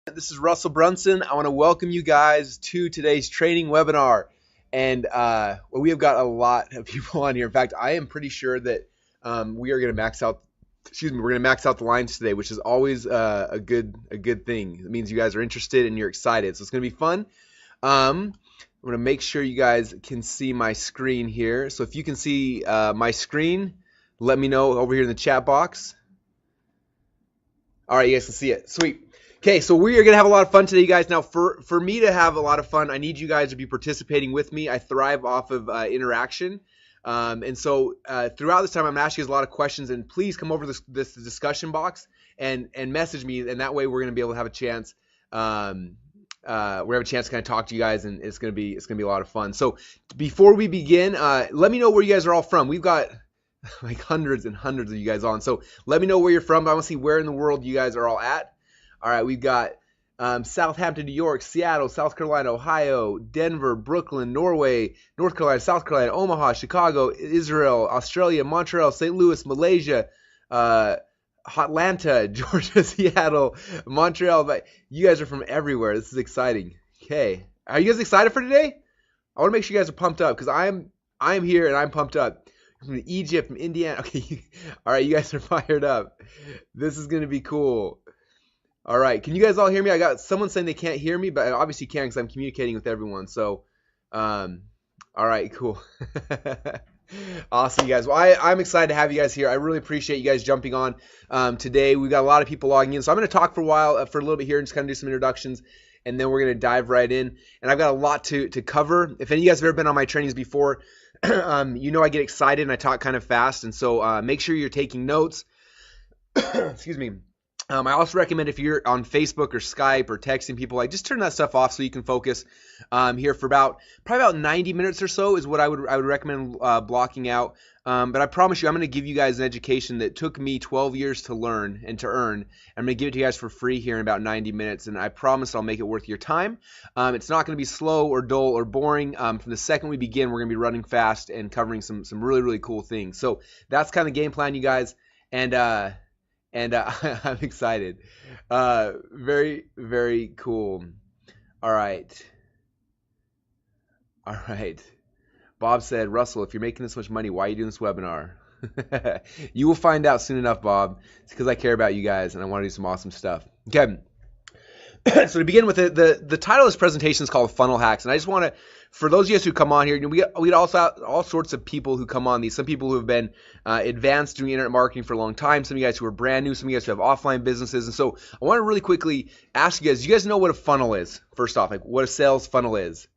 This is Russell Brunson. I want to welcome you guys to today's training webinar. And we have got a lot of people on here. In fact, I am pretty sure that we are going to max out. Excuse me, we're going to max out the lines today, which is always a good thing. It means you guys are interested and you're excited. So it's going to be fun. I'm going to make sure you guys can see my screen here. So if you can see my screen, let me know over here in the chat box. All right, you guys can see it. Sweet. Okay, so we are going to have a lot of fun today, you guys. Now, for me to have a lot of fun, I need you guys to be participating with me. I thrive off of interaction. And so throughout this time, I'm going to ask you guys a lot of questions. And please come over this discussion box and message me. And that way we're going to be able to have a chance. We have a chance to kind of talk to you guys, and it's going to be a lot of fun. So before we begin, let me know where you guys are all from. We've got like hundreds and hundreds of you guys on. So let me know where you're from. I want to see where in the world you guys are all at. All right, we've got Southampton, New York, Seattle, South Carolina, Ohio, Denver, Brooklyn, Norway, North Carolina, South Carolina, Omaha, Chicago, Israel, Australia, Montreal, St. Louis, Malaysia, Atlanta, Georgia, Seattle, Montreal. But you guys are from everywhere. This is exciting. Okay, are you guys excited for today? I want to make sure you guys are pumped up because I'm here and I'm pumped up. From Egypt, from Indiana. Okay, all right, you guys are fired up. This is gonna be cool. All right, can you guys all hear me? I got someone saying they can't hear me, but I obviously can because I'm communicating with everyone. So, all right, cool. Awesome, you guys. Well, I'm excited to have you guys here. I really appreciate you guys jumping on today. We've got a lot of people logging in. So I'm going to talk for a while, for a little bit here and just kind of do some introductions, and then we're going to dive right in. And I've got a lot to cover. If any of you guys have ever been on my trainings before, you know I get excited and I talk kind of fast. And so make sure you're taking notes. Excuse me. I also recommend if you're on Facebook or Skype or texting people, like just turn that stuff off so you can focus here for probably about 90 minutes or so is what I would recommend blocking out. But I promise you, I'm going to give you guys an education that took me 12 years to learn and to earn. I'm going to give it to you guys for free here in about 90 minutes, and I promise I'll make it worth your time. It's not going to be slow or dull or boring. From the second we begin, we're going to be running fast and covering some really, really cool things. So that's kind of the game plan, you guys. And I'm excited. Very, very cool. All right. All right. Bob said, Russell, if you're making this much money, why are you doing this webinar? You will find out soon enough, Bob. It's because I care about you guys and I want to do some awesome stuff. Okay. So to begin with, the title of this presentation is called Funnel Hacks. And I just want to, for those of you guys who come on here, we also have all sorts of people who come on these. Some people who have been advanced doing internet marketing for a long time. Some of you guys who are brand new. Some of you guys who have offline businesses. And so I want to really quickly ask you guys, do you guys know what a funnel is? First off, like what a sales funnel is?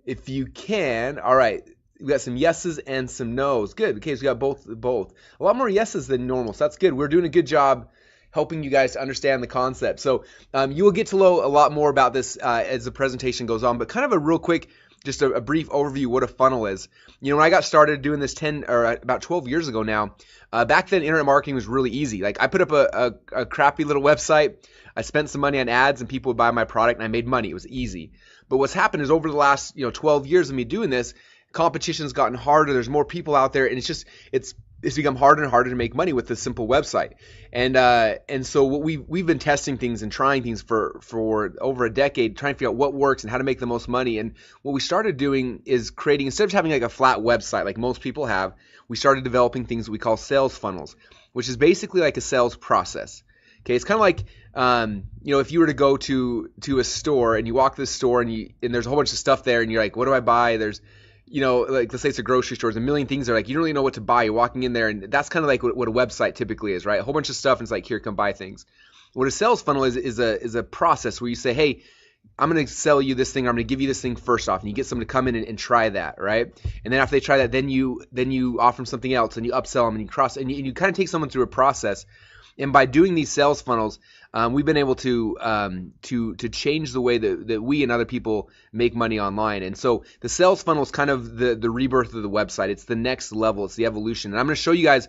If you can, all right. We got some yeses and some nos. Good. Okay, so we got both. A lot more yeses than normal. So that's good. We're doing a good job helping you guys to understand the concept. So you will get to know a lot more about this as the presentation goes on, but kind of a real quick, just a brief overview what a funnel is. You know, when I got started doing this about 12 years ago now, back then internet marketing was really easy. Like I put up a crappy little website, I spent some money on ads and people would buy my product and I made money. It was easy. But what's happened is over the last 12 years of me doing this, competition's gotten harder. There's more people out there, and it's become harder and harder to make money with this simple website. And so what we've been testing things and trying things for over a decade, trying to figure out what works and how to make the most money. And what we started doing is creating, instead of having like a flat website like most people have, we started developing things that we call sales funnels, which is basically like a sales process. Okay, it's kind of like if you were to go to a store and you walk this store and there's a whole bunch of stuff there and you're like, what do I buy? There's like let's say it's a grocery store, there's a million things there, like you don't really know what to buy. You're walking in there, and that's kind of like what a website typically is, right? A whole bunch of stuff, and it's like, here, come buy things. What a sales funnel is a process where you say, hey, I'm going to sell you this thing, or I'm going to give you this thing first off, and you get someone to come in and try that, right? And then after they try that, then you offer them something else, and you upsell them, and you cross, and you kind of take someone through a process. And by doing these sales funnels, we've been able to change the way that we and other people make money online. And so the sales funnel is kind of the rebirth of the website. It's the next level. It's the evolution. And I'm going to show you guys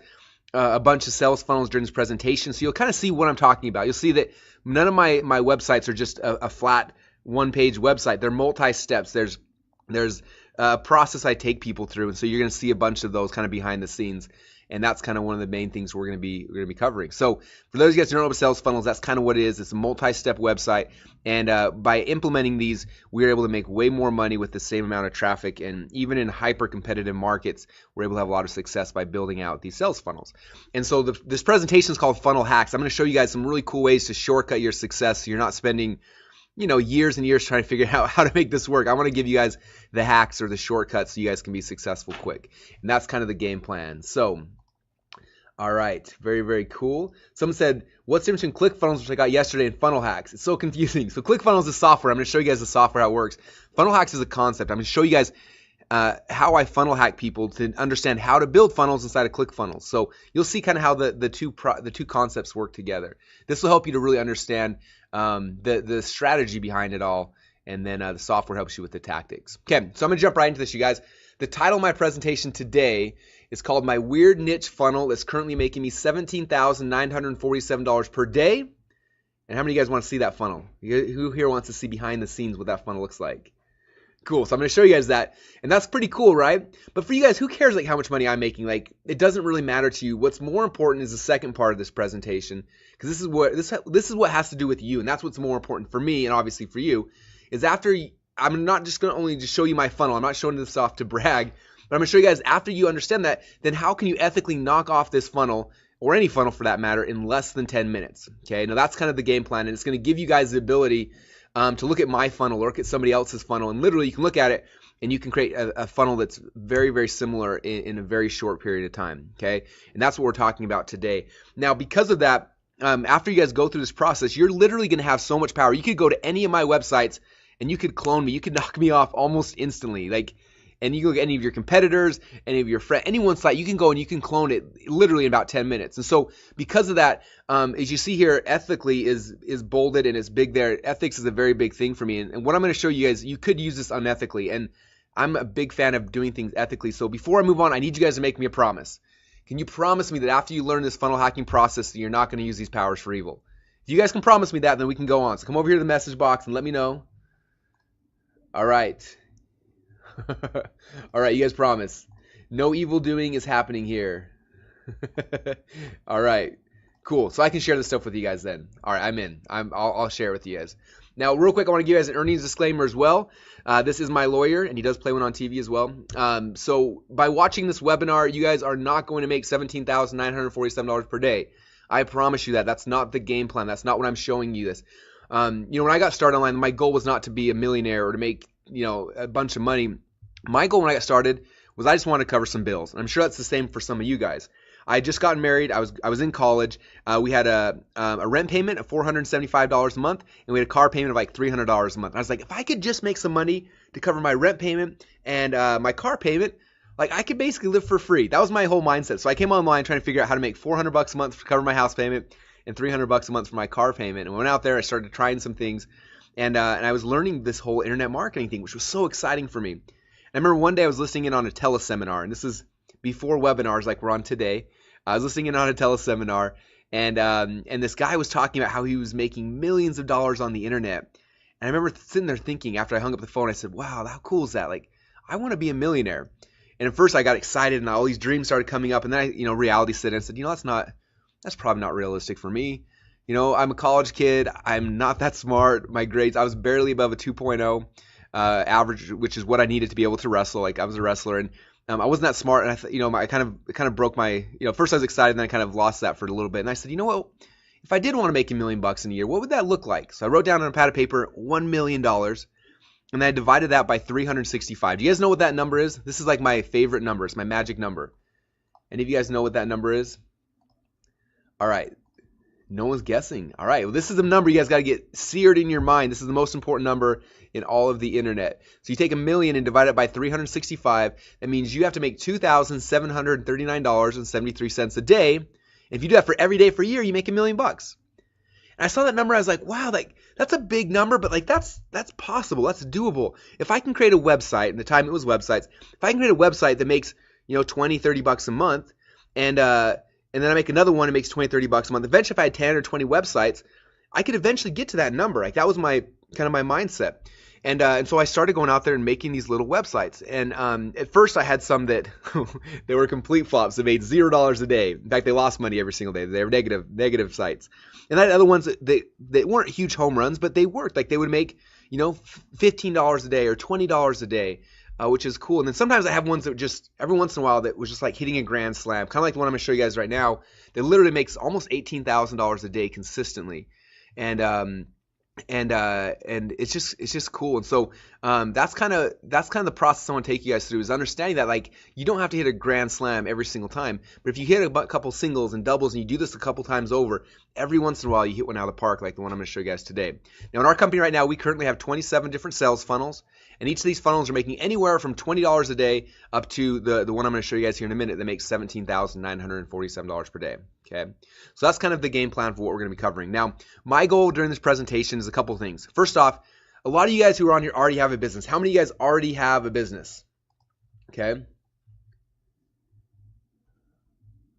a bunch of sales funnels during this presentation, so you'll kind of see what I'm talking about. You'll see that none of my websites are just a flat one-page website. They're multi-steps. There's a process I take people through, and so you're going to see a bunch of those kind of behind the scenes. And that's kind of one of the main things we're going to be covering. So for those of you guys who don't know about sales funnels, that's kind of what it is. It's a multi-step website. And by implementing these, we're able to make way more money with the same amount of traffic. And even in hyper-competitive markets, we're able to have a lot of success by building out these sales funnels. And so this presentation is called Funnel Hacks. I'm going to show you guys some really cool ways to shortcut your success so you're not spending years and years trying to figure out how to make this work. I want to give you guys the hacks or the shortcuts so you guys can be successful quick. And that's kind of the game plan. So, all right, very, very cool. Someone said, what's the difference between ClickFunnels, which I got yesterday, and Funnel Hacks? It's so confusing. So ClickFunnels is software. I'm going to show you guys the software, how it works. Funnel Hacks is a concept. I'm going to show you guys how I funnel hack people to understand how to build funnels inside of ClickFunnels. So you'll see kind of how the two concepts work together. This will help you to really understand the strategy behind it all, and then the software helps you with the tactics. Okay, so I'm gonna jump right into this, you guys. The title of my presentation today is called My Weird Niche Funnel that's currently making me $17,947 per day. And how many of you guys want to see that funnel? Who here wants to see behind the scenes what that funnel looks like? Cool. So I'm going to show you guys that. And that's pretty cool, right? But for you guys, who cares like how much money I'm making? Like, it doesn't really matter to you. What's more important is the second part of this presentation, because this is what has to do with you, and that's what's more important for me and obviously for you. Is after I'm not just going to only just show you my funnel. I'm not showing this off to brag, but I'm going to show you guys after you understand that, then how can you ethically knock off this funnel, or any funnel for that matter, in less than 10 minutes. Okay, now that's kind of the game plan, and it's going to give you guys the ability to look at my funnel or look at somebody else's funnel, and literally you can look at it and you can create a funnel that's very, very similar in a very short period of time. Okay, and that's what we're talking about today. Now, because of that, after you guys go through this process, you're literally going to have so much power. You could go to any of my websites and you could clone me. You could knock me off almost instantly. And you can go to any of your competitors, any of your friends, anyone's site, you can go and you can clone it literally in about 10 minutes. And so because of that, as you see here, ethically is bolded and it's big there. Ethics is a very big thing for me. And what I'm going to show you guys, you could use this unethically. And I'm a big fan of doing things ethically. So before I move on, I need you guys to make me a promise. Can you promise me that after you learn this funnel hacking process, that you're not going to use these powers for evil? If you guys can promise me that, then we can go on. So come over here to the message box and let me know. All right. All right, you guys promise. No evil doing is happening here. All right, cool. So I can share this stuff with you guys then. All right, I'm in. I'll share it with you guys. Now, real quick, I want to give you guys an earnings disclaimer as well. This is my lawyer, and he does play one on TV as well. So by watching this webinar, you guys are not going to make $17,947 per day. I promise you that. That's not the game plan. That's not what I'm showing you this. When I got started online, my goal was not to be a millionaire or to make a bunch of money. My goal when I got started was I just wanted to cover some bills. And I'm sure that's the same for some of you guys. I had just gotten married. I was in college. We had a rent payment of $475 a month, and we had a car payment of like $300 a month. And I was like, if I could just make some money to cover my rent payment and my car payment, like I could basically live for free. That was my whole mindset. So I came online trying to figure out how to make $400 a month to cover my house payment and $300 a month for my car payment. And I went out there. I started trying some things, and I was learning this whole internet marketing thing, which was so exciting for me. I remember one day I was listening in on a teleseminar, and this is before webinars like we're on today. I was listening in on a teleseminar, and this guy was talking about how he was making millions of dollars on the internet. And I remember sitting there thinking after I hung up the phone, I said, wow, how cool is that? Like, I want to be a millionaire. And at first I got excited, and all these dreams started coming up, and then reality set in and said, that's probably not realistic for me. I'm a college kid. I'm not that smart. My grades, I was barely above a 2.0. Average, which is what I needed to be able to wrestle. Like I was a wrestler, and I wasn't that smart, and I kind of broke my, first I was excited, then I kind of lost that for a little bit, and I said, what, if I did want to make $1 million in a year, what would that look like? So I wrote down on a pad of paper $1 million, and then I divided that by 365. Do you guys know what that number is? This is like my favorite number. It's my magic number. Any of you guys know what that number is? All right. No one's guessing. All right. Well, this is a number you guys got to get seared in your mind. This is the most important number in all of the internet. So you take $1 million and divide it by 365. That means you have to make $2,739.73 a day. And if you do that for every day for a year, you make $1 million. And I saw that number. I was like, wow, that's a big number, but that's possible. That's doable. If I can create a website, and the time it was websites, if I can create a website that makes $20, $30 a month, and then I make another one that makes $20, $30 a month. Eventually, if I had 10 or 20 websites, I could eventually get to that number. Like that was my mindset. And so I started going out there and making these little websites. And at first I had some that they were complete flops. They made $0 a day. In fact, they lost money every single day. They were negative sites. And I had other ones that weren't huge home runs, but they worked. Like they would make, $15 a day or $20 a day, which is cool. And then sometimes I have ones that just every once in a while that was just like hitting a grand slam, kind of like the one I'm going to show you guys right now. That literally makes almost $18,000 a day consistently. And it's just cool. And so that's kind of the process I want to take you guys through, is understanding that like you don't have to hit a grand slam every single time, but if you hit a couple singles and doubles and you do this a couple times over, every once in a while you hit one out of the park, like the one I'm going to show you guys today. Now in our company right now, we currently have 27 different sales funnels, and each of these funnels are making anywhere from $20 a day up to the one I'm going to show you guys here in a minute that makes $17,947 per day. Okay, so that's kind of the game plan for what we're going to be covering. Now, my goal during this presentation is a couple things. First off, a lot of you guys who are on here already have a business. How many of you guys already have a business? Okay.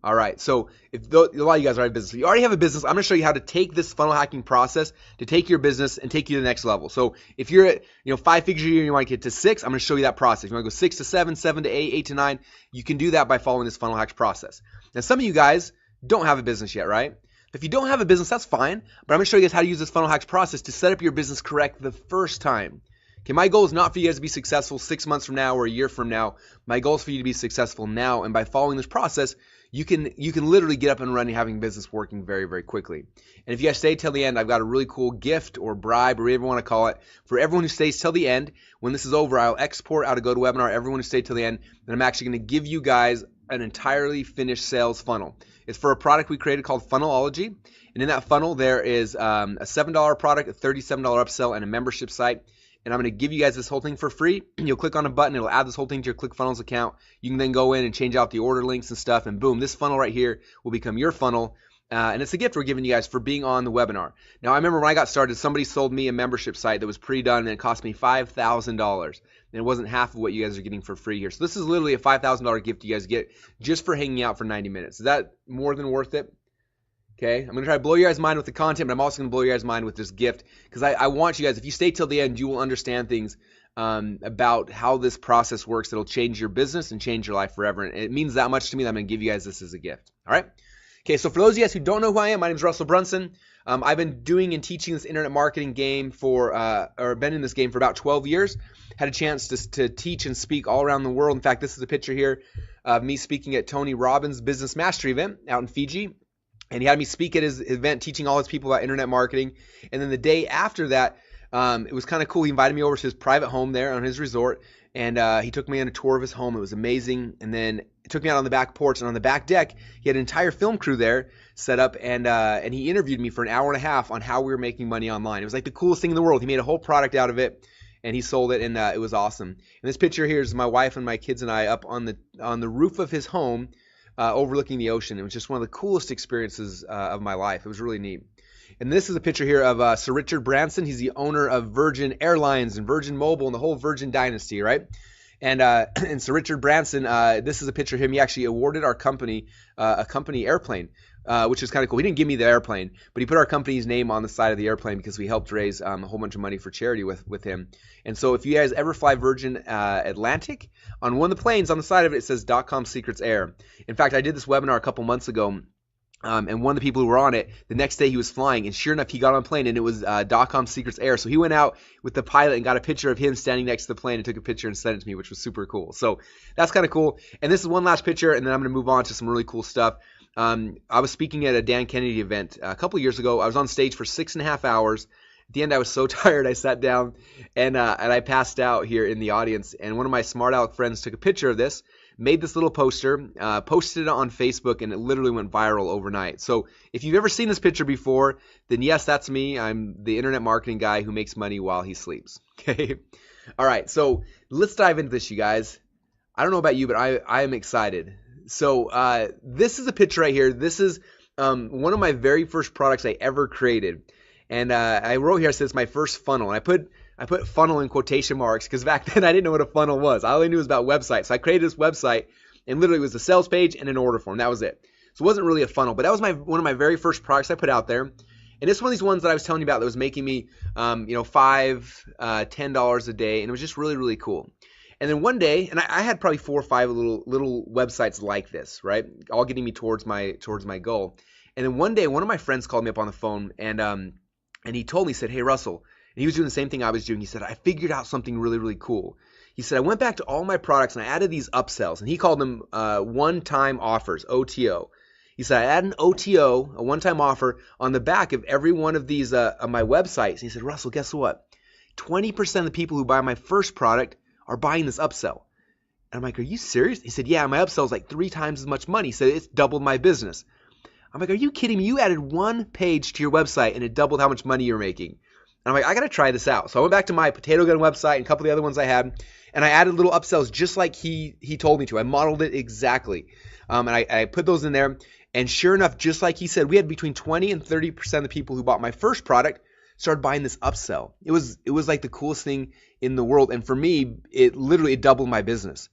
All right, so if a lot of you guys already have a business, if you already have a business, I'm going to show you how to take this funnel hacking process to take your business and take you to the next level. So if you're at 5 figures a year and you want to get to 6, I'm going to show you that process. If you want to go 6 to 7, 7 to 8, 8 to 9, you can do that by following this funnel hacks process. Now, some of you guys don't have a business yet, right? If you don't have a business, that's fine, but I'm going to show you guys how to use this funnel hacks process to set up your business correct the first time. Okay, my goal is not for you guys to be successful 6 months from now or a year from now. My goal is for you to be successful now, and by following this process, you can literally get up and running, having business working very, very quickly. And if you guys stay till the end, I've got a really cool gift or bribe or whatever you want to call it for everyone who stays till the end. When this is over, I'll export out a GoToWebinar, everyone who stayed till the end, and I'm actually going to give you guys an entirely finished sales funnel. It's for a product we created called Funnelology. And in that funnel, there is a $7 product, a $37 upsell, and a membership site. And I'm going to give you guys this whole thing for free. You'll click on a button. It'll add this whole thing to your ClickFunnels account. You can then go in and change out the order links and stuff. And boom, this funnel right here will become your funnel. And it's a gift we're giving you guys for being on the webinar. Now, I remember when I got started, somebody sold me a membership site that was pre-done, and it cost me $5,000. And it wasn't half of what you guys are getting for free here. So this is literally a $5,000 gift you guys get just for hanging out for 90 minutes. Is that more than worth it? Okay, I'm going to try to blow your guys' mind with the content, but I'm also going to blow your guys' mind with this gift, because I want you guys, if you stay till the end, you will understand things about how this process works. It'll change your business and change your life forever. And it means that much to me that I'm going to give you guys this as a gift. All right? Okay, so for those of you guys who don't know who I am, my name is Russell Brunson. I've been doing and teaching this internet marketing game or been in this game for about 12 years. Had a chance to teach and speak all around the world. In fact, this is a picture here of me speaking at Tony Robbins' Business Mastery event out in Fiji. And he had me speak at his event, teaching all his people about internet marketing. And then the day after that, it was kind of cool. He invited me over to his private home there on his resort. And he took me on a tour of his home. It was amazing. And then he took me out on the back porch. And on the back deck, he had an entire film crew there set up. And he interviewed me for an hour and a half on how we were making money online. It was like the coolest thing in the world. He made a whole product out of it. And he sold it, and it was awesome. And this picture here is my wife and my kids and I up on the roof of his home, overlooking the ocean. It was just one of the coolest experiences of my life. It was really neat. And this is a picture here of Sir Richard Branson. He's the owner of Virgin Airlines and Virgin Mobile and the whole Virgin dynasty, right? And Sir Richard Branson, this is a picture of him. He actually awarded our company a company airplane, which is kind of cool. He didn't give me the airplane, but he put our company's name on the side of the airplane because we helped raise a whole bunch of money for charity with him. And so if you guys ever fly Virgin Atlantic, on one of the planes on the side of it, it says .com Secrets Air. In fact, I did this webinar a couple months ago. And one of the people who were on it, the next day he was flying, and sure enough, he got on a plane, and it was .com Secrets Air. So he went out with the pilot and got a picture of him standing next to the plane and took a picture and sent it to me, which was super cool. So that's kind of cool. And this is one last picture, and then I'm going to move on to some really cool stuff. I was speaking at a Dan Kennedy event a couple years ago. I was on stage for 6.5 hours. At the end, I was so tired, I sat down, and I passed out here in the audience. And one of my smart aleck friends took a picture of this, made this little poster, posted it on Facebook, and it literally went viral overnight. So if you've ever seen this picture before, then yes, that's me. I'm the internet marketing guy who makes money while he sleeps. Okay. All right. So let's dive into this, you guys. I don't know about you, but I am excited. So this is a picture right here. This is one of my very first products I ever created. And I wrote here, it says my first funnel. And I put funnel in quotation marks because back then I didn't know what a funnel was. I only knew it was about websites. So I created this website, and literally it was a sales page and an order form. That was it. So it wasn't really a funnel, but that was one of my very first products I put out there. And it's one of these ones that I was telling you about that was making me, $5, $10 a day, and it was just really, really cool. And then one day, and I had probably 4 or 5 little websites like this, right, all getting me towards my goal. And then one day, one of my friends called me up on the phone, and he told me, he said, "Hey, Russell," and he was doing the same thing I was doing. He said, "I figured out something really, really cool." He said, "I went back to all my products and I added these upsells," and he called them one-time offers, OTO. He said, "I add an OTO, a one-time offer, on the back of every one of these on my websites." And he said, "Russell, guess what? 20% of the people who buy my first product are buying this upsell." And I'm like, "Are you serious?" He said, "Yeah, my upsell is like 3 times as much money." He said, "It's doubled my business." I'm like, "Are you kidding me? You added one page to your website and it doubled how much money you're making." And I'm like, "I got to try this out." So I went back to my Potato Gun website and a couple of the other ones I had, and I added little upsells just like he told me to. I modeled it exactly. And I put those in there. And sure enough, just like he said, we had between 20 and 30% of the people who bought my first product started buying this upsell. It was like the coolest thing in the world. And for me, it literally doubled my business.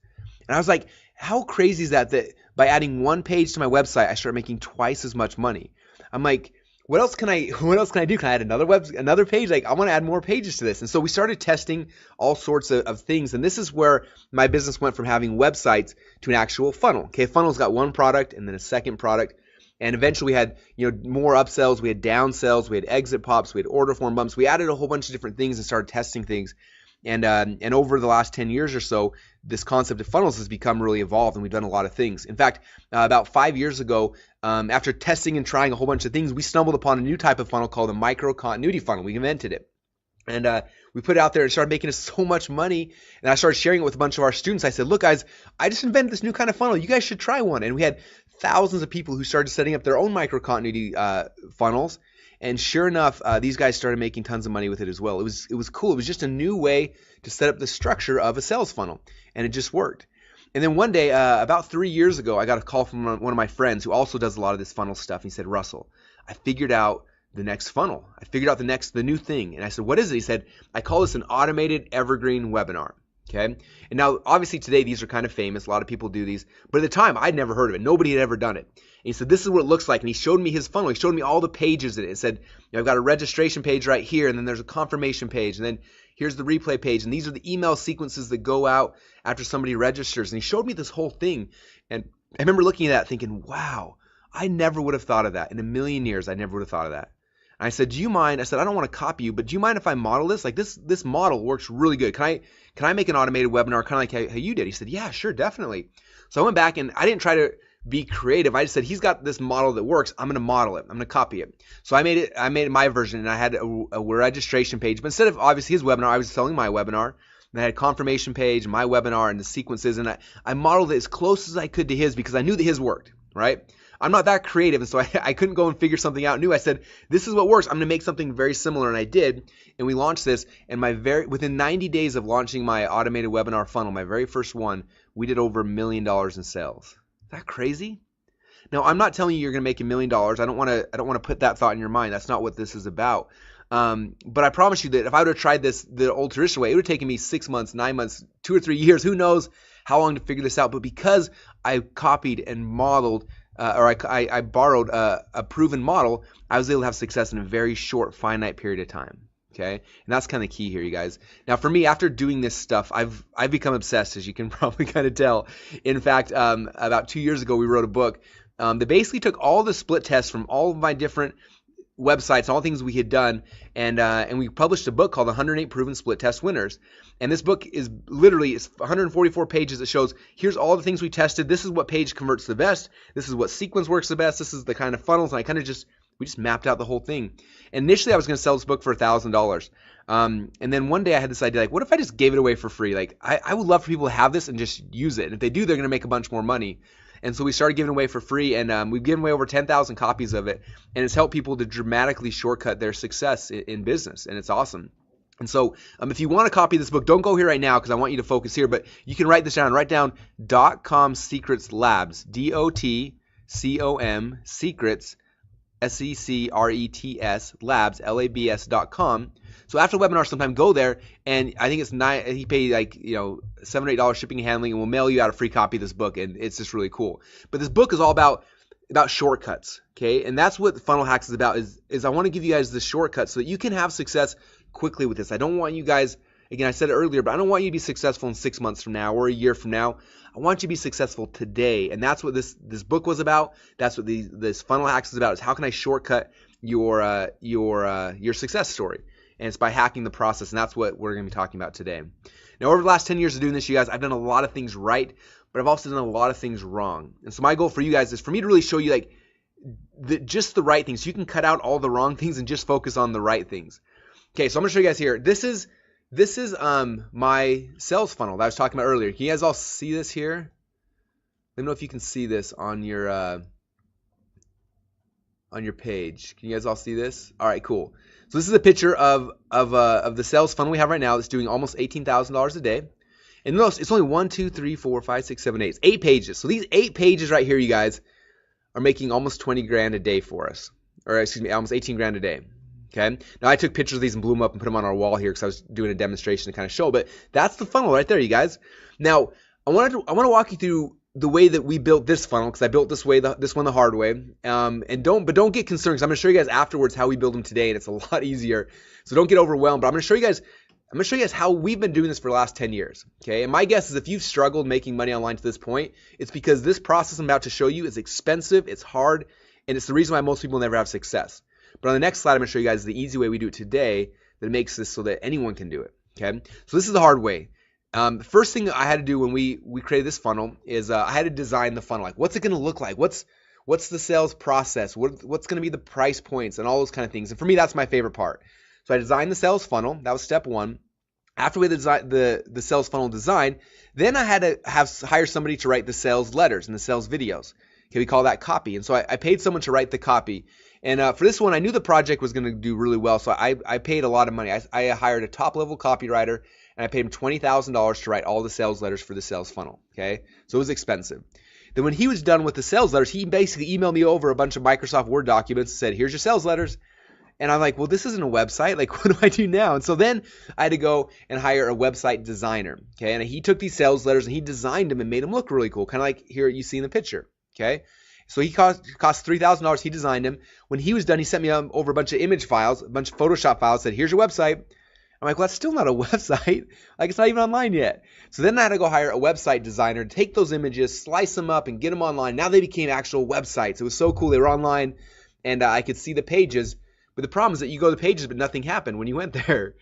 And I was like, how crazy is that by adding one page to my website, I started making twice as much money? I'm like, what else can I do? Can I add another page? Like, I want to add more pages to this. And so we started testing all sorts of things. And this is where my business went from having websites to an actual funnel. Okay, funnel's got one product and then a second product. And eventually we had, more upsells, we had downsells, we had exit pops, we had order form bumps. We added a whole bunch of different things and started testing things. And over the last 10 years or so, this concept of funnels has become really evolved, and we've done a lot of things. In fact, about 5 years ago, after testing and trying a whole bunch of things, we stumbled upon a new type of funnel called a micro continuity funnel. We invented it. And we put it out there and started making us so much money. And I started sharing it with a bunch of our students. I said, "Look, guys, I just invented this new kind of funnel. You guys should try one." And we had thousands of people who started setting up their own micro continuity funnels. And sure enough, these guys started making tons of money with it as well. It was cool. It was just a new way to set up the structure of a sales funnel, and it just worked. And then one day, about 3 years ago, I got a call from one of my friends who also does a lot of this funnel stuff. He said, "Russell, I figured out the next funnel. I figured out the new thing." And I said, "What is it?" He said, "I call this an automated evergreen webinar." Okay. And now, obviously, today these are kind of famous. A lot of people do these. But at the time, I'd never heard of it. Nobody had ever done it. And he said, "This is what it looks like." And he showed me his funnel. He showed me all the pages in it. It said, "I've got a registration page right here, and then there's a confirmation page, and then here's the replay page, and these are the email sequences that go out after somebody registers." And he showed me this whole thing. And I remember looking at that thinking, wow, I never would have thought of that. In a million years, I never would have thought of that. And I said, "Do you mind?" I said, "I don't want to copy you, but do you mind if I model this? Like this model works really good. Can I make an automated webinar kind of like how you did?" He said, "Yeah, sure, definitely." So I went back and I didn't try to be creative. I just said, "He's got this model that works. I'm going to model it. I'm going to copy it." So I made it my version, and I had a registration page. But instead of obviously his webinar, I was selling my webinar. And I had a confirmation page, my webinar, and the sequences. And I modeled it as close as I could to his because I knew that his worked, right? I'm not that creative, and so I couldn't go and figure something out new. I said, "This is what works. I'm going to make something very similar," and I did. And we launched this. And within 90 days of launching my automated webinar funnel, my very first one, we did over $1 million in sales. Is that crazy? Now, I'm not telling you you're going to make $1 million. I don't want to put that thought in your mind. That's not what this is about. But I promise you that if I would have tried this the old traditional way, it would have taken me 6 months, 9 months, 2 or 3 years. Who knows how long to figure this out? But because I copied and modeled, I borrowed a proven model, I was able to have success in a very short, finite period of time. Okay, and that's kind of key here, you guys. Now, for me, after doing this stuff, I've become obsessed, as you can probably kind of tell. In fact, about 2 years ago, we wrote a book that basically took all the split tests from all of my different websites, all things we had done, and we published a book called 108 Proven Split Test Winners. And this book is literally 144 pages that shows here's all the things we tested. This is what page converts the best. This is what sequence works the best. This is the kind of funnels. And we just mapped out the whole thing. And initially, I was going to sell this book for $1,000. And then one day I had this idea, like, what if I just gave it away for free? Like, I would love for people to have this and just use it. And if they do, they're going to make a bunch more money. And so we started giving away for free, and we've given away over 10,000 copies of it. And it's helped people to dramatically shortcut their success in business, and it's awesome. And so if you want to copy this book, don't go here right now because I want you to focus here, but you can write this down. Write down .com Secrets Labs, DOTCOM Secrets, SECRETS Labs, LABS.com. So after the webinar, sometime go there, and I think he paid like $7 or $8 shipping and handling, and we'll mail you out a free copy of this book, and it's just really cool. But this book is all about about shortcuts, okay? And that's what funnel hacks is about, is I want to give you guys the shortcuts so that you can have success quickly with this. I don't want you guys, again, I said it earlier, but I don't want you to be successful in 6 months from now or a year from now. I want you to be successful today. And that's what this book was about. That's what this funnel hacks is about, is how can I shortcut your success story? And it's by hacking the process, and that's what we're going to be talking about today. Now, over the last 10 years of doing this, you guys, I've done a lot of things right, but I've also done a lot of things wrong. And so my goal for you guys is for me to really show you like just the right things. So you can cut out all the wrong things and just focus on the right things. Okay, so I'm going to show you guys here. This is my sales funnel that I was talking about earlier. Can you guys all see this here? Let me know if you can see this on your page. Can you guys all see this? All right, cool. So this is a picture of the sales funnel we have right now that's doing almost $18,000 a day. And notice it's only 1, 2, 3, 4, 5, 6, 7, 8. It's 8 pages. So these 8 pages right here, you guys, are making almost 20 grand a day for us. Or excuse me, almost 18 grand a day. Okay. Now I took pictures of these and blew them up and put them on our wall here because I was doing a demonstration to kind of show. But that's the funnel right there, you guys. Now I want to walk you through the way that we built this funnel, because I built this one the hard way. And don't get concerned, because I'm going to show you guys afterwards how we build them today, and it's a lot easier. So don't get overwhelmed. But I'm going to show you guys how we've been doing this for the last 10 years. Okay. And my guess is if you've struggled making money online to this point, it's because this process I'm about to show you is expensive, it's hard, and it's the reason why most people never have success. But on the next slide, I'm going to show you guys the easy way we do it today that makes this so that anyone can do it. Okay. So this is the hard way. The first thing I had to do when we created this funnel is I had to design the funnel. Like, what's it going to look like? What's the sales process? What's going to be the price points and all those kind of things? And for me, that's my favorite part. So I designed the sales funnel. That was step one. After we designed the sales funnel design, then I had to hire somebody to write the sales letters and the sales videos. Okay, we call that copy. And so I paid someone to write the copy. And for this one, I knew the project was going to do really well, so I paid a lot of money. I hired a top-level copywriter, and I paid him $20,000 to write all the sales letters for the sales funnel. Okay, so it was expensive. Then when he was done with the sales letters, he basically emailed me over a bunch of Microsoft Word documents and said, "Here's your sales letters." And I'm like, well, this isn't a website. Like, what do I do now? And so then I had to go and hire a website designer. Okay, and he took these sales letters and he designed them and made them look really cool, kind of like here you see in the picture. Okay, so he cost $3,000. He designed them. When he was done, he sent me over a bunch of image files, a bunch of Photoshop files. Said, "Here's your website." I'm like, well, that's still not a website. Like, it's not even online yet. So then I had to go hire a website designer to take those images, slice them up, and get them online. Now they became actual websites. It was so cool. They were online, and I could see the pages. But the problem is that you go to the pages, but nothing happened when you went there.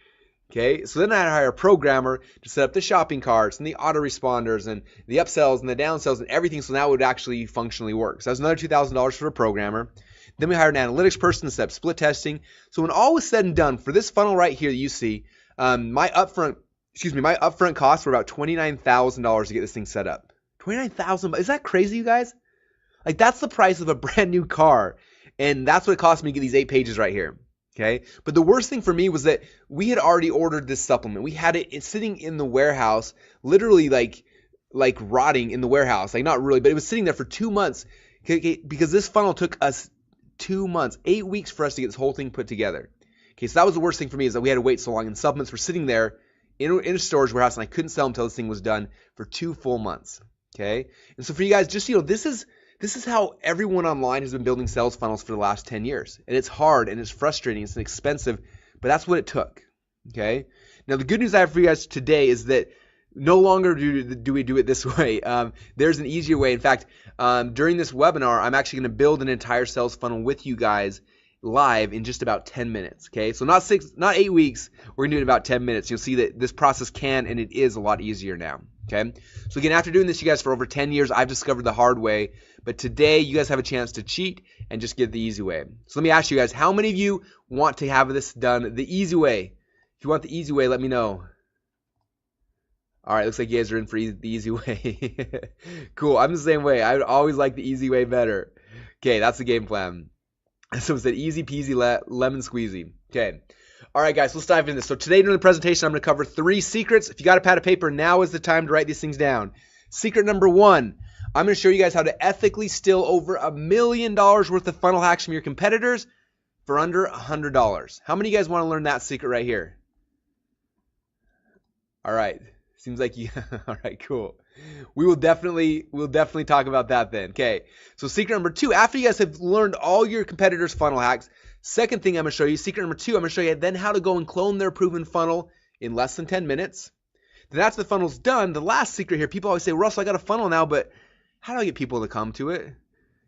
Okay, so then I had to hire a programmer to set up the shopping carts and the autoresponders and the upsells and the downsells and everything, so now it would actually functionally work. So that was another $2,000 for a programmer. Then we hired an analytics person to set up split testing. So when all was said and done, for this funnel right here that you see, my upfront costs were about $29,000 to get this thing set up. $29,000, is that crazy, you guys? Like, that's the price of a brand new car, and that's what it cost me to get these 8 pages right here. Okay, but the worst thing for me was that we had already ordered this supplement. We had it sitting in the warehouse, literally like rotting in the warehouse. Like, not really, but it was sitting there for 2 months because this funnel took us 2 months, 8 weeks for us to get this whole thing put together. Okay, so that was the worst thing for me, is that we had to wait so long, and supplements were sitting there in a storage warehouse, and I couldn't sell them until this thing was done for 2 full months. Okay, and so for you guys, just this is how everyone online has been building sales funnels for the last 10 years. And it's hard and it's frustrating. It's expensive, but that's what it took. Okay. Now, the good news I have for you guys today is that no longer do we do it this way. There's an easier way. In fact, during this webinar, I'm actually going to build an entire sales funnel with you guys live in just about 10 minutes. Okay. So not 8 weeks. We're going to do it in about 10 minutes. You'll see that this process can and it is a lot easier now. Okay. So again, after doing this, you guys, for over 10 years, I've discovered the hard way. But today, you guys have a chance to cheat and just get the easy way. So let me ask you guys, how many of you want to have this done the easy way? If you want the easy way, let me know. All right, looks like you guys are in for the easy way. Cool, I'm the same way. I would always like the easy way better. Okay, that's the game plan. So it said easy peasy lemon squeezy. Okay. All right, guys, let's dive into this. So today during the presentation, I'm going to cover 3 secrets. If you got a pad of paper, now is the time to write these things down. Secret number 1. I'm going to show you guys how to ethically steal over $1 million worth of funnel hacks from your competitors for under $100. How many of you guys want to learn that secret right here? All right. Seems like you. All right, cool. We'll definitely talk about that then. Okay. So secret number 2, after you guys have learned all your competitors' funnel hacks, second thing I'm going to show you, secret number 2, I'm going to show you then how to go and clone their proven funnel in less than 10 minutes. Then after the funnel's done, the last secret here, people always say, Russell, I got a funnel now, but how do I get people to come to it?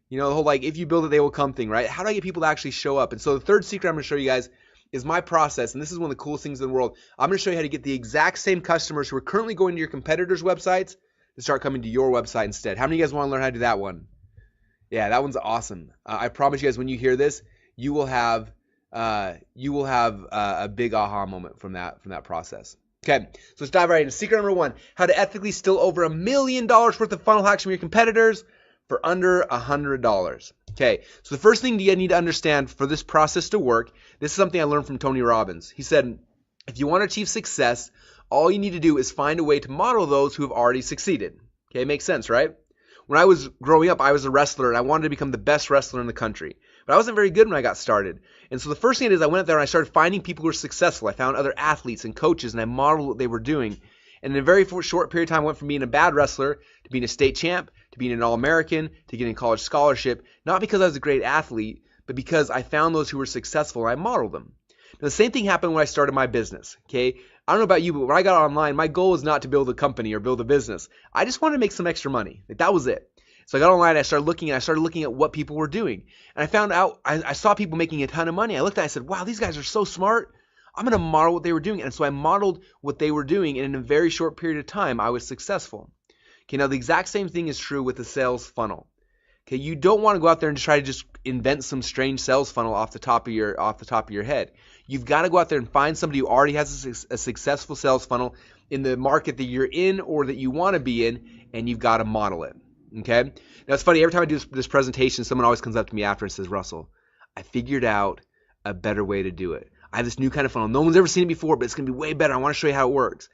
You know, the whole like, if you build it, they will come thing, right? How do I get people to actually show up? And so the third secret I'm going to show you guys is my process, and this is one of the coolest things in the world. I'm going to show you how to get the exact same customers who are currently going to your competitors' websites to start coming to your website instead. How many of you guys want to learn how to do that one? Yeah, that one's awesome. I promise you guys, when you hear this, you will have a big aha moment from that process. Okay, so let's dive right in. Secret number 1, how to ethically steal over $1 million worth of funnel hacks from your competitors for under $100. Okay, so the first thing you need to understand for this process to work, this is something I learned from Tony Robbins. He said, if you want to achieve success, all you need to do is find a way to model those who have already succeeded. Okay, makes sense, right? When I was growing up, I was a wrestler, and I wanted to become the best wrestler in the country. But I wasn't very good when I got started. And so the first thing I did is I went out there and I started finding people who were successful. I found other athletes and coaches, and I modeled what they were doing. And in a very short period of time, I went from being a bad wrestler to being a state champ, to being an All-American, to getting a college scholarship, not because I was a great athlete, but because I found those who were successful and I modeled them. Now, the same thing happened when I started my business, okay? I don't know about you, but when I got online, my goal was not to build a company or build a business. I just wanted to make some extra money. Like, that was it. So I got online, I started looking at what people were doing. And I found out, I saw people making a ton of money. I looked at it, I said, wow, these guys are so smart. I'm going to model what they were doing. And so I modeled what they were doing, and in a very short period of time, I was successful. Okay, now the exact same thing is true with the sales funnel. Okay, you don't want to go out there and try to just invent some strange sales funnel off the top of your head. You've got to go out there and find somebody who already has a successful sales funnel in the market that you're in or that you want to be in, and you've got to model it. Okay? Now it's funny, every time I do this presentation, someone always comes up to me after and says, Russell, I figured out a better way to do it. I have this new kind of funnel. No one's ever seen it before, but it's going to be way better. I want to show you how it works.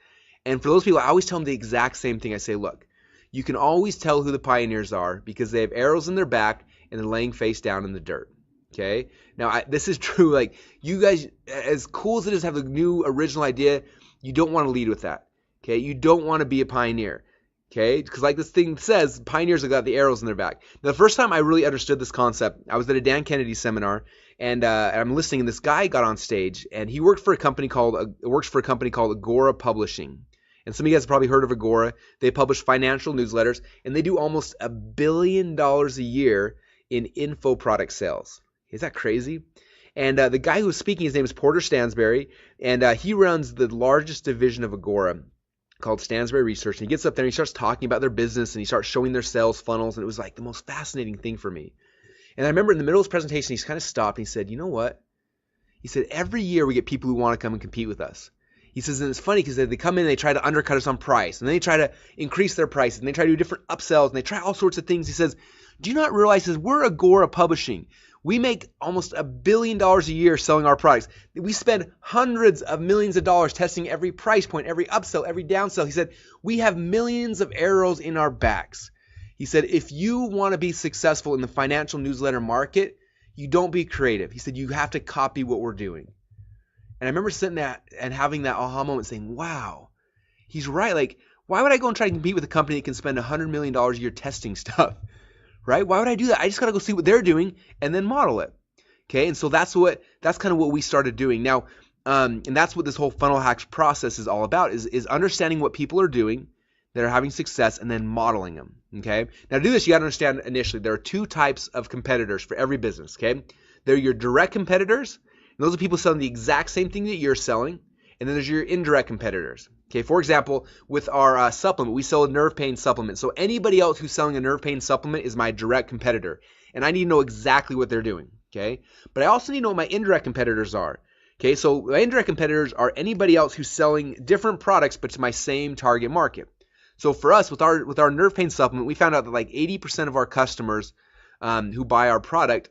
And for those people, I always tell them the exact same thing. I say, look, you can always tell who the pioneers are because they have arrows in their back and they're laying face down in the dirt. Okay? Now, this is true. Like, you guys, as cool as it is to have a new original idea, you don't want to lead with that. Okay? You don't want to be a pioneer. Okay? Because like this thing says, pioneers have got the arrows in their back. Now, the first time I really understood this concept, I was at a Dan Kennedy seminar, and I'm listening, and this guy got on stage, and he works for a company called Agora Publishing. And some of you guys have probably heard of Agora. They publish financial newsletters, and they do almost $1 billion a year in info product sales. Is that crazy? And the guy who was speaking, his name is Porter Stansberry, and he runs the largest division of Agora called Stansberry Research. And he gets up there and he starts talking about their business, and he starts showing their sales funnels, and it was like the most fascinating thing for me. And I remember in the middle of his presentation, he's kind of stopped, and he said, you know what? He said, every year we get people who want to come and compete with us. He says, and it's funny because they come in and they try to undercut us on price, and then they try to increase their prices, and they try to do different upsells, and they try all sorts of things. He says, do you not realize that we're Agora Publishing? We make almost $1 billion a year selling our products. We spend hundreds of millions of dollars testing every price point, every upsell, every downsell. He said, we have millions of arrows in our backs. He said, if you want to be successful in the financial newsletter market, you don't be creative. He said, you have to copy what we're doing. And I remember sitting there and having that aha moment saying, wow, he's right. Like, why would I go and try to compete with a company that can spend $100 million a year testing stuff? Right? Why would I do that? I just got to go see what they're doing and then model it. Okay? And so that's kind of what we started doing. Now, and that's what this whole funnel hacks process is all about, is understanding what people are doing that are having success and then modeling them. Okay? Now, to do this, you got to understand initially there are two types of competitors for every business. Okay? They're your direct competitors. And those are people selling the exact same thing that you're selling. And then there's your indirect competitors. Okay, for example, with our supplement, we sell a nerve pain supplement. So anybody else who's selling a nerve pain supplement is my direct competitor. And I need to know exactly what they're doing. Okay, but I also need to know what my indirect competitors are. Okay, so my indirect competitors are anybody else who's selling different products but to my same target market. So for us, with our nerve pain supplement, we found out that like 80% of our customers who buy our product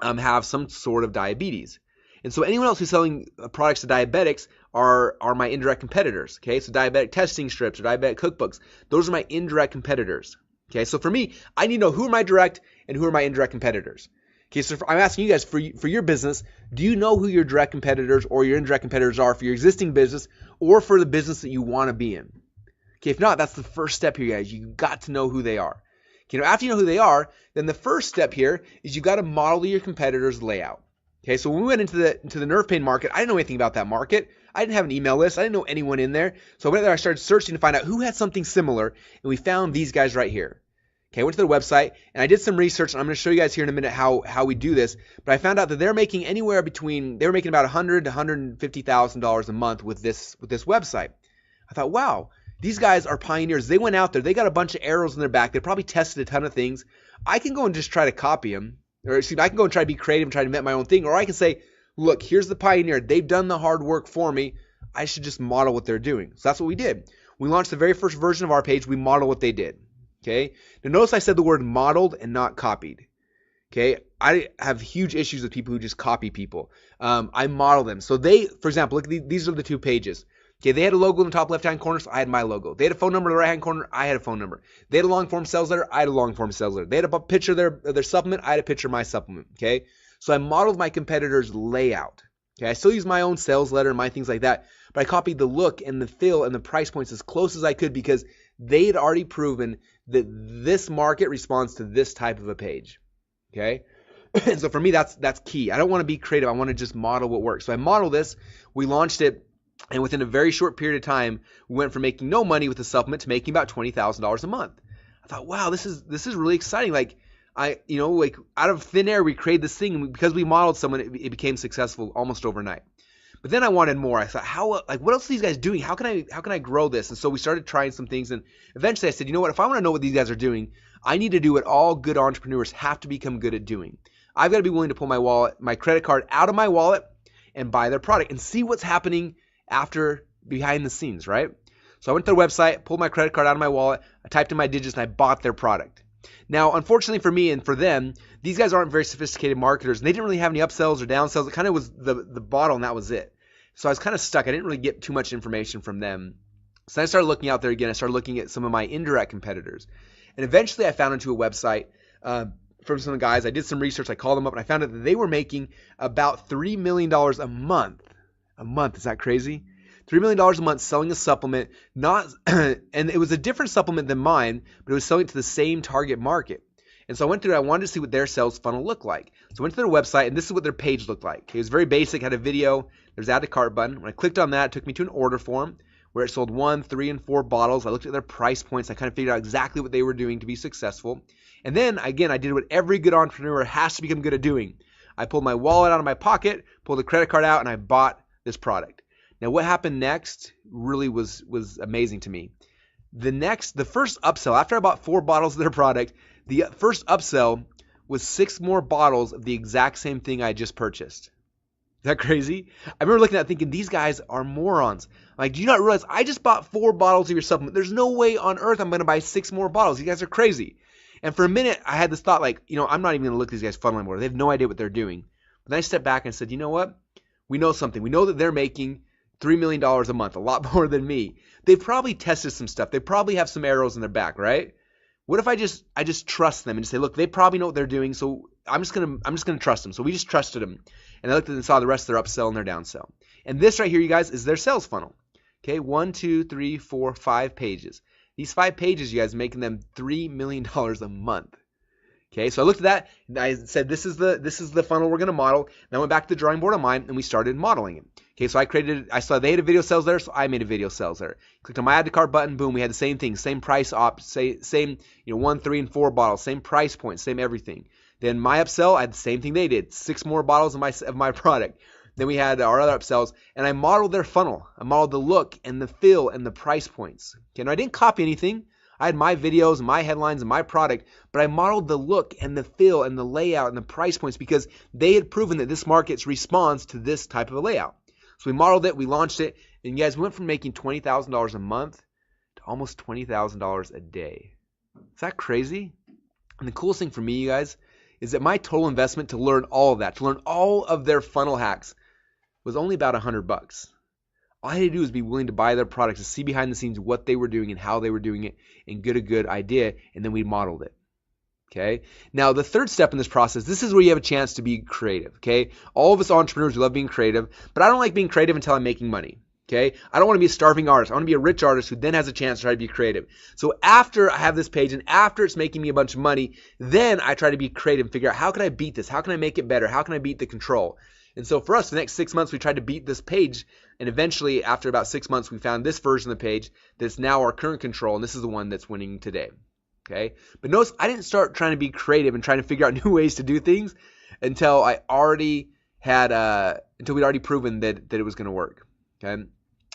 have some sort of diabetes. And so anyone else who's selling products to diabetics are my indirect competitors. Okay, so diabetic testing strips or diabetic cookbooks, those are my indirect competitors. Okay, so for me, I need to know who are my direct and who are my indirect competitors. Okay, so I'm asking you guys for your business, do you know who your direct competitors or your indirect competitors are for your existing business or for the business that you want to be in? Okay, if not, that's the first step here, guys. You got to know who they are. Okay, after you know who they are, then the first step here is you got to model your competitor's layout. Okay, so when we went into the nerve pain market, I didn't know anything about that market. I didn't have an email list. I didn't know anyone in there. So I went there, I started searching to find out who had something similar, and we found these guys right here. Okay, I went to their website, and I did some research, and I'm going to show you guys here in a minute how we do this. But I found out that they're making anywhere between, they were making about $100,000 to $150,000 a month with this website. I thought, wow, these guys are pioneers. They went out there. They got a bunch of arrows in their back. They probably tested a ton of things. I can go and just try to copy them. Or excuse me, I can go and try to be creative and try to invent my own thing. Or I can say, look, here's the pioneer. They've done the hard work for me. I should just model what they're doing. So that's what we did. We launched the very first version of our page. We modeled what they did. Okay. Now notice I said the word modeled and not copied. Okay. I have huge issues with people who just copy people. I model them. So they, for example, look, these are the two pages. Okay, they had a logo in the top left-hand corner, so I had my logo. They had a phone number in the right-hand corner, I had a phone number. They had a long-form sales letter, I had a long-form sales letter. They had a picture of their supplement, I had a picture of my supplement, okay? So I modeled my competitor's layout. Okay, I still use my own sales letter and my things like that, but I copied the look and the feel and the price points as close as I could because they had already proven that this market responds to this type of a page, okay? And so for me, that's key. I don't want to be creative. I want to just model what works. So I modeled this. We launched it. And within a very short period of time, we went from making no money with the supplement to making about $20,000 a month. I thought, wow, this is really exciting. Like like out of thin air, we created this thing, and because we modeled someone, it became successful almost overnight. But then I wanted more. I thought, what else are these guys doing? How can I grow this? And so we started trying some things, and eventually I said, you know what? If I want to know what these guys are doing, I need to do what all good entrepreneurs have to become good at doing. I've got to be willing to pull my credit card out of my wallet and buy their product and see what's happening after behind the scenes, right? So I went to their website, pulled my credit card out of my wallet, I typed in my digits, and I bought their product. Now, unfortunately for me and for them, these guys aren't very sophisticated marketers, and they didn't really have any upsells or downsells. It kind of was the bottle, and that was it. So I was kind of stuck. I didn't really get too much information from them. So I started looking out there again. I started looking at some of my indirect competitors. And eventually I found into a website from some guys. I did some research. I called them up, and I found out that they were making about $3 million a month. A month, is that crazy? $3 million a month selling a supplement, and it was a different supplement than mine, but it was selling to the same target market. And so I went through it. I wanted to see what their sales funnel looked like. So I went to their website, and this is what their page looked like. It was very basic, had a video. There's add to cart button. When I clicked on that, it took me to an order form where it sold 1, 3, and 4 bottles. I looked at their price points. I kind of figured out exactly what they were doing to be successful. And then, again, I did what every good entrepreneur has to become good at doing. I pulled my wallet out of my pocket, pulled the credit card out, and I bought this product. Now, what happened next really was amazing to me. The first upsell, after I bought 4 bottles of their product, the first upsell was 6 more bottles of the exact same thing I just purchased. Is that crazy? I remember looking at it thinking, these guys are morons. Like, do you not realize I just bought 4 bottles of your supplement? There's no way on earth I'm going to buy 6 more bottles. You guys are crazy. And for a minute, I had this thought like, I'm not even going to look at these guys' funnel anymore. They have no idea what they're doing. But then I stepped back and said, you know what? We know something. We know that they're making $3 million a month, a lot more than me. They've probably tested some stuff. They probably have some arrows in their back, right? What if I just trust them and just say, look, they probably know what they're doing, so I'm just gonna trust them. So we just trusted them, and I looked at them and saw the rest of their upsell and their downsell. And this right here, you guys, is their sales funnel. Okay, 1, 2, 3, 4, 5 pages. These 5 pages, you guys, making them $3 million a month. Okay, so I looked at that and I said, this is the funnel we're going to model. And I went back to the drawing board on mine and we started modeling it. Okay, so I saw they had a video sales there, so I made a video sales there. Clicked on my add to cart button, boom, we had the same thing, same price same 1, 3, and 4 bottles, same price point, same everything. Then my upsell, I had the same thing they did, 6 more bottles of my product. Then we had our other upsells, and I modeled their funnel. I modeled the look and the feel and the price points. Okay, and I didn't copy anything. I had my videos, my headlines, and my product, but I modeled the look and the feel and the layout and the price points because they had proven that this market responds to this type of a layout. So we modeled it, we launched it, and you guys went from making $20,000 a month to almost $20,000 a day. Is that crazy? And the coolest thing for me, you guys, is that my total investment to learn all of that, to learn all of their funnel hacks, was only about $100. All I had to do was be willing to buy their products, to see behind the scenes what they were doing and how they were doing it, and get a good idea, and then we modeled it. Okay. Now, the third step in this process, this is where you have a chance to be creative. Okay. All of us entrepreneurs, we love being creative, but I don't like being creative until I'm making money. Okay, I don't want to be a starving artist. I want to be a rich artist who then has a chance to try to be creative. So after I have this page and after it's making me a bunch of money, then I try to be creative and figure out how can I beat this? How can I make it better? How can I beat the control? And so for us, for the next 6 months, we tried to beat this page. And eventually, after about 6 months, we found this version of the page that's now our current control. And this is the one that's winning today. Okay, but notice I didn't start trying to be creative and trying to figure out new ways to do things until I already had, until we'd already proven that it was going to work. Okay.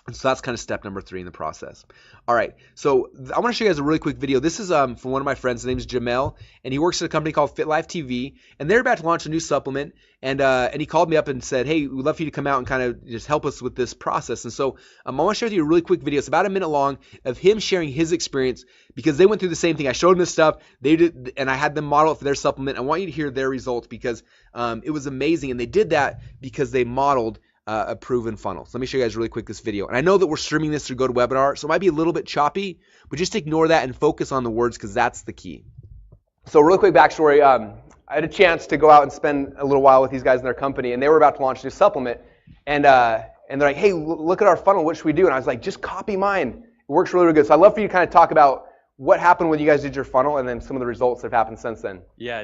And so that's kind of step number 3 in the process. All right, so I want to show you guys a really quick video. This is from one of my friends. His name is Jamel, and he works at a company called Fit Life TV, and they're about to launch a new supplement. And he called me up and said, hey, we'd love for you to come out and kind of just help us with this process. And so I want to share with you a really quick video. It's about a minute long of him sharing his experience because they went through the same thing. I showed them this stuff, they did, and I had them model it for their supplement. I want you to hear their results because it was amazing, and they did that because they modeled a proven funnel. So let me show you guys really quick this video. And I know that we're streaming this through GoToWebinar, so it might be a little bit choppy, but just ignore that and focus on the words because that's the key. So really quick backstory. I had a chance to go out and spend a little while with these guys in their company, and they were about to launch a new supplement. And they're like, hey, look at our funnel. What should we do? And I was like, just copy mine. It works really, really good. So I'd love for you to kind of talk about what happened when you guys did your funnel and then some of the results that have happened since then. Yeah,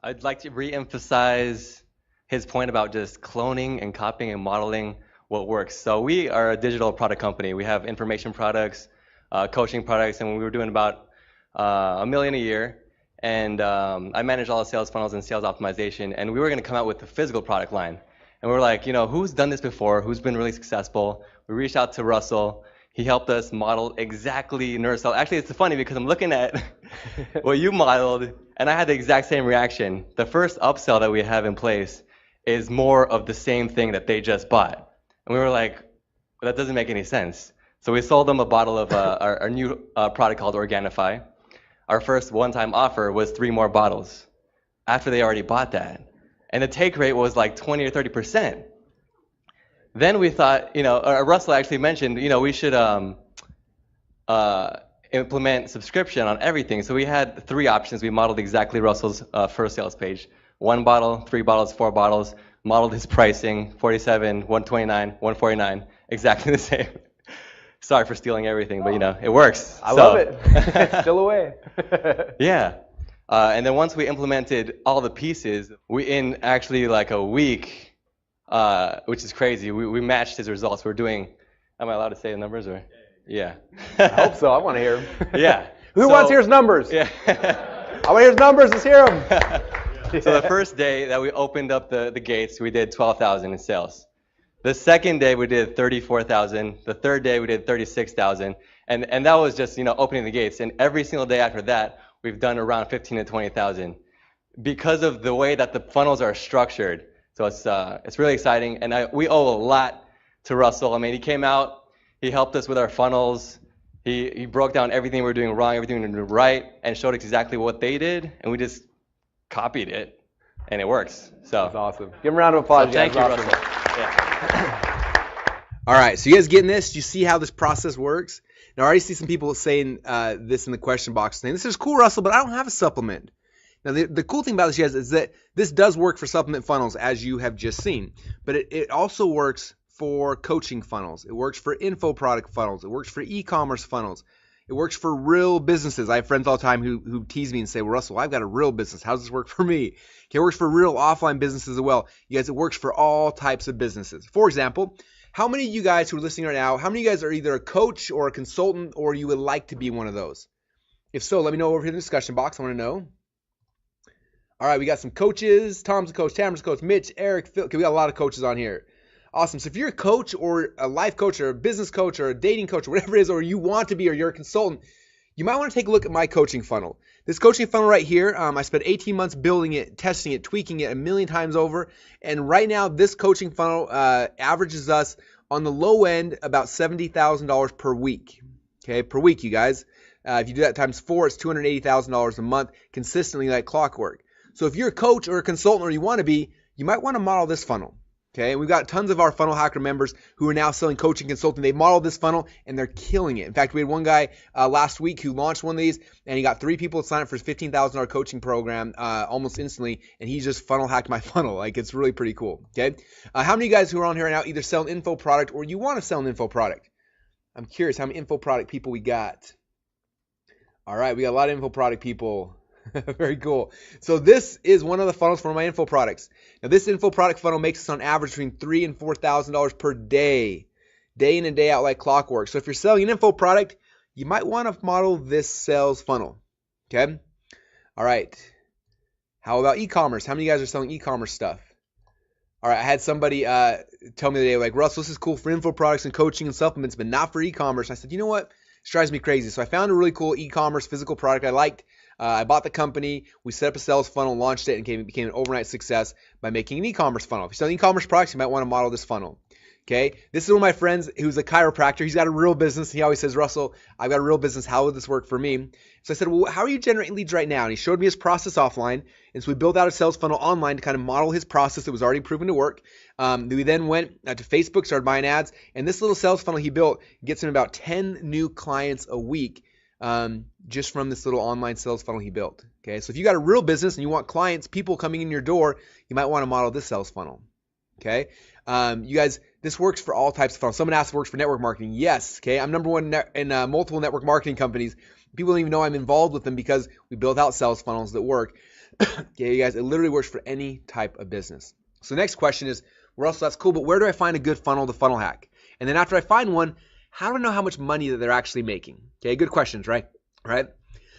I'd like to re-emphasize his point about just cloning and copying and modeling what works. So we are a digital product company. We have information products, coaching products, and we were doing about $1 million a year. And I manage all the sales funnels and sales optimization. And we were going to come out with a physical product line. And we were like, you know, who's done this before? Who's been really successful? We reached out to Russell. He helped us model exactly NerdSell. Actually, it's funny because I'm looking at what you modeled, and I had the exact same reaction. The first upsell that we have in place is more of the same thing that they just bought. And we were like, well, that doesn't make any sense. So we sold them a bottle of our new product called Organifi. Our first one-time offer was 3 more bottles after they already bought that. And the take rate was like 20 or 30%. Then we thought, you know, Russell actually mentioned, you know, we should implement subscription on everything. So we had 3 options. We modeled exactly Russell's first sales page. 1 bottle, 3 bottles, 4 bottles, modeled his pricing, 47, 129, 149, exactly the same. Sorry for stealing everything, but you know, it works. I love it. It's still away. Yeah. And then once we implemented all the pieces, in actually like a week, which is crazy, we matched his results. We're doing, am I allowed to say the numbers or? Yeah. I hope so. I want to hear them. Yeah. Who wants to hear his numbers? Yeah. I want to hear his numbers. Let's hear them. So the first day that we opened up the gates, we did 12,000 in sales. The second day we did 34,000. The third day we did 36,000. And that was just, you know, opening the gates. And every single day after that, we've done around 15 to 20,000 because of the way that the funnels are structured. So it's really exciting. And we owe a lot to Russell. I mean, he came out, he helped us with our funnels. He broke down everything we were doing wrong, everything we were doing right, and showed exactly what they did. And we just copied it, and it works. So that's awesome. Give him a round of applause. So thank you, awesome. Russell. Yeah. All right, so you guys getting this? Do you see how this process works? Now, I already see some people saying this in the question box, saying, this is cool, Russell, but I don't have a supplement. Now, the cool thing about this, guys, is that this does work for supplement funnels, as you have just seen. But it also works for coaching funnels. It works for info product funnels. It works for e-commerce funnels. It works for real businesses. I have friends all the time who tease me and say, well, Russell, I've got a real business. How does this work for me? Okay, it works for real offline businesses as well. You guys, it works for all types of businesses. For example, how many of you guys who are listening right now, how many of you guys are either a coach or a consultant or you would like to be one of those? If so, let me know over here in the discussion box. I want to know. All right, we got some coaches. Tom's a coach, Tamara's a coach, Mitch, Eric, Phil. Okay, we got a lot of coaches on here. Awesome. So if you're a coach or a life coach or a business coach or a dating coach or whatever it is, or you want to be, or you're a consultant, you might want to take a look at my coaching funnel. This coaching funnel right here, I spent 18 months building it, testing it, tweaking it 1,000,000 times over. And right now, this coaching funnel averages us on the low end about $70,000 per week. Okay, per week, you guys. If you do that times 4, it's $280,000 a month, consistently like clockwork. So if you're a coach or a consultant or you want to be, you might want to model this funnel. Okay, and we've got tons of our Funnel Hacker members who are now selling coaching consulting. They modeled this funnel and they're killing it. In fact, we had one guy last week who launched one of these, and he got 3 people to sign up for his $15,000 coaching program almost instantly, and he just funnel hacked my funnel. Like, it's really pretty cool. Okay, how many of you guys who are on here right now either sell an info product or you want to sell an info product? I'm curious how many info product people we got. All right, we got a lot of info product people. Very cool. So this is one of the funnels for my info products. Now this info product funnel makes us on average between $3,000 and $4,000 per day in and day out like clockwork. So if you're selling an info product, you might want to model this sales funnel. Okay. All right. How about e-commerce? How many of you guys are selling e-commerce stuff? All right. I had somebody tell me the other day, like, Russell, this is cool for info products and coaching and supplements, but not for e-commerce. I said, you know what? This drives me crazy. So I found a really cool e-commerce physical product I liked. I bought the company, we set up a sales funnel, launched it, and it became an overnight success by making an e-commerce funnel. If you're selling e-commerce products, you might want to model this funnel. Okay, this is one of my friends who's a chiropractor. He's got a real business. He always says, Russell, I've got a real business. How would this work for me? So I said, well, how are you generating leads right now? And he showed me his process offline. And so we built out a sales funnel online to kind of model his process that was already proven to work. We then went to Facebook, started buying ads. And this little sales funnel he built gets him about 10 new clients a week just from this little online sales funnel he built. Okay, so if you got a real business and you want clients, people coming in your door, you might want to model this sales funnel. Okay, you guys, this works for all types of funnels. Someone asked if it works for network marketing. Yes. Okay, I'm number one in multiple network marketing companies. People don't even know I'm involved with them because we build out sales funnels that work. Okay, you guys, it literally works for any type of business. So the next question is, Russell, that's cool, but where do I find a good funnel to funnel hack? And then after I find one, how do I know how much money that they're actually making? Okay, good questions, right? Right?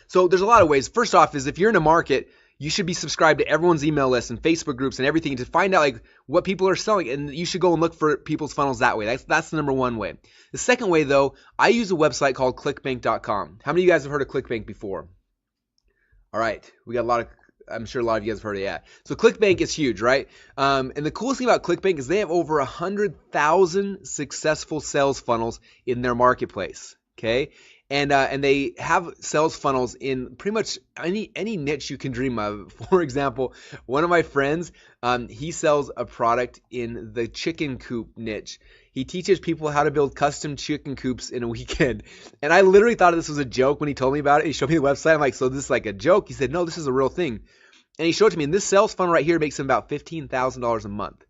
So there's a lot of ways. First off is if you're in a market, you should be subscribed to everyone's email list and Facebook groups and everything to find out like what people are selling, and you should go and look for people's funnels that way. That's the number one way. The second way though, I use a website called clickbank.com. How many of you guys have heard of ClickBank before? All right, we got a lot of, I'm sure a lot of you guys have heard of that. So ClickBank is huge, right? And the coolest thing about ClickBank is they have over 100,000 successful sales funnels in their marketplace. Okay, and they have sales funnels in pretty much any niche you can dream of. For example, one of my friends, he sells a product in the chicken coop niche. He teaches people how to build custom chicken coops in a weekend. And I literally thought this was a joke when he told me about it. He showed me the website. I'm like, so this is like a joke? He said, no, this is a real thing. And he showed it to me. And this sales funnel right here makes him about $15,000 a month.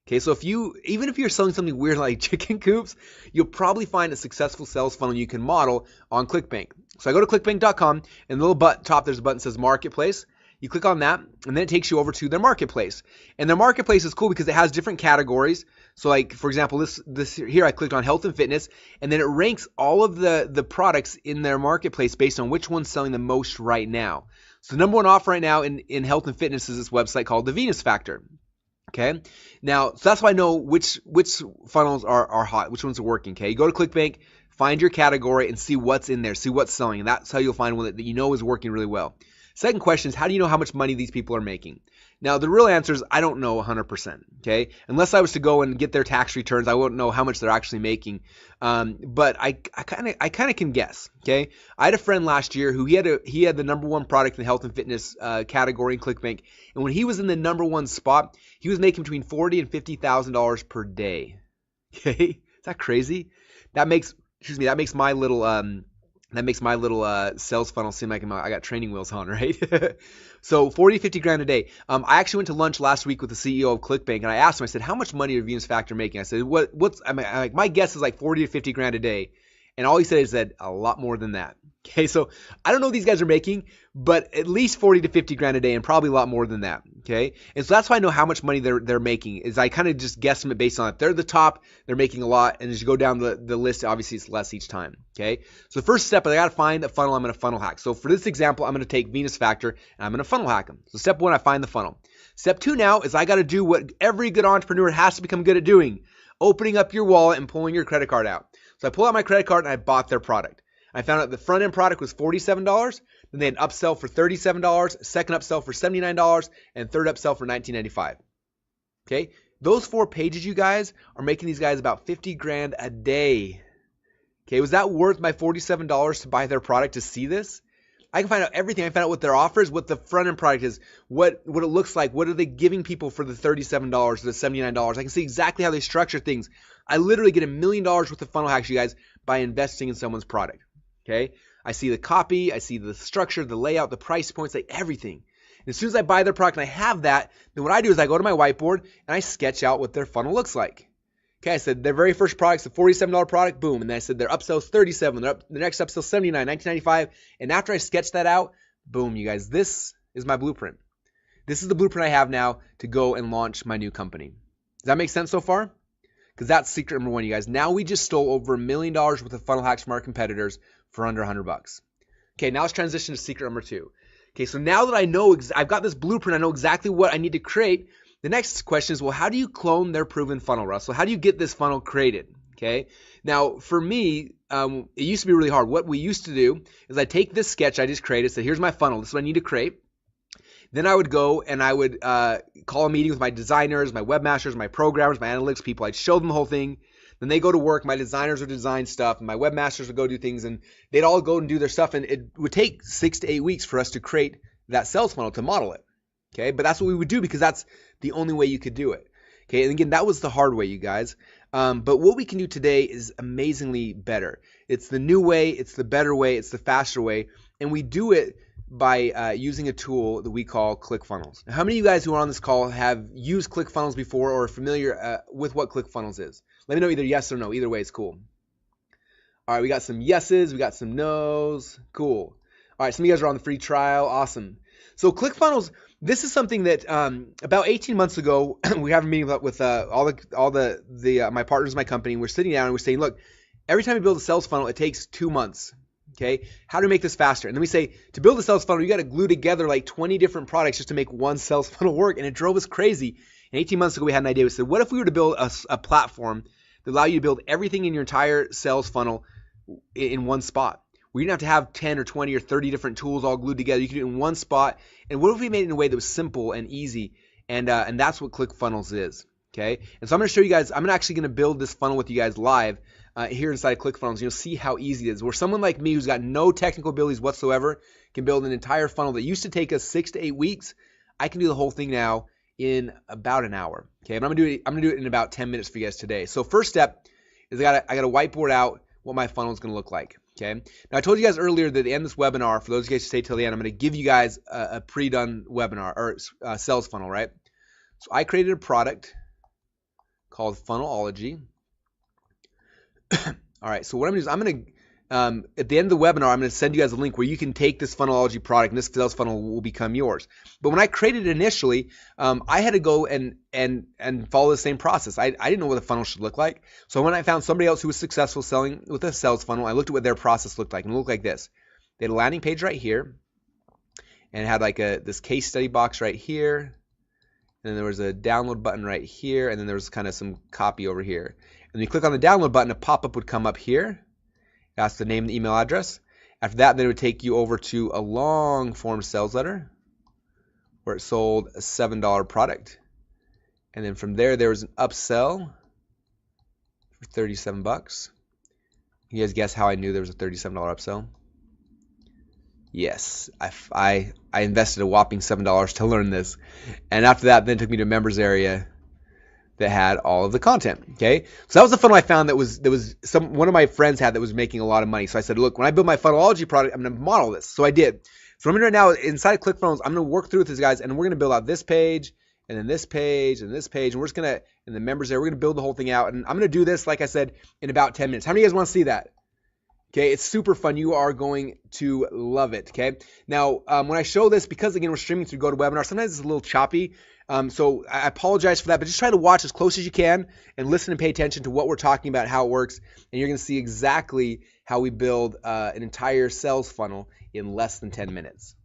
Okay, so even if you're selling something weird like chicken coops, you'll probably find a successful sales funnel you can model on ClickBank. So I go to clickbank.com, and the little top, there's a button that says Marketplace. You click on that, and then it takes you over to their marketplace. And their marketplace is cool because it has different categories. So like, for example, this here, I clicked on health and fitness, and then it ranks all of the products in their marketplace based on which one's selling the most right now. So the number one offer right now in health and fitness is this website called the Venus Factor. Okay, now, so that's why I know which funnels are hot, which ones are working. Okay, you go to ClickBank, find your category, and see what's in there, see what's selling, and that's how you'll find one that you know is working really well. Second question is, how do you know how much money these people are making? Now, the real answer is I don't know 100%, okay? Unless I was to go and get their tax returns, I wouldn't know how much they're actually making. But I kind of can guess, okay? I had a friend last year who he had the number one product in the health and fitness category in ClickBank, and when he was in the number one spot, he was making between $40,000 and $50,000 per day. Okay, is that crazy? That makes my little sales funnel seem like I got training wheels on, right? So 40, 50 grand a day. I actually went to lunch last week with the CEO of ClickBank, and I asked him, I said, how much money are Venus Factor making? I said, my guess is like 40 to 50 grand a day. And all he said is that a lot more than that. Okay, so I don't know what these guys are making, but at least 40 to 50 grand a day and probably a lot more than that. Okay, and so that's why I know how much money they're making, is I kind of just guesstimate based on it. They're the top, they're making a lot, and as you go down the list, obviously it's less each time. Okay, so the first step, I got to find a funnel I'm going to funnel hack. So for this example, I'm going to take Venus Factor and I'm going to funnel hack them. So step one, I find the funnel. Step two now is I got to do what every good entrepreneur has to become good at doing, opening up your wallet and pulling your credit card out. So I pull out my credit card and I bought their product. I found out the front end product was $47. Then they had an upsell for $37, second upsell for $79, and third upsell for $19.95. Okay, those 4 pages, you guys, are making these guys about 50 grand a day. Okay, was that worth my $47 to buy their product to see this? I can find out everything. I can find out what their offers, what the front end product is, what it looks like, what are they giving people for the $37 or the $79. I can see exactly how they structure things. I literally get $1 million worth of funnel hacks, you guys, by investing in someone's product. Okay? I see the copy, I see the structure, the layout, the price points, like everything. And as soon as I buy their product and I have that, then what I do is I go to my whiteboard and I sketch out what their funnel looks like. Okay, I said their very first product's a $47 product, boom. And then I said their upsell's $37, their next upsell's $79, $19.95. And after I sketch that out, boom, you guys, this is my blueprint. This is the blueprint I have now to go and launch my new company. Does that make sense so far? Because that's secret number one, you guys. Now we just stole over $1 million worth of funnel hacks from our competitors for under $100. Okay, now let's transition to secret number two. Okay, so now that I know, I've got this blueprint, I know exactly what I need to create. The next question is, well, how do you clone their proven funnel, Russell? How do you get this funnel created? Okay, now for me, it used to be really hard. What we used to do is I take this sketch I just created, say, here's my funnel, this is what I need to create. Then I would go and I would call a meeting with my designers, my webmasters, my programmers, my analytics people. I'd show them the whole thing. Then they go to work. My designers would design stuff, and my webmasters would go do things, and they'd all go and do their stuff. And it would take 6 to 8 weeks for us to create that sales funnel, to model it. Okay, but that's what we would do because that's the only way you could do it. Okay, and again, that was the hard way, you guys. But what we can do today is amazingly better. It's the new way. It's the better way. It's the faster way, and we do it by using a tool that we call ClickFunnels. Now, how many of you guys who are on this call have used ClickFunnels before or are familiar with what ClickFunnels is? Let me know either yes or no. Either way is cool. All right, we got some yeses. We got some nos. Cool. All right, some of you guys are on the free trial. Awesome. So ClickFunnels, this is something that about 18 months ago, we have a meeting with all the my partners in my company, and we're sitting down and we're saying, look, every time you build a sales funnel, it takes 2 months. Okay, how do we make this faster? And then we say, to build a sales funnel, you got to glue together like 20 different products just to make one sales funnel work. And it drove us crazy. And 18 months ago, we had an idea. We said, what if we were to build a platform that allow you to build everything in your entire sales funnel in one spot? We didn't have to have 10 or 20 or 30 different tools all glued together. You could do it in one spot. And what if we made it in a way that was simple and easy? And that's what ClickFunnels is. Okay, and so I'm going to show you guys. I'm actually going to build this funnel with you guys live. Here inside ClickFunnels, you'll see how easy it is. Where someone like me who's got no technical abilities whatsoever can build an entire funnel that used to take us 6 to 8 weeks, I can do the whole thing now in about an hour. Okay, but I'm gonna do it in about 10 minutes for you guys today. So first step is I gotta whiteboard out what my funnel is gonna look like. Okay. Now I told you guys earlier that at the end of this webinar, for those of you guys who stay till the end, I'm gonna give you guys a pre-done webinar or sales funnel, right? So I created a product called Funnelology. All right, so what I'm going to do is I'm going to, at the end of the webinar, I'm going to send you guys a link where you can take this Funnelology product and this sales funnel will become yours. But when I created it initially, I had to go and follow the same process. I didn't know what a funnel should look like. So when I found somebody else who was successful selling with a sales funnel, I looked at what their process looked like, and it looked like this. They had a landing page right here, and it had like this case study box right here, and then there was a download button right here, and then there was kind of some copy over here. And you click on the download button, a pop-up would come up here. That's the name and the email address. After that, then it would take you over to a long form sales letter where it sold a $7 product. And then from there was an upsell for 37 bucks. You guys guess how I knew there was a $37 upsell? Yes, I invested a whopping $7 to learn this. And after that, then it took me to a members area that had all of the content. Okay, so that was the funnel I found that was one of my friends had that was making a lot of money. So I said, look, when I build my Funnelology product, I'm going to model this. So I did. So what I'm going to do right now inside of ClickFunnels, I'm going to work through with these guys, and we're going to build out this page, and then this page, and this page, and we're just going to, in the members area, we're going to build the whole thing out. And I'm going to do this, like I said, in about 10 minutes. How many of you guys want to see that? Okay, it's super fun. You are going to love it. Okay, now when I show this, because again we're streaming through GoToWebinar, sometimes it's a little choppy. So I apologize for that, but just try to watch as close as you can and listen and pay attention to what we're talking about, how it works, and you're going to see exactly how we build an entire sales funnel in less than 10 minutes.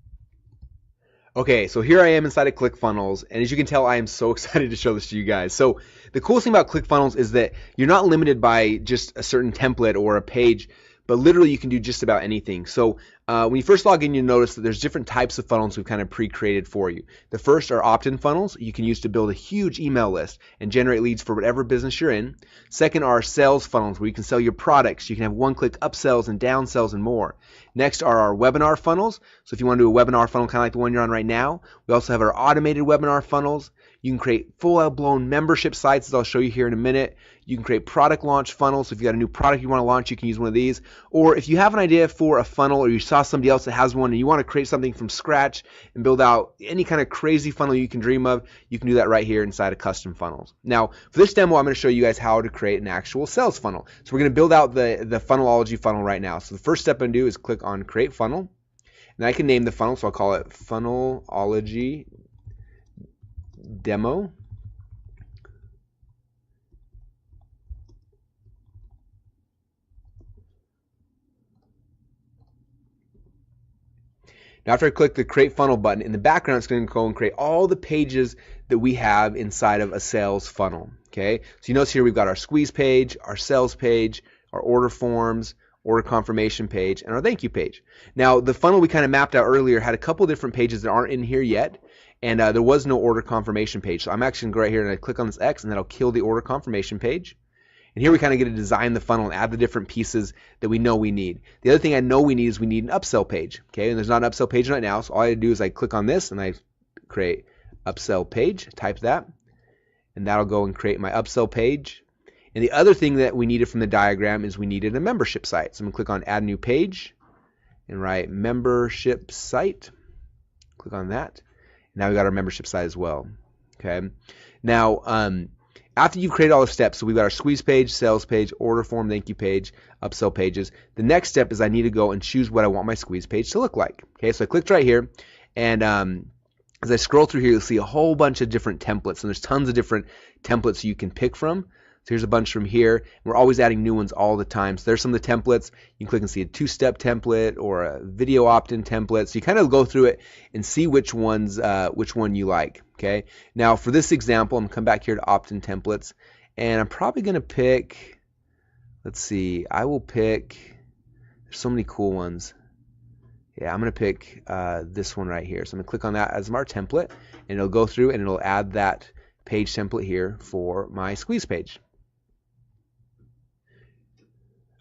Okay, so here I am inside of ClickFunnels, and as you can tell, I am so excited to show this to you guys. So the coolest thing about ClickFunnels is that you're not limited by just a certain template or a page, but literally you can do just about anything. So when you first log in, you'll notice that there's different types of funnels we've kind of pre-created for you. The first are opt-in funnels you can use to build a huge email list and generate leads for whatever business you're in. Second are sales funnels where you can sell your products. You can have one-click upsells and downsells and more. Next are our webinar funnels. So if you want to do a webinar funnel kind of like the one you're on right now, we also have our automated webinar funnels. You can create full-blown membership sites, as I'll show you here in a minute. You can create product launch funnels. So if you got a new product you want to launch, you can use one of these. Or if you have an idea for a funnel or you saw somebody else that has one and you want to create something from scratch and build out any kind of crazy funnel you can dream of, you can do that right here inside of custom funnels. Now, for this demo, I'm going to show you guys how to create an actual sales funnel. So we're going to build out the funnelology funnel right now. So the first step I'm going to do is click on create funnel. And I can name the funnel, so I'll call it funnelology demo. Now after I click the create funnel button, in the background it's going to go and create all the pages that we have inside of a sales funnel. Okay, so you notice here we've got our squeeze page, our sales page, our order forms, order confirmation page, and our thank you page. Now the funnel we kind of mapped out earlier had a couple different pages that aren't in here yet, and there was no order confirmation page. So I'm actually going to go right here and I click on this X, and that'll kill the order confirmation page. And here we kind of get to design the funnel and add the different pieces that we know we need. The other thing I know we need is we need an upsell page. Okay, and there's not an upsell page right now, so all I do is I click on this and I create upsell page, type that, and that'll go and create my upsell page. And the other thing that we needed from the diagram is we needed a membership site. So I'm going to click on add new page and write membership site. Click on that. Now we got our membership site as well. Okay. Now, after you've created all the steps, so we've got our squeeze page, sales page, order form, thank you page, upsell pages. The next step is I need to go and choose what I want my squeeze page to look like. Okay, so I clicked right here, and as I scroll through here, you'll see a whole bunch of different templates, and there's tons of different templates you can pick from. So here's a bunch from here. We're always adding new ones all the time. So there's some of the templates. You can click and see a two-step template or a video opt-in template. So you kind of go through it and see which one you like. Okay. Now for this example, I'm gonna come back here to opt-in templates, and I'm probably gonna pick. Let's see. I will pick. There's so many cool ones. Yeah, I'm gonna pick this one right here. So I'm gonna click on that as my template, and it'll go through and it'll add that page template here for my squeeze page.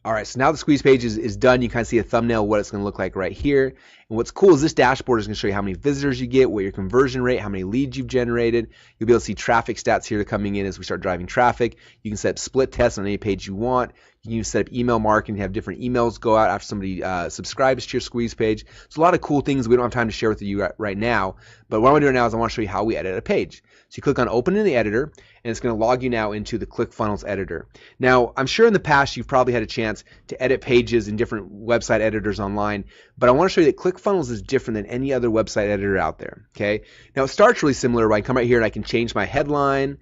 All right, so now the squeeze page is done. You kind of see a thumbnail of what it's going to look like right here. And what's cool is this dashboard is going to show you how many visitors you get, what your conversion rate, how many leads you've generated. You'll be able to see traffic stats here coming in as we start driving traffic. You can set up split tests on any page you want. You can set up email marketing, have different emails go out after somebody subscribes to your squeeze page. So a lot of cool things we don't have time to share with you right now. But what I want to do now is I want to show you how we edit a page. So you click on open in the editor, and it's going to log you now into the ClickFunnels editor. Now, I'm sure in the past you've probably had a chance to edit pages in different website editors online, but I want to show you that ClickFunnels is different than any other website editor out there. Okay. Now it starts really similar. Where I come right here and I can change my headline.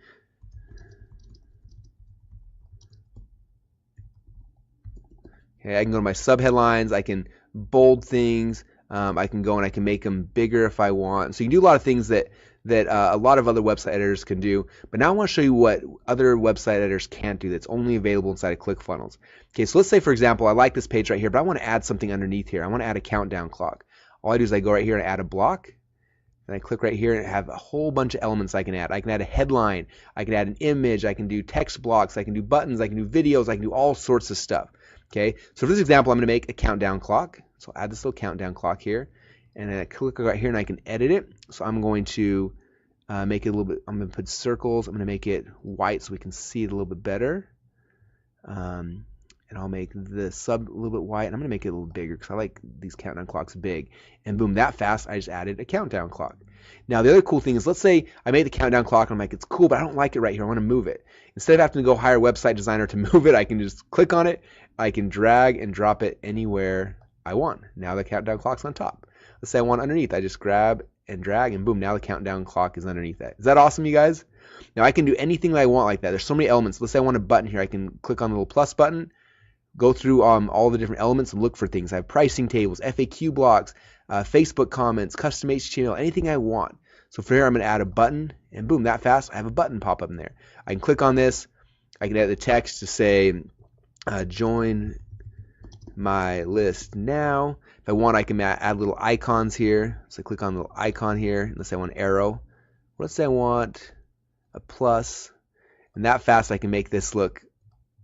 Okay, I can go to my subheadlines. I can bold things. I can go and I can make them bigger if I want. So you can do a lot of things that a lot of other website editors can do. But now I want to show you what other website editors can't do that's only available inside of ClickFunnels. Okay, so let's say, for example, I like this page right here, but I want to add something underneath here. I want to add a countdown clock. All I do is I go right here and add a block. And I click right here and have a whole bunch of elements I can add. I can add a headline. I can add an image. I can do text blocks. I can do buttons. I can do videos. I can do all sorts of stuff. Okay, so for this example, I'm going to make a countdown clock. So I'll add this little countdown clock here. And I click right here and I can edit it. So I'm going to make it a little bit, I'm going to put circles. I'm going to make it white so we can see it a little bit better. And I'll make the sub a little bit white. And I'm going to make it a little bigger because I like these countdown clocks big. And boom, that fast, I just added a countdown clock. Now, the other cool thing is, let's say I made the countdown clock and I'm like, it's cool, but I don't like it right here. I want to move it. Instead of having to go hire a website designer to move it, I can just click on it. I can drag and drop it anywhere I want. Now the countdown clock's on top. Let's say I want underneath. I just grab and drag, and boom, now the countdown clock is underneath that. Is that awesome, you guys? Now I can do anything that I want like that. There's so many elements. Let's say I want a button here. I can click on the little plus button, go through all the different elements and look for things. I have pricing tables, FAQ blocks, Facebook comments, custom HTML, anything I want. So for here, I'm going to add a button, and boom, that fast, I have a button pop up in there. I can click on this. I can add the text to say, join my list now. If I want, I can add little icons here. So I click on the little icon here. Let's say I want an arrow. Let's say I want a plus. And that fast, I can make this look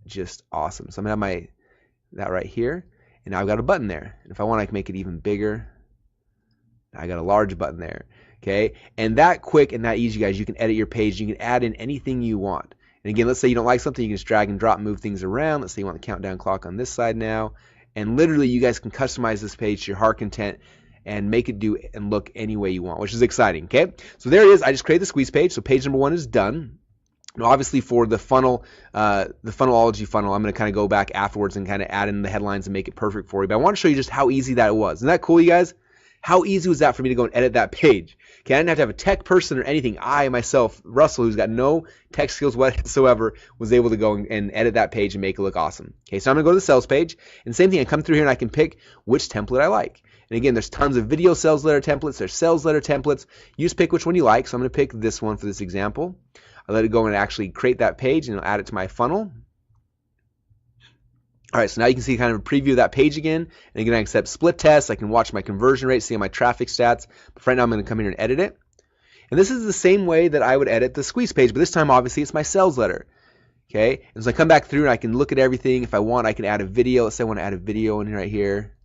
just awesome. So I'm going to have that right here. And now I've got a button there. And if I want, I can make it even bigger. I got a large button there. Okay. And that quick and that easy, guys, you can edit your page. You can add in anything you want. And again, let's say you don't like something, you can just drag and drop, move things around. Let's say you want the countdown clock on this side now. And literally, you guys can customize this page to your heart content and make it do and look any way you want, which is exciting. Okay. So there it is. I just created the squeeze page. So page number 1 is done. Now, obviously, for the funnel, the funnelology funnel, I'm going to kind of go back afterwards and kind of add in the headlines and make it perfect for you. But I want to show you just how easy that was. Isn't that cool, you guys? How easy was that for me to go and edit that page? Okay, I didn't have to have a tech person or anything. I myself, Russell, who's got no tech skills whatsoever, was able to go and edit that page and make it look awesome. Okay, so I'm going to go to the sales page. And same thing, I come through here and I can pick which template I like. And again, there's tons of video sales letter templates. There's sales letter templates. You just pick which one you like. So I'm going to pick this one for this example. I let it go and actually create that page and I'll add it to my funnel. All right, so now you can see kind of a preview of that page again. And again, I can set split tests. I can watch my conversion rate, see my traffic stats. But right now, I'm going to come here and edit it. And this is the same way that I would edit the squeeze page, but this time, obviously, it's my sales letter. Okay, and so I come back through and I can look at everything. If I want, I can add a video. Let's say I want to add a video in right here.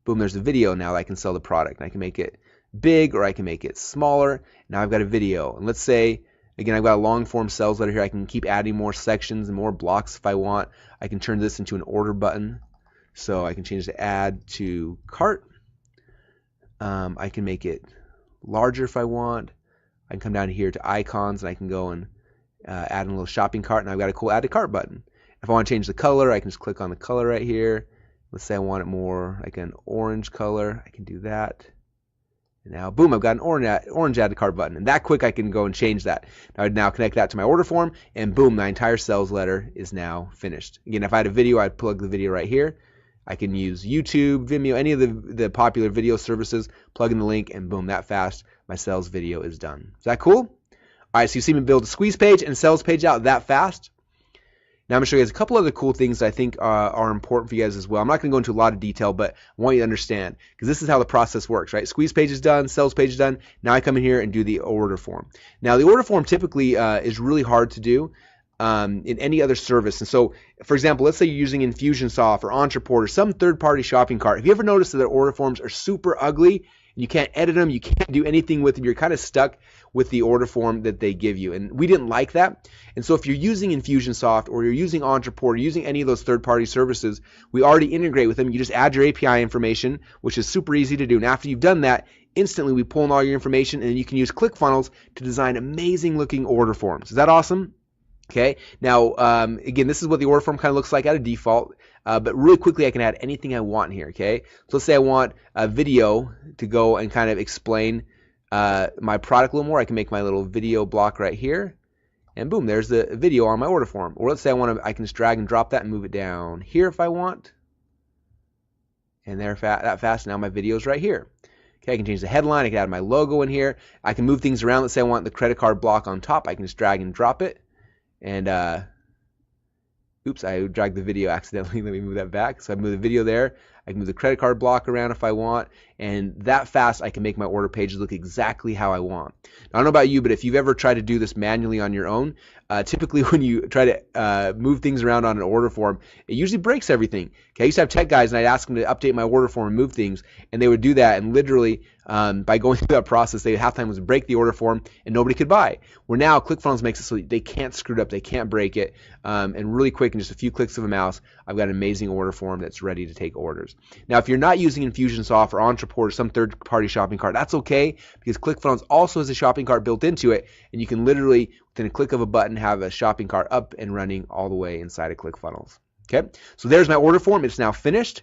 Boom, there's a video now that I can sell the product. And I can make it big or I can make it smaller. Now I've got a video. And let's say, again, I've got a long form sales letter here. I can keep adding more sections and more blocks if I want. I can turn this into an order button. So I can change the add to cart. I can make it larger if I want. I can come down here to icons and I can go and add in a little shopping cart. And I've got a cool add to cart button. If I want to change the color, I can just click on the color right here. Let's say I want it more like an orange color. I can do that. And now, boom, I've got an orange add to cart button. And that quick, I can go and change that. Now, I'd now connect that to my order form, and boom, my entire sales letter is now finished. Again, if I had a video, I'd plug the video right here. I can use YouTube, Vimeo, any of the popular video services, plug in the link, and boom, that fast, my sales video is done. Is that cool? All right, so you see me build a squeeze page and sales page out that fast. Now I'm going to show you guys a couple other cool things that I think are important for you guys as well. I'm not going to go into a lot of detail, but I want you to understand because this is how the process works, right? Squeeze page is done, sales page is done. Now I come in here and do the order form. Now the order form typically is really hard to do in any other service. And so, for example, let's say you're using Infusionsoft or Entreport or some third-party shopping cart. Have you ever noticed that their order forms are super ugly? You can't edit them. You can't do anything with them. You're kind of stuck with the order form that they give you. And we didn't like that. And so if you're using Infusionsoft or you're using Entreport or using any of those third-party services, we already integrate with them. You just add your API information, which is super easy to do. And after you've done that, instantly we pull in all your information and you can use ClickFunnels to design amazing-looking order forms. Is that awesome? Okay. Now, again, this is what the order form kind of looks like at a default. But really quickly, I can add anything I want here, okay? So let's say I want a video to go and kind of explain my product a little more. I can make my little video block right here. And boom, there's the video on my order form. Or let's say I can just drag and drop that and move it down here if I want. And there, that fast. Now my video is right here. Okay, I can change the headline. I can add my logo in here. I can move things around. Let's say I want the credit card block on top. I can just drag and drop it. And oops, I dragged the video accidentally. Let me move that back. So I move the video there. I can move the credit card block around if I want. And that fast, I can make my order pages look exactly how I want. Now, I don't know about you, but if you've ever tried to do this manually on your own, typically when you try to move things around on an order form, it usually breaks everything. Okay, I used to have tech guys, and I'd ask them to update my order form and move things, and they would do that. And literally, by going through that process, they half the time was break the order form, and nobody could buy. Where now ClickFunnels makes it so they can't screw it up, they can't break it, and really quick, in just a few clicks of a mouse, I've got an amazing order form that's ready to take orders. Now, if you're not using Infusionsoft or Entreport or some third-party shopping cart, that's okay, because ClickFunnels also has a shopping cart built into it, and you can literally, within a click of a button, have a shopping cart up and running all the way inside of ClickFunnels. Okay, so there's my order form. It's now finished.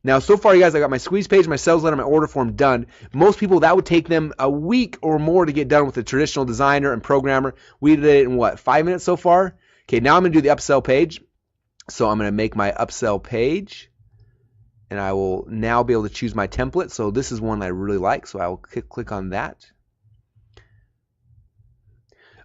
Now, so far, you guys, I got my squeeze page, my sales letter, my order form done. Most people, that would take them a week or more to get done with a traditional designer and programmer. We did it in, what, 5 minutes so far? Okay, now I'm going to do the upsell page. So I'm going to make my upsell page, and I will now be able to choose my template. So this is one I really like, so I will click on that.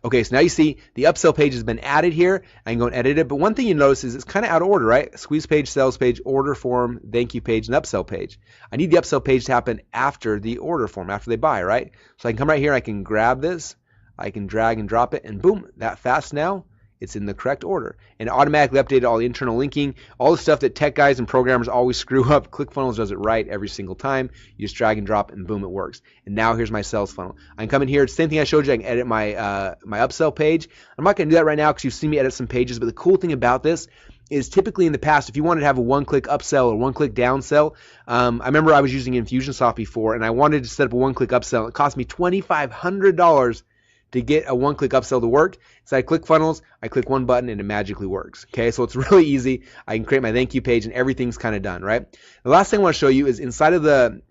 Okay, so now you see the upsell page has been added here. I can go and edit it. But one thing you notice is it's kind of out of order, right? Squeeze page, sales page, order form, thank you page, and upsell page. I need the upsell page to happen after the order form, after they buy, right? So I can come right here, I can grab this, I can drag and drop it, and boom, that fast now, it's in the correct order. And automatically updated all the internal linking, all the stuff that tech guys and programmers always screw up. ClickFunnels does it right every single time. You just drag and drop and boom, it works. And now here's my sales funnel. I can come in here, same thing I showed you, I can edit my my upsell page. I'm not gonna do that right now because you've seen me edit some pages, but the cool thing about this is typically in the past, if you wanted to have a one-click upsell or one-click downsell, I remember I was using Infusionsoft before and I wanted to set up a one-click upsell. It cost me $2,500 to get a one-click upsell to work. Inside ClickFunnels, I click one button and it magically works. Okay, so it's really easy. I can create my thank you page and everything's kind of done, right? The last thing I want to show you is inside of the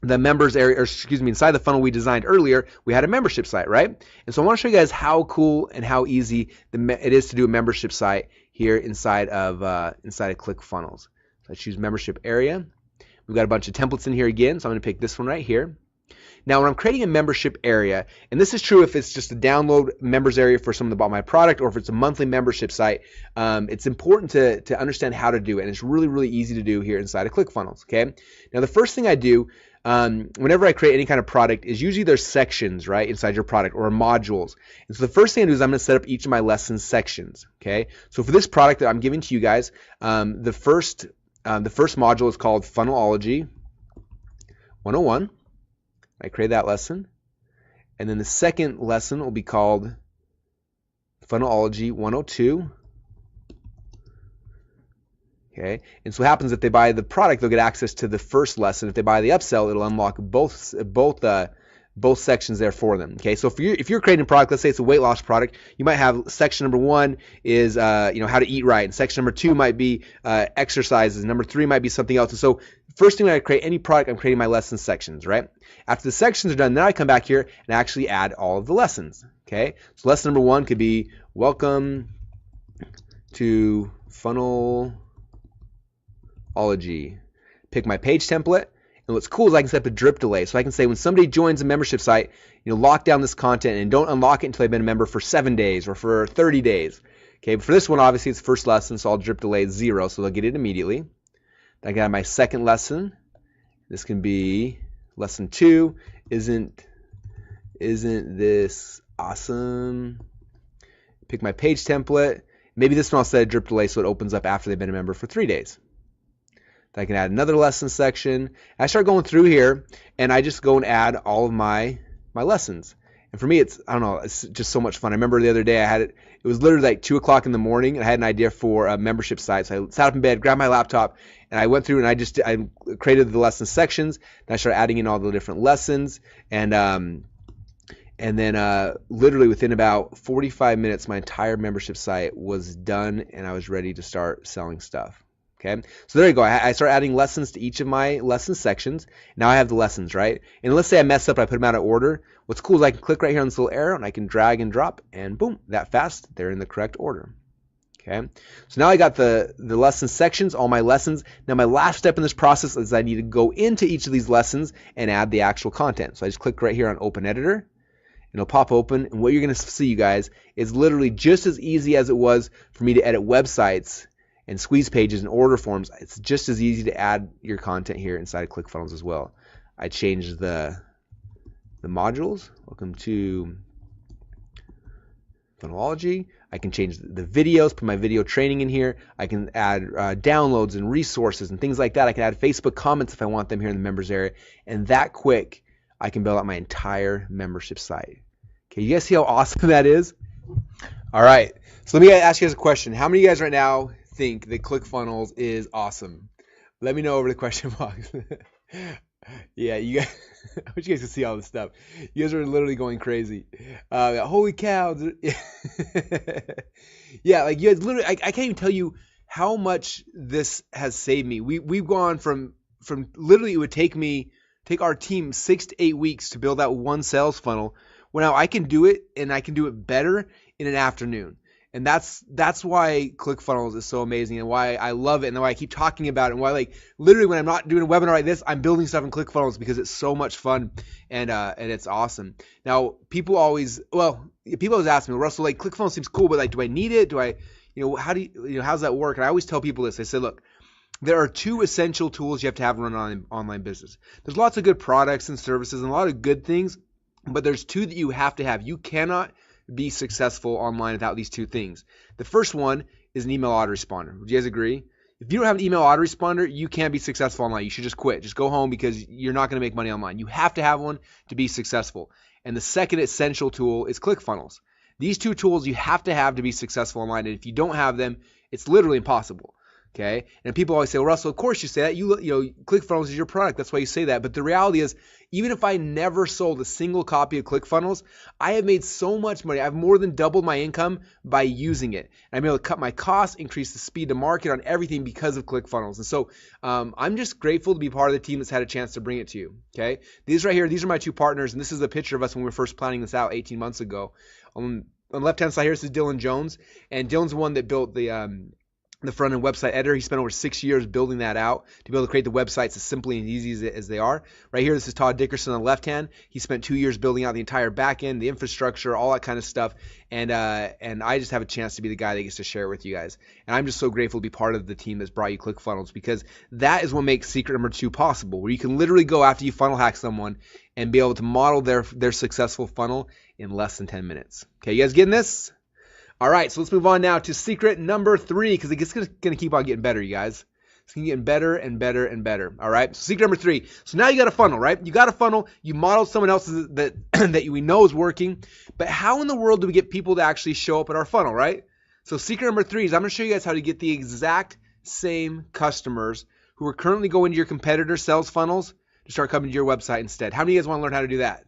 members area, or excuse me, inside the funnel we designed earlier, we had a membership site, right? And so I want to show you guys how cool and how easy it is to do a membership site here inside of ClickFunnels. So I choose membership area. We've got a bunch of templates in here again, so I'm going to pick this one right here. Now, when I'm creating a membership area, and this is true if it's just a download members area for someone that bought my product or if it's a monthly membership site, it's important to understand how to do it. And it's really, really easy to do here inside of ClickFunnels, okay? Now, the first thing I do whenever I create any kind of product is usually there's sections, right, inside your product or modules. And so the first thing I do is I'm going to set up each of my lesson sections, okay? So for this product that I'm giving to you guys, the first module is called Funnelology 101. I create that lesson. And then the second lesson will be called Funnelology 102. Okay, and so what happens if they buy the product, they'll get access to the first lesson. If they buy the upsell, it'll unlock both sections there for them. Okay, so if you're creating a product, let's say it's a weight loss product, you might have section number 1 is how to eat right, and section number 2 might be exercises, number 3 might be something else. And so first thing when I create any product, I'm creating my lesson sections, right? After the sections are done, then I come back here and actually add all of the lessons. Okay, so lesson number 1 could be welcome to Funnelology. Pick my page template. And what's cool is I can set up a drip delay. So I can say when somebody joins a membership site, lock down this content and don't unlock it until they've been a member for 7 days or for 30 days. Okay, but for this one, obviously it's first lesson, so I'll drip delay 0, so they'll get it immediately. Then I got my second lesson. This can be lesson 2. Isn't this awesome? Pick my page template. Maybe this one I'll set a drip delay so it opens up after they've been a member for 3 days. I can add another lesson section. I start going through here, and I just go and add all of my lessons. And for me, it's just so much fun. I remember the other day it was literally like 2 o'clock in the morning, and I had an idea for a membership site. So I sat up in bed, grabbed my laptop, and I went through and I created the lesson sections. And I started adding in all the different lessons, and then literally within about 45 minutes, my entire membership site was done, and I was ready to start selling stuff. Okay, so there you go. I start adding lessons to each of my lesson sections. Now I have the lessons, right? And let's say I mess up, I put them out of order. What's cool is I can click right here on this little arrow and I can drag and drop, and boom, that fast, they're in the correct order. Okay, so now I got the lesson sections, all my lessons. Now my last step in this process is I need to go into each of these lessons and add the actual content. So I just click right here on Open Editor, and it'll pop open. And what you're going to see, you guys, is literally just as easy as it was for me to edit websites and squeeze pages and order forms. It's just as easy to add your content here inside of ClickFunnels as well. I changed the modules. Welcome to Funnelology. I can change the videos, put my video training in here. I can add downloads and resources and things like that. I can add Facebook comments if I want them here in the members area. And that quick, I can build out my entire membership site. Okay, you guys see how awesome that is? All right, so let me ask you guys a question. How many of you guys right now think that ClickFunnels is awesome? Let me know over the question box. Yeah, you guys, I wish you guys could see all this stuff. You guys are literally going crazy. Holy cow. Yeah, like you guys literally, I can't even tell you how much this has saved me. We've gone from literally, it would take our team 6 to 8 weeks to build out one sales funnel. Well, now I can do it, and I can do it better in an afternoon. And that's why ClickFunnels is so amazing and why I love it and why I keep talking about it and why, like, literally when I'm not doing a webinar like this, I'm building stuff in ClickFunnels because it's so much fun and it's awesome. Now, people always ask me, Russell, like, ClickFunnels seems cool, but like, do I need it? Do I, how's that work? And I always tell people this. I say, look, there are two essential tools you have to have run on online business. There's lots of good products and services and a lot of good things, but there's two that you have to have. You cannot be successful online without these two things. The first one is an email autoresponder. Would you guys agree? If you don't have an email autoresponder, you can't be successful online. You should just quit. Just go home because you're not going to make money online. You have to have one to be successful. And the second essential tool is ClickFunnels. These two tools you have to be successful online. And if you don't have them, it's literally impossible. Okay. And people always say, well, Russell, of course you say that. You know, ClickFunnels is your product. That's why you say that. But the reality is, even if I never sold a single copy of ClickFunnels, I have made so much money. I've more than doubled my income by using it. And I'm able to cut my costs, increase the speed to market on everything because of ClickFunnels. And so I'm just grateful to be part of the team that's had a chance to bring it to you. Okay. These right here, these are my two partners. And this is a picture of us when we were first planning this out 18 months ago. On the left-hand side here, this is Dylan Jones. And Dylan's the one that built the front-end website editor. He spent over 6 years building that out to be able to create the websites as simply and easy as they are. Right here, this is Todd Dickerson on the left hand. He spent 2 years building out the entire back end, the infrastructure, all that kind of stuff. And I just have a chance to be the guy that gets to share it with you guys. And I'm just so grateful to be part of the team that's brought you ClickFunnels, because that is what makes secret number 2 possible, where you can literally go after you funnel hack someone and be able to model their successful funnel in less than 10 minutes. Okay, you guys getting this? All right, so let's move on now to secret number 3, because it's going to keep on getting better, you guys. It's going to get better and better and better. All right, so secret number 3. So now you got a funnel, right? You got a funnel. You modeled someone else's that we know is working. But how in the world do we get people to actually show up at our funnel, right? So secret number 3 is I'm going to show you guys how to get the exact same customers who are currently going to your competitor sales funnels to start coming to your website instead. How many of you guys want to learn how to do that?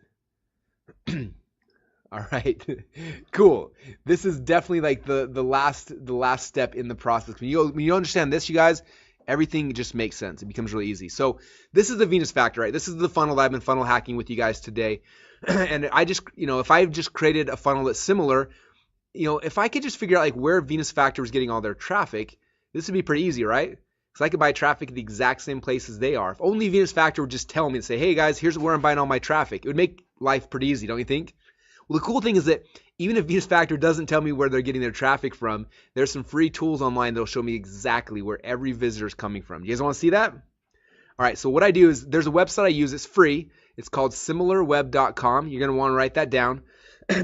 All right, cool. This is definitely like the last step in the process. When you understand this, you guys, everything just makes sense. It becomes really easy. So this is the Venus Factor, right? This is the funnel that I've been funnel hacking with you guys today. And I just, if I've just created a funnel that's similar, if I could just figure out like where Venus Factor is getting all their traffic, this would be pretty easy, right? Because I could buy traffic at the exact same places they are. If only Venus Factor would just tell me and say, hey guys, here's where I'm buying all my traffic. It would make life pretty easy, don't you think? Well, the cool thing is that even if Venus Factor doesn't tell me where they're getting their traffic from, there's some free tools online that'll show me exactly where every visitor is coming from. You guys want to see that? All right, so what I do is there's a website I use. It's free. It's called similarweb.com. You're going to want to write that down.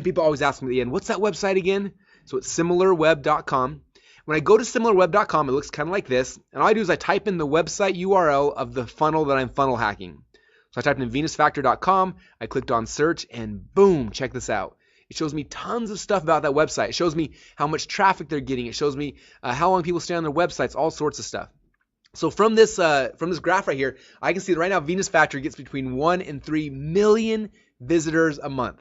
People always ask me at the end, what's that website again? So it's similarweb.com. When I go to similarweb.com, it looks kind of like this. And all I do is I type in the website URL of the funnel that I'm funnel hacking. So I typed in venusfactor.com, I clicked on search, and boom, check this out. It shows me tons of stuff about that website. It shows me how much traffic they're getting. It shows me how long people stay on their websites, all sorts of stuff. So from this graph right here, I can see that right now Venus Factor gets between 1 and 3 million visitors a month.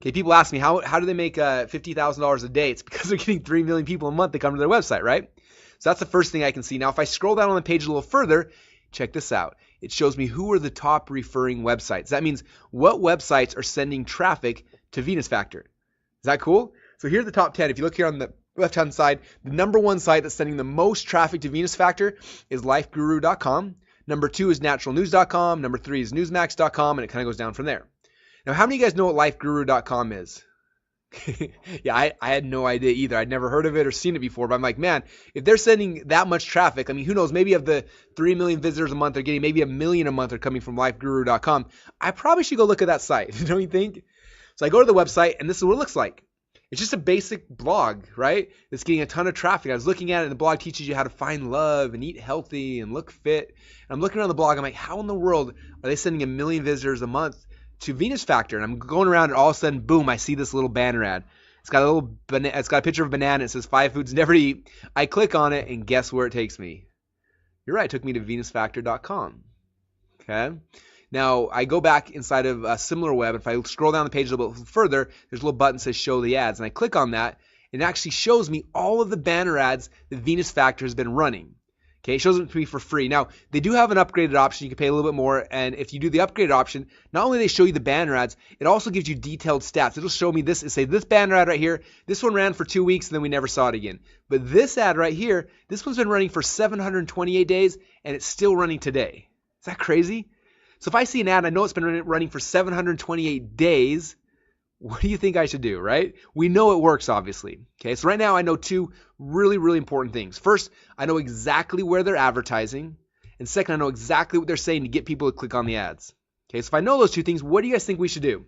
Okay, people ask me, how do they make $50,000 a day? It's because they're getting 3 million people a month that come to their website, right? So that's the first thing I can see. Now, if I scroll down on the page a little further, check this out. It shows me who are the top referring websites. That means what websites are sending traffic to Venus Factor. Is that cool? So here's the top 10. If you look here on the left-hand side, the number 1 site that's sending the most traffic to Venus Factor is lifeguru.com. Number 2 is naturalnews.com. Number 3 is newsmax.com, and it kind of goes down from there. Now, how many of you guys know what lifeguru.com is? Yeah, I had no idea either. I'd never heard of it or seen it before, but I'm like, man, if they're sending that much traffic, I mean, who knows, maybe of the 3 million visitors a month they're getting, maybe 1 million a month are coming from lifeguru.com. I probably should go look at that site, don't you think? So I go to the website, and this is what it looks like. It's just a basic blog, right? It's getting a ton of traffic. I was looking at it, and the blog teaches you how to find love and eat healthy and look fit. And I'm looking around the blog, I'm like, how in the world are they sending 1 million visitors a month to Venus Factor? And I'm going around, and all of a sudden, boom, I see this little banner ad. It's got a picture of a banana. It says 5 foods never to eat. I click on it, and guess where it takes me? You're right, it took me to venusfactor.com. Okay. Now I go back inside of SimilarWeb. If I scroll down the page a little bit further, there's a little button that says Show the Ads, and I click on that, and it actually shows me all of the banner ads that Venus Factor has been running. Okay, it shows them to me for free. Now, they do have an upgraded option. You can pay a little bit more. And if you do the upgraded option, not only do they show you the banner ads, it also gives you detailed stats. It'll show me this and say, this banner ad right here, this one ran for 2 weeks and then we never saw it again. But this ad right here, this one's been running for 728 days and it's still running today. Is that crazy? So if I see an ad, I know it's been running for 728 days. What do you think I should do, right? We know it works, obviously. Okay, so right now I know two really, really important things. First, I know exactly where they're advertising. And second, I know exactly what they're saying to get people to click on the ads. Okay, so if I know those two things, what do you guys think we should do?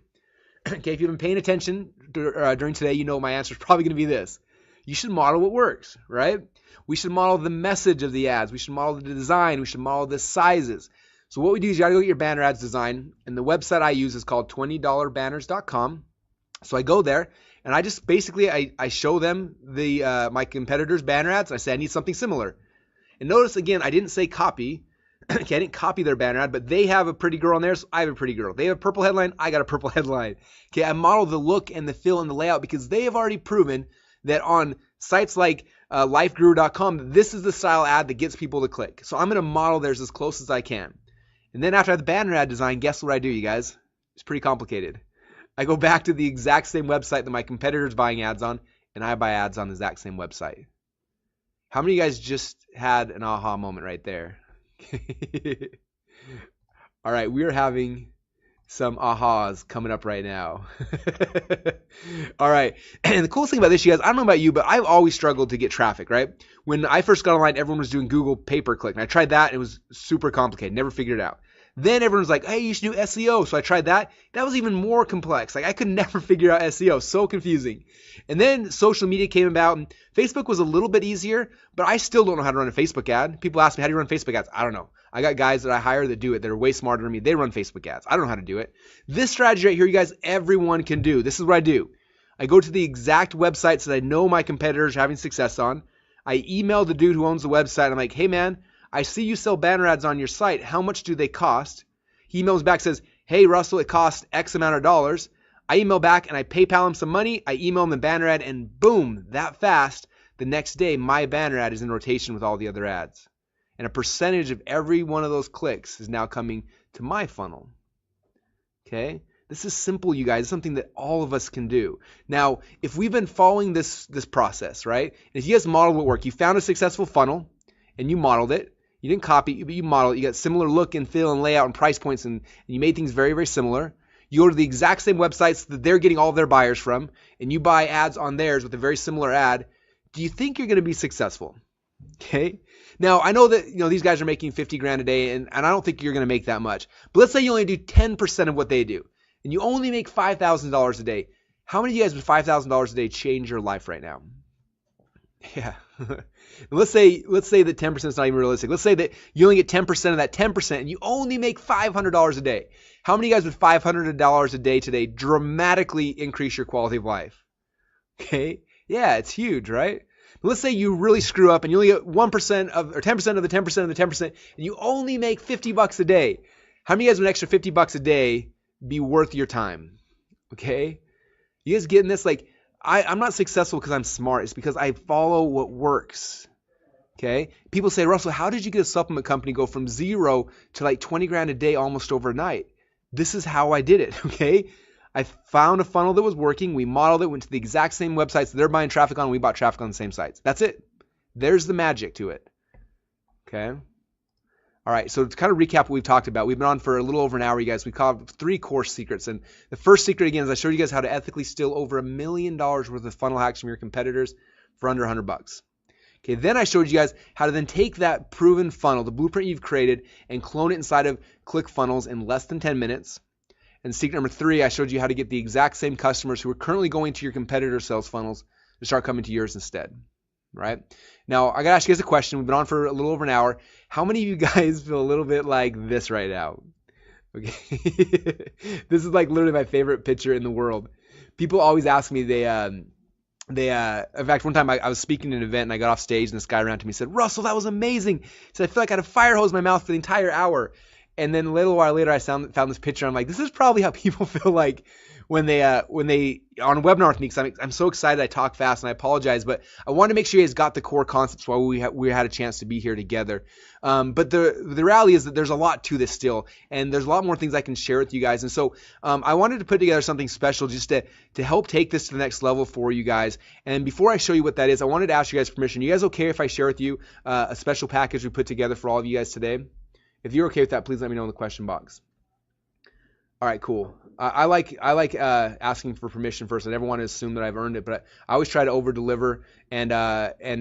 Okay, if you've been paying attention during today, you know my answer is probably going to be this. You should model what works, right? We should model the message of the ads. We should model the design. We should model the sizes. So what we do is you got to go get your banner ads design. And the website I use is called $20banners.com. So I go there and I just basically I show them the my competitors' banner ads. I say I need something similar. And notice again, I didn't say copy. Okay, I didn't copy their banner ad, but they have a pretty girl on there, so I have a pretty girl. They have a purple headline, I got a purple headline. Okay, I model the look and the feel and the layout because they have already proven that on sites like lifeguru.com, this is the style ad that gets people to click. So I'm going to model theirs as close as I can. And then after I have the banner ad design, guess what I do, you guys? It's pretty complicated. I go back to the exact same website that my competitor's buying ads on, and I buy ads on the exact same website. How many of you guys just had an aha moment right there? All right, we're having some ahas coming up right now. All right, and the coolest thing about this, you guys, I don't know about you, but I've always struggled to get traffic, right? When I first got online, everyone was doing Google pay-per-click, and I tried that, and it was super complicated, never figured it out. Then everyone's like, hey, you should do SEO. So I tried that. That was even more complex. Like I could never figure out SEO. So confusing. And then social media came about and Facebook was a little bit easier, but I still don't know how to run a Facebook ad. People ask me, how do you run Facebook ads? I don't know. I got guys that I hire that do it. That are way smarter than me. They run Facebook ads. I don't know how to do it. This strategy right here, you guys, everyone can do. This is what I do. I go to the exact websites that I know my competitors are having success on. I email the dude who owns the website. I'm like, hey man, I see you sell banner ads on your site. How much do they cost? He emails back, says, hey, Russell, it costs X amount of dollars. I email back and I PayPal him some money. I email him the banner ad and boom, that fast, the next day, my banner ad is in rotation with all the other ads. And a percentage of every one of those clicks is now coming to my funnel. Okay? This is simple, you guys. It's something that all of us can do. Now, if we've been following this process, right? And if you guys model what work, you found a successful funnel and you modeled it. You didn't copy, but you modeled it. You got similar look and feel and layout and price points, and you made things very, very similar. You go to the exact same websites that they're getting all of their buyers from, and you buy ads on theirs with a very similar ad. Do you think you're going to be successful? Okay. Now, I know that these guys are making 50 grand a day, and I don't think you're going to make that much. But let's say you only do 10% of what they do, and you only make $5,000 a day. How many of you guys with $5,000 a day change your life right now? Yeah. Let's say that 10% is not even realistic. Let's say that you only get 10% of that 10% and you only make $500 a day. How many of you guys with $500 a day today dramatically increase your quality of life? Okay. Yeah, it's huge, right? Let's say you really screw up and you only get 1% of, or 10% of the 10% of the 10%, and you only make $50 a day. How many of you guys with an extra $50 a day be worth your time? Okay. You guys getting this? Like, I'm not successful because I'm smart. It's because I follow what works. Okay. People say, Russell, how did you get a supplement company go from zero to like 20 grand a day almost overnight? This is how I did it. Okay. I found a funnel that was working. We modeled it, went to the exact same websites that they're buying traffic on. And we bought traffic on the same sites. That's it. There's the magic to it. Okay. All right, so to kind of recap what we've talked about, we've been on for a little over an hour, you guys. We covered 3 core secrets. And the first secret, again, is I showed you guys how to ethically steal over $1 million worth of funnel hacks from your competitors for under $100. Okay, then I showed you guys how to then take that proven funnel, the blueprint you've created, and clone it inside of ClickFunnels in less than 10 minutes. And secret number 3, I showed you how to get the exact same customers who are currently going to your competitor sales funnels to start coming to yours instead. Right? Now, I got to ask you guys a question. We've been on for a little over an hour. How many of you guys feel a little bit like this right now? Okay. This is like literally my favorite picture in the world. People always ask me, in fact, one time I was speaking at an event and I got off stage and this guy ran to me and said, Russell, that was amazing. He said, I feel like I had a fire hose in my mouth for the entire hour. And then a little while later, I found this picture. I'm like, this is probably how people feel like when they on a webinar with me, because I'm so excited. I talk fast and I apologize, but I want to make sure you guys got the core concepts while we had a chance to be here together. But the reality is that there's a lot to this still, and there's a lot more things I can share with you guys. And so I wanted to put together something special just to help take this to the next level for you guys. And before I show you what that is, I wanted to ask you guys permission. You guys okay if I share with you a special package we put together for all of you guys today? If you're okay with that, please let me know in the question box. All right, cool. I like asking for permission first. I never want to assume that I've earned it, but I always try to over deliver. And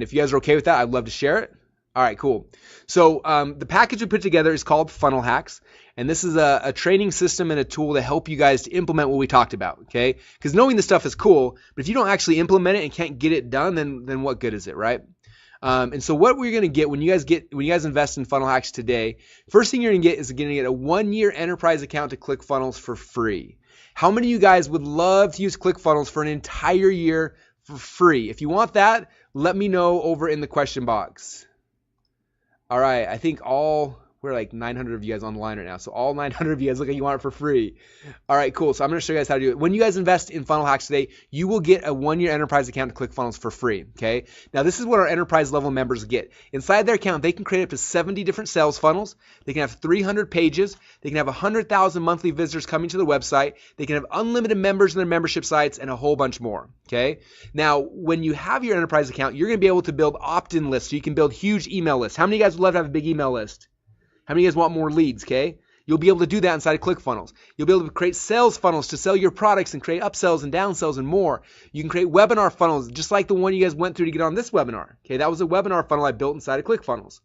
if you guys are okay with that, I'd love to share it. All right, cool. So the package we put together is called Funnel Hacks, and this is a training system and a tool to help you guys to implement what we talked about. Okay? Because knowing this stuff is cool, but if you don't actually implement it and can't get it done, then what good is it, right? And so what we're going to get when you guys invest in Funnel Hacks today, first thing you're going to get is going to get a 1-year enterprise account to ClickFunnels for free. How many of you guys would love to use ClickFunnels for an entire year for free? If you want that, let me know over in the question box. All right, I think we're like 900 of you guys online right now. So all 900 of you guys look like you want it for free. All right, cool. So I'm going to show you guys how to do it. When you guys invest in Funnel Hacks today, you will get a 1-year enterprise account to ClickFunnels for free. Okay. Now this is what our enterprise level members get. Inside their account, they can create up to 70 different sales funnels. They can have 300 pages. They can have 100,000 monthly visitors coming to the website. They can have unlimited members in their membership sites and a whole bunch more. Okay. Now, when you have your enterprise account, you're going to be able to build opt-in lists. So you can build huge email lists. How many of you guys would love to have a big email list? How many of you guys want more leads, okay? You'll be able to do that inside of ClickFunnels. You'll be able to create sales funnels to sell your products and create upsells and downsells and more. You can create webinar funnels just like the one you guys went through to get on this webinar. Okay, that was a webinar funnel I built inside of ClickFunnels.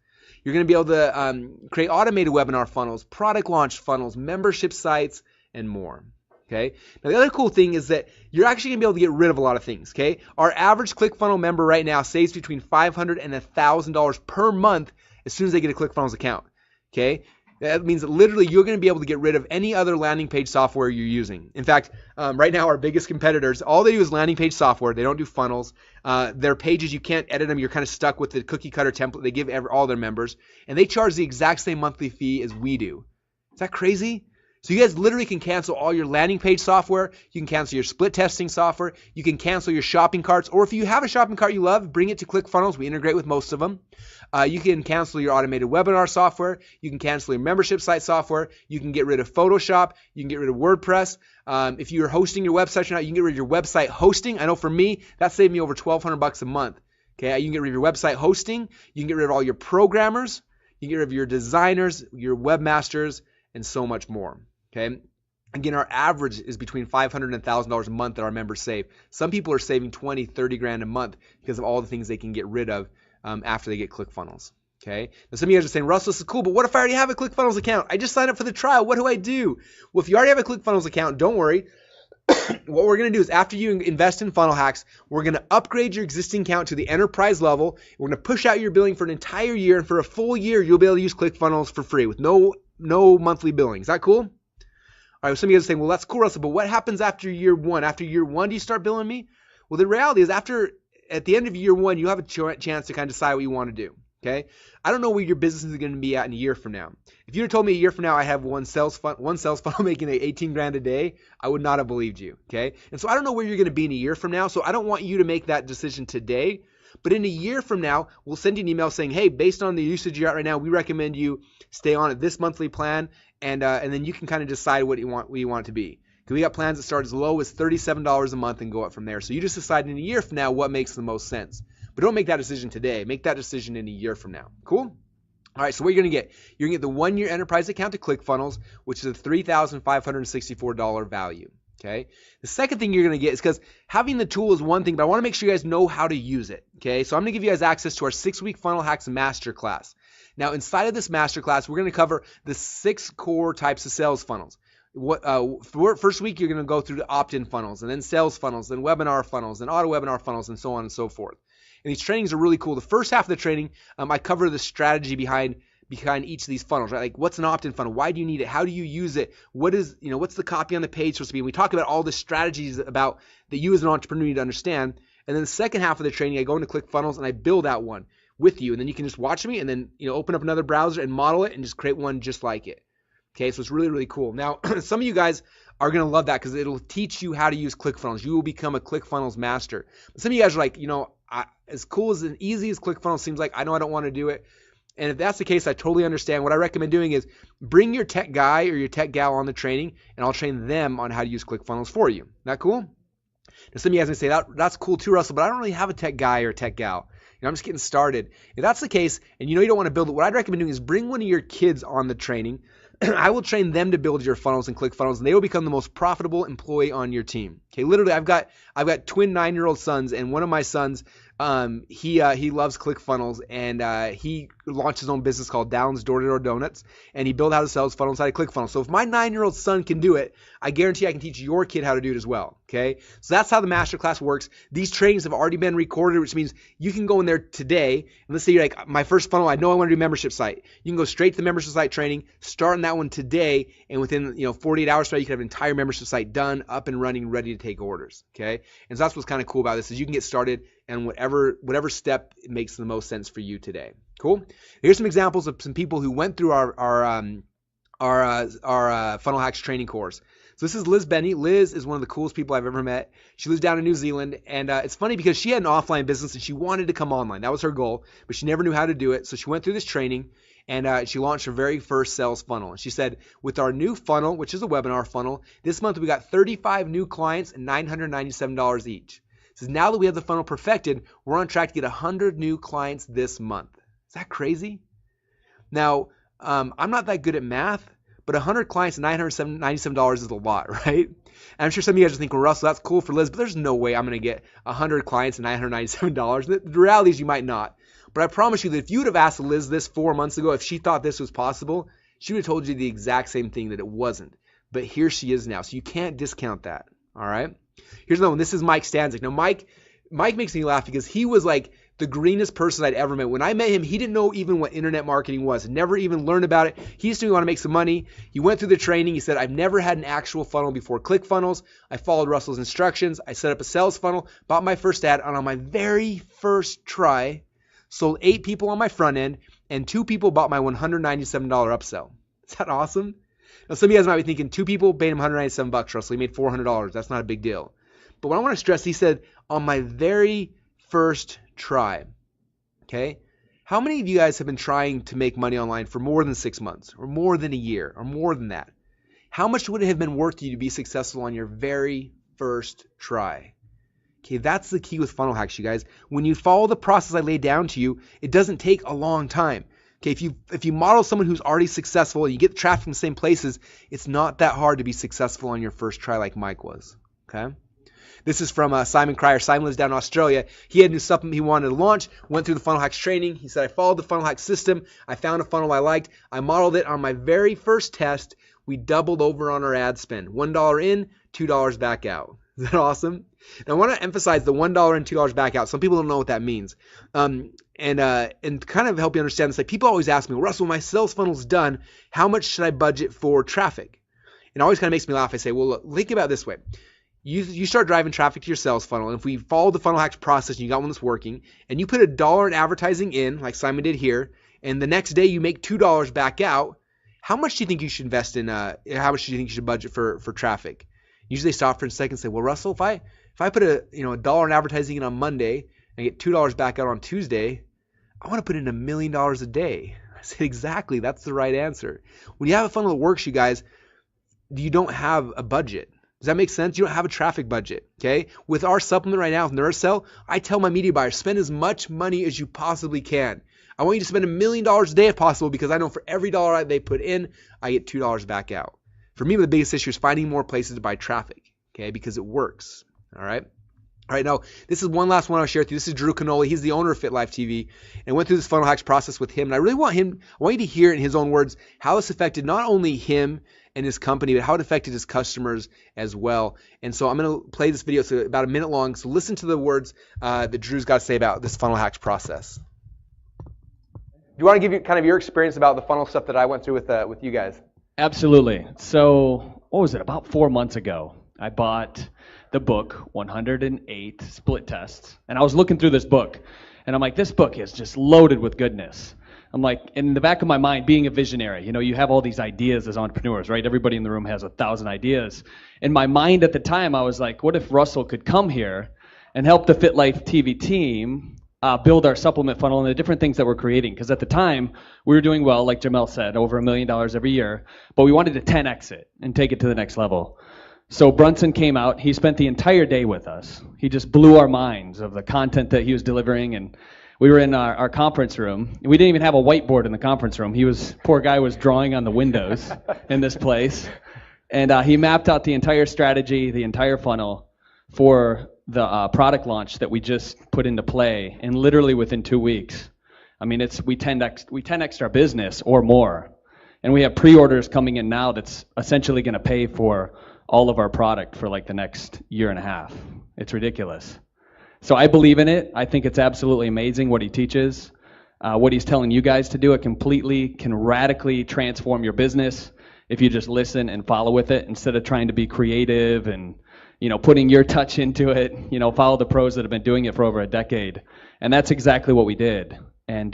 You're going to be able to create automated webinar funnels, product launch funnels, membership sites, and more. Okay. Now the other cool thing is that you're actually going to be able to get rid of a lot of things. Okay. Our average ClickFunnels member right now saves between $500 and $1,000 per month as soon as they get a ClickFunnels account. Okay, that means that literally you're going to be able to get rid of any other landing page software you're using. In fact, right now our biggest competitors, all they do is landing page software. They don't do funnels. Their pages, you can't edit them. You're kind of stuck with the cookie cutter template they give all their members. And they charge the exact same monthly fee as we do. Is that crazy? So you guys literally can cancel all your landing page software. You can cancel your split testing software. You can cancel your shopping carts. Or if you have a shopping cart you love, bring it to ClickFunnels. We integrate with most of them. You can cancel your automated webinar software. You can cancel your membership site software. You can get rid of Photoshop. You can get rid of WordPress. If you're hosting your website or not, you can get rid of your website hosting. I know for me, that saved me over $1,200 a month. Okay, you can get rid of your website hosting. You can get rid of all your programmers. You can get rid of your designers, your webmasters, and so much more. Okay. Again, our average is between $500 and $1,000 a month that our members save. Some people are saving 20, 30 grand a month because of all the things they can get rid of after they get ClickFunnels. Okay. Now some of you guys are saying, Russell, this is cool, but what if I already have a ClickFunnels account? I just signed up for the trial. What do I do? Well, if you already have a ClickFunnels account, don't worry. What we're going to do is after you invest in Funnel Hacks, we're going to upgrade your existing account to the enterprise level. We're going to push out your billing for an entire year, and for a full year, you'll be able to use ClickFunnels for free with no monthly billing. Is that cool? All right, some of you guys are saying, well, that's cool, Russell, but what happens after year one? After year one, do you start billing me? Well, the reality is at the end of year one, you have a chance to kind of decide what you want to do, okay? I don't know where your business is going to be at in a year from now. If you had told me a year from now I have one sales funnel making 18 grand a day, I would not have believed you, okay? And so I don't know where you're going to be in a year from now, so I don't want you to make that decision today. But in a year from now, we'll send you an email saying, hey, based on the usage you're at right now, we recommend you stay on at this monthly plan, and then you can kind of decide what you want it to be. Because we got plans that start as low as $37 a month and go up from there. So you just decide in a year from now what makes the most sense. But don't make that decision today. Make that decision in a year from now. Cool? All right, so what you're going to get? You're going to get the 1-year enterprise account to ClickFunnels, which is a $3,564 value. Okay. The second thing you're going to get is because having the tool is one thing, but I want to make sure you guys know how to use it. Okay. So I'm going to give you guys access to our 6-week Funnel Hacks Masterclass. Now, inside of this masterclass, we're going to cover the 6 core types of sales funnels. First week, you're going to go through the opt-in funnels, and then sales funnels, then webinar funnels, then auto webinar funnels, and so on and so forth. And these trainings are really cool. The first half of the training, I cover the strategy behind each of these funnels, right? Like, what's an opt-in funnel? Why do you need it? How do you use it? What's the copy on the page supposed to be? And we talk about all the strategies that you as an entrepreneur need to understand. And then the second half of the training, I go into ClickFunnels and I build out one with you. And then you can just watch me and then, open up another browser and model it and just create one just like it. Okay, so it's really, really cool. Now, some of you guys are going to love that because it'll teach you how to use ClickFunnels. You will become a ClickFunnels master. But some of you guys are like, as cool as and easy as ClickFunnels seems like, I know I don't want to do it. And if that's the case, I totally understand. What I recommend doing is bring your tech guy or your tech gal on the training, and I'll train them on how to use ClickFunnels for you. That cool? Now, some of you guys may say, that's cool too, Russell, but I don't really have a tech guy or a tech gal. I'm just getting started. If that's the case, and you don't want to build it, what I'd recommend doing is bring one of your kids on the training. I will train them to build your funnels and ClickFunnels, and they will become the most profitable employee on your team. Okay, literally, I've got twin 9-year-old sons, and one of my sons, he loves ClickFunnels, and he launched his own business called Downs Door-to-Door Donuts, and he built how to sell his funnel inside of ClickFunnels. So if my 9-year-old son can do it, I guarantee I can teach your kid how to do it as well. Okay, so that's how the masterclass works. These trainings have already been recorded, which means you can go in there today, and let's say you're like, my first funnel, I know I want to do membership site. You can go straight to the membership site training, start on that one today, and within 48 hours from now, you can have an entire membership site done, up and running, ready to take orders. Okay, and so that's what's kind of cool about this is you can get started and whatever step makes the most sense for you today. Cool. Here's some examples of some people who went through our Funnel Hacks training course. So this is Liz Benny. Liz is one of the coolest people I've ever met. She lives down in New Zealand, and it's funny because she had an offline business and she wanted to come online. That was her goal, but she never knew how to do it. So she went through this training, and she launched her very first sales funnel. And she said, with our new funnel, which is a webinar funnel, this month we got 35 new clients and $997 each. Says now that we have the funnel perfected, we're on track to get 100 new clients this month. Is that crazy? Now, I'm not that good at math, but 100 clients and $997 is a lot, right? And I'm sure some of you guys are thinking, well, Russell, that's cool for Liz, but there's no way I'm going to get 100 clients and $997. The reality is you might not. But I promise you that if you would have asked Liz this 4 months ago, if she thought this was possible, she would have told you the exact same thing, that it wasn't. But here she is now, so you can't discount that, all right? Here's another one. This is Mike Stanzik. Now, Mike makes me laugh because he was like the greenest person I'd ever met. When I met him, he didn't know even what internet marketing was, never even learned about it. He just knew he wanted to make some money. He went through the training. He said, I've never had an actual funnel before ClickFunnels. I followed Russell's instructions. I set up a sales funnel, bought my first ad, and on my very first try, sold 8 people on my front end, and 2 people bought my $197 upsell. Is that awesome? Now, some of you guys might be thinking, 2 people paid him $197, Russell. He made $400. That's not a big deal. But what I want to stress, he said, on my very first try. Okay? How many of you guys have been trying to make money online for more than 6 months or more than a year or more than that? How much would it have been worth to you to be successful on your very first try? Okay, that's the key with funnel hacks, you guys. When you follow the process I laid down to you, it doesn't take a long time. Okay, if you model someone who's already successful and you get traffic from the same places, it's not that hard to be successful on your first try like Mike was. Okay? This is from Simon Cryer. Simon lives down in Australia. He had a new supplement he wanted to launch, went through the funnel hacks training. He said, I followed the funnel hack system. I found a funnel I liked. I modeled it on my very first test. We doubled over on our ad spend. $1 in, $2 back out. Is that awesome? Now, I want to emphasize the $1 and $2 back out. Some people don't know what that means. And kind of help you understand this, like people always ask me, well, Russell, my sales funnel's done. How much should I budget for traffic? And it always kind of makes me laugh. I say, well, look, think about it this way. You start driving traffic to your sales funnel, and if we follow the funnel hacks process and you got one that's working, and you put $1 in advertising in, like Simon did here, and the next day you make $2 back out, how much do you think you should invest in, how much do you think you should budget for traffic? Usually they stop for a second and say, well, Russell, if I put $1 in advertising in on Monday and get $2 back out on Tuesday, I want to put in $1 million a day. I said, exactly, that's the right answer. When you have a funnel that works, you guys, you don't have a budget. Does that make sense? You don't have a traffic budget, okay? With our supplement right now, with NerdSell, I tell my media buyers, spend as much money as you possibly can. I want you to spend $1 million a day if possible, because I know for every dollar they put in, I get $2 back out. For me, the biggest issue is finding more places to buy traffic, okay? Because it works, all right? All right, now, this is one last one I'll share with you. This is Drew Canoli. He's the owner of Fit Life TV. And I went through this funnel hacks process with him. And I really want you to hear in his own words how this affected not only him and his company, but how it affected his customers as well. And so I'm going to play this video. It's about a minute long. So listen to the words that Drew's got to say about this funnel hacks process. Do you want to give you kind of your experience about the funnel stuff that I went through with you guys? Absolutely. So what was it? About 4 months ago, I bought the book, 108 Split Tests. And I was looking through this book, and I'm like, this book is just loaded with goodness. I'm like, in the back of my mind, being a visionary, you have all these ideas as entrepreneurs, right? Everybody in the room has 1,000 ideas. In my mind at the time, I was like, what if Russell could come here and help the Fit Life TV team build our supplement funnel and the different things that we're creating? Because at the time, we were doing well, like Jamel said, over $1 million every year, but we wanted to 10x it and take it to the next level. So Brunson came out. He spent the entire day with us. He just blew our minds of the content that he was delivering, and we were in our conference room. We didn't even have a whiteboard in the conference room. Poor guy was drawing on the windows in this place. And he mapped out the entire strategy, the entire funnel for the product launch that we just put into play. And literally within 2 weeks, I mean, we 10x our business or more. And we have pre-orders coming in now that's essentially going to pay for all of our product for like the next year and a half. It's ridiculous. So I believe in it. I think it's absolutely amazing what he teaches. What he's telling you guys to do, it completely can radically transform your business if you just listen and follow with it instead of trying to be creative and putting your touch into it. Follow the pros that have been doing it for over a decade. And that's exactly what we did. And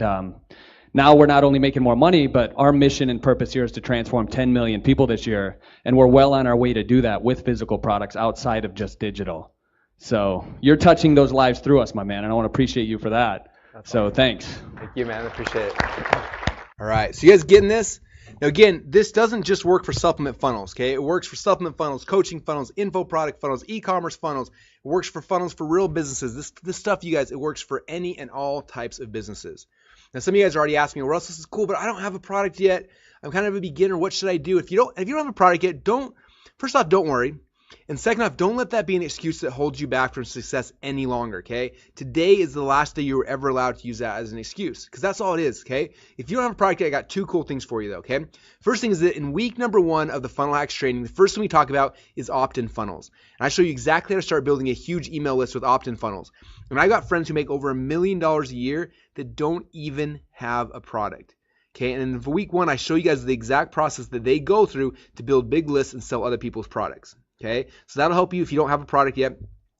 now we're not only making more money, but our mission and purpose here is to transform 10 million people this year. And we're well on our way to do that with physical products outside of just digital. So you're touching those lives through us, my man, and I want to appreciate you for that. So thanks. Thank you, man. I appreciate it. All right. So you guys getting this? Now, again, this doesn't just work for supplement funnels, okay? It works for supplement funnels, coaching funnels, info product funnels, e-commerce funnels. It works for funnels for real businesses. This stuff, you guys, it works for any and all types of businesses. Now, some of you guys are already asking me, well, Russ, this is cool, but I don't have a product yet. I'm kind of a beginner. What should I do? If you don't have a product yet, first off, don't worry. And second off, don't let that be an excuse that holds you back from success any longer, okay? Today is the last day you were ever allowed to use that as an excuse, because that's all it is, okay? If you don't have a product yet, I got 2 cool things for you, though, okay? First thing is that in week number 1 of the Funnel Hacks training, the first thing we talk about is opt-in funnels. And I show you exactly how to start building a huge email list with opt-in funnels. And I got friends who make over $1 million a year that don't even have a product. Okay, and in week 1, I show you guys the exact process that they go through to build big lists and sell other people's products. Okay, so that'll help you if you don't have a product yet.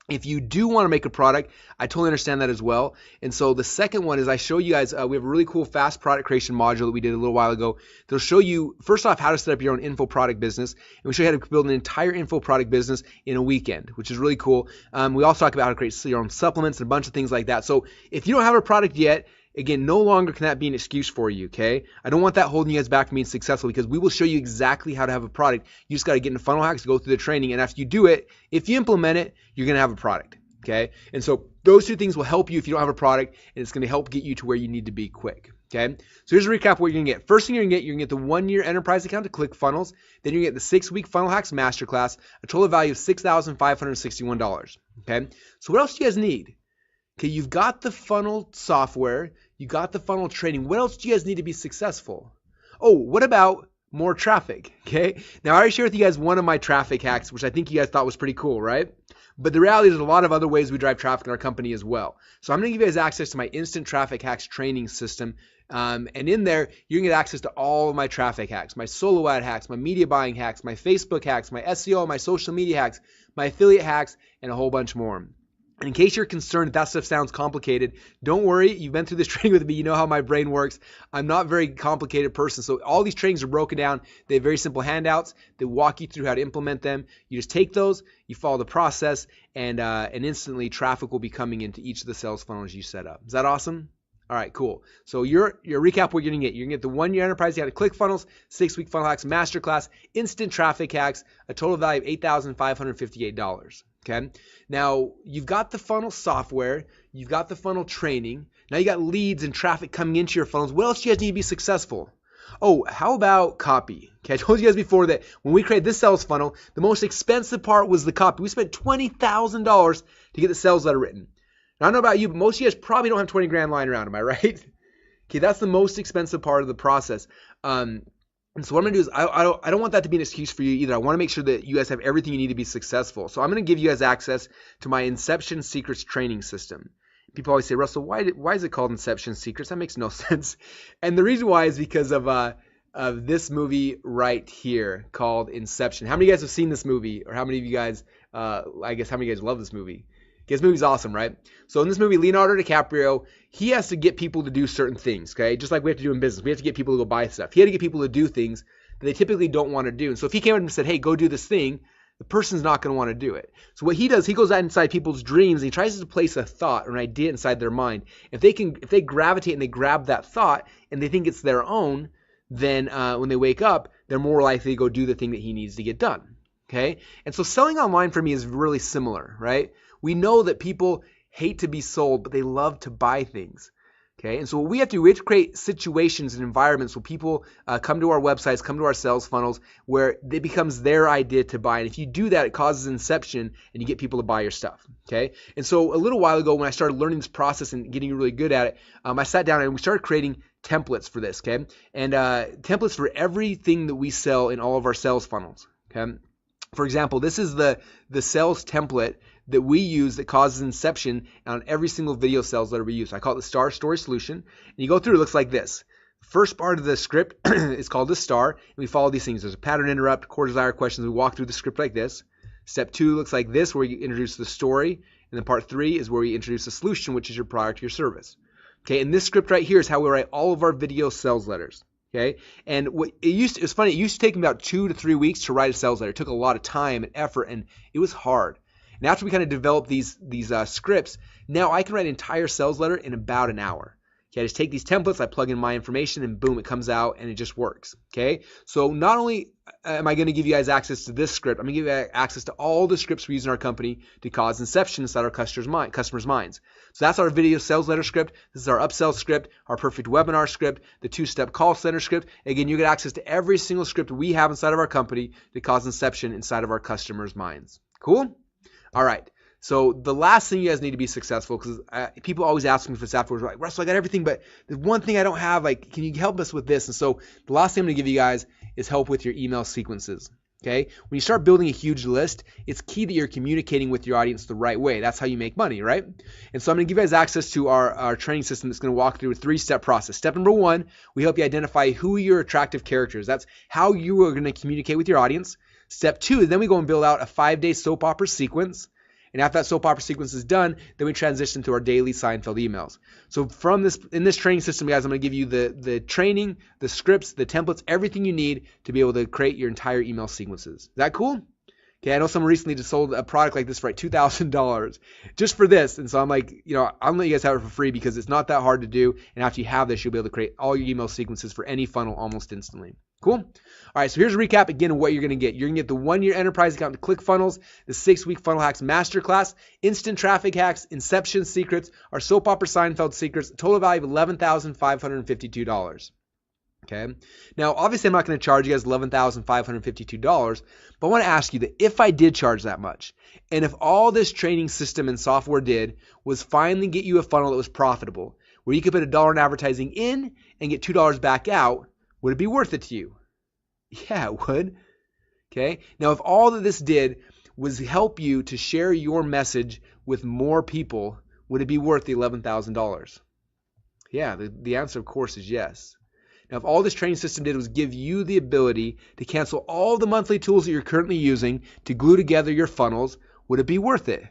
If you do want to make a product, I totally understand that as well. And so the second one is I show you guys, we have a really cool fast product creation module that we did a little while ago. They'll show you, first off, how to set up your own info product business. And we show you how to build an entire info product business in a weekend, which is really cool. We also talk about how to create your own supplements and a bunch of things like that. So if you don't have a product yet, again, no longer can that be an excuse for you, okay? I don't want that holding you guys back from being successful because we will show you exactly how to have a product. You just got to get into Funnel Hacks, go through the training, and after you do it, if you implement it, you're going to have a product, okay? And so those 2 things will help you if you don't have a product, and it's going to help get you to where you need to be quick, okay? So here's a recap of what you're going to get. First thing you're going to get the 1-year enterprise account to ClickFunnels. Then you're going to get the 6-week Funnel Hacks Masterclass, a total value of $6,561, okay? So what else do you guys need? Okay, you've got the funnel software, you got the funnel training. What else do you guys need to be successful? Oh, what about more traffic? Okay, now I already shared with you guys one of my traffic hacks, which I think you guys thought was pretty cool, right? But the reality is there's a lot of other ways we drive traffic in our company as well. So I'm going to give you guys access to my instant traffic hacks training system. And in there, you're going to get access to all of my traffic hacks, my solo ad hacks, my media buying hacks, my Facebook hacks, my SEO, my social media hacks, my affiliate hacks, and a whole bunch more. And in case you're concerned that stuff sounds complicated, don't worry. You've been through this training with me. You know how my brain works. I'm not a very complicated person. So all these trainings are broken down. They have very simple handouts. They walk you through how to implement them. You just take those, you follow the process, and instantly traffic will be coming into each of the sales funnels you set up. Is that awesome? All right, cool. So your recap, what you're going to get. You're going to get the 1-year enterprise. You got to ClickFunnels, 6-week Funnel Hacks Masterclass, instant traffic hacks, a total value of $8,558. Okay. Now you've got the funnel software, you've got the funnel training. Now you got leads and traffic coming into your funnels. What else do you guys need to be successful? Oh, how about copy? Okay, I told you guys before that when we created this sales funnel, the most expensive part was the copy. We spent $20,000 to get the sales letter written. Now I don't know about you, but most of you guys probably don't have 20 grand lying around. Am I right? Okay, that's the most expensive part of the process. And so what I'm going to do is I don't want that to be an excuse for you either. I want to make sure that you guys have everything you need to be successful. So I'm going to give you guys access to my Inception Secrets training system. People always say, Russell, why is it called Inception Secrets? That makes no sense. And the reason why is because of this movie right here called Inception. How many of you guys have seen this movie? Or how many of you guys, how many of you guys love this movie? This movie's awesome, right? So in this movie, Leonardo DiCaprio, he has to get people to do certain things, okay? Just like we have to do in business. We have to get people to go buy stuff. He had to get people to do things that they typically don't want to do. And so if he came up and said, hey, go do this thing, the person's not going to want to do it. So what he does, he goes out inside people's dreams and he tries to place a thought or an idea inside their mind. If they gravitate and they grab that thought and they think it's their own, then when they wake up, they're more likely to go do the thing that he needs to get done. Okay? And so selling online for me is really similar, right? We know that people hate to be sold, but they love to buy things. Okay? And so what we have to do, we have to create situations and environments where people come to our websites, come to our sales funnels, where it becomes their idea to buy. And if you do that, it causes inception and you get people to buy your stuff. Okay? And so a little while ago when I started learning this process and getting really good at it, I sat down and we started creating templates for this, okay? And templates for everything that we sell in all of our sales funnels, okay? For example, this is the sales template that we use that causes inception on every single video sales letter we use. I call it the STAR Story Solution. And you go through, it looks like this. First part of the script is called the STAR, and we follow these things. There's a pattern interrupt, core desire questions. We walk through the script like this. Step 2 looks like this, where you introduce the story. And then part 3 is where we introduce the solution, which is your product or your service. Okay, and this script right here is how we write all of our video sales letters. Okay, and it's funny, it used to take me about 2 to 3 weeks to write a sales letter. It took a lot of time and effort, and it was hard. And after we kind of developed these scripts, now I can write an entire sales letter in about an hour. Okay, I just take these templates, I plug in my information, and boom, it comes out, and it just works. Okay, so not only am I going to give you guys access to this script, I'm going to give you access to all the scripts we use in our company to cause inception inside our customers' minds. So that's our video sales letter script. This is our upsell script, our perfect webinar script, the 2-step call center script. Again, you get access to every single script we have inside of our company to cause inception inside of our customers' minds. Cool? All right. So the last thing you guys need to be successful, because people always ask me for this afterwards, like, Russell, I got everything, but there's one thing I don't have. Like, can you help us with this? And so the last thing I'm going to give you guys is help with your email sequences. Okay? When you start building a huge list, it's key that you're communicating with your audience the right way. That's how you make money, right? And so I'm going to give you guys access to our training system that's going to walk through a 3-step process. Step number 1, we help you identify who your attractive characters. That's how you are going to communicate with your audience. Step 2, then we go and build out a 5-day soap opera sequence. And after that soap opera sequence is done, then we transition to our daily Seinfeld emails. So in this training system, guys, I'm going to give you the training, the scripts, the templates, everything you need to be able to create your entire email sequences. Is that cool? Okay, I know someone recently just sold a product like this for like $2,000 just for this. And so I'm like, I'll let you guys have it for free because it's not that hard to do. And after you have this, you'll be able to create all your email sequences for any funnel almost instantly. Cool? All right, so here's a recap again of what you're going to get. You're going to get the 1-year enterprise account to ClickFunnels, the 6-week funnel hacks masterclass, instant traffic hacks, inception secrets, our soap opera Seinfeld secrets, a total value of $11,552. Okay. Now, obviously, I'm not going to charge you guys $11,552, but I want to ask you that if I did charge that much, and if all this training system and software did was finally get you a funnel that was profitable, where you could put $1 in advertising in and get $2 back out, would it be worth it to you? Yeah, it would. Okay. Now, if all that this did was help you to share your message with more people, would it be worth the $11,000? Yeah, the answer, of course, is yes. Now, if all this training system did was give you the ability to cancel all the monthly tools that you're currently using to glue together your funnels, would it be worth it?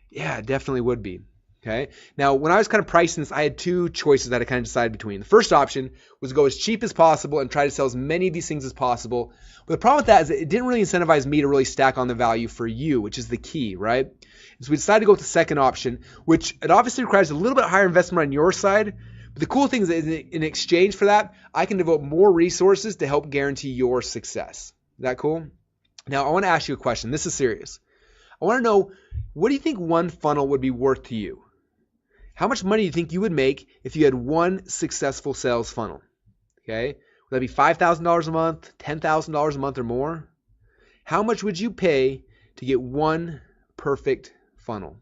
Yeah, it definitely would be. Okay. Now, when I was kind of pricing this, I had 2 choices that I kind of decided between. The first option was to go as cheap as possible and try to sell as many of these things as possible. But the problem with that is that it didn't really incentivize me to really stack on the value for you, which is the key, right? And so we decided to go with the second option, which it obviously requires a little bit higher investment on your side. But the cool thing is that in exchange for that, I can devote more resources to help guarantee your success. Is that cool? Now, I want to ask you a question. This is serious. I want to know, what do you think one funnel would be worth to you? How much money do you think you would make if you had one successful sales funnel? Okay? Would that be $5,000 a month, $10,000 a month or more? How much would you pay to get one perfect funnel?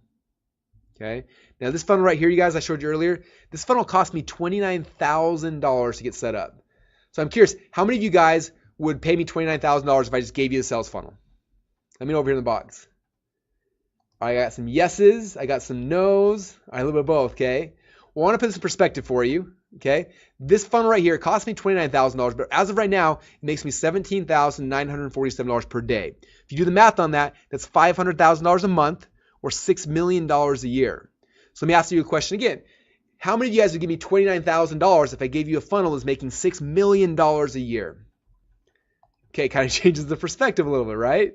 Okay? Now this funnel right here, you guys, I showed you earlier, this funnel cost me $29,000 to get set up. So I'm curious, how many of you guys would pay me $29,000 if I just gave you the sales funnel? Let me know over here in the box. All right, I got some yeses, I got some nos, a little bit of both, okay? Well, I want to put this in perspective for you, okay? This funnel right here cost me $29,000, but as of right now, it makes me $17,947 per day. If you do the math on that, that's $500,000 a month, or $6 million a year. So let me ask you a question again. How many of you guys would give me $29,000 if I gave you a funnel that's making $6 million a year? Okay, kind of changes the perspective a little bit, right?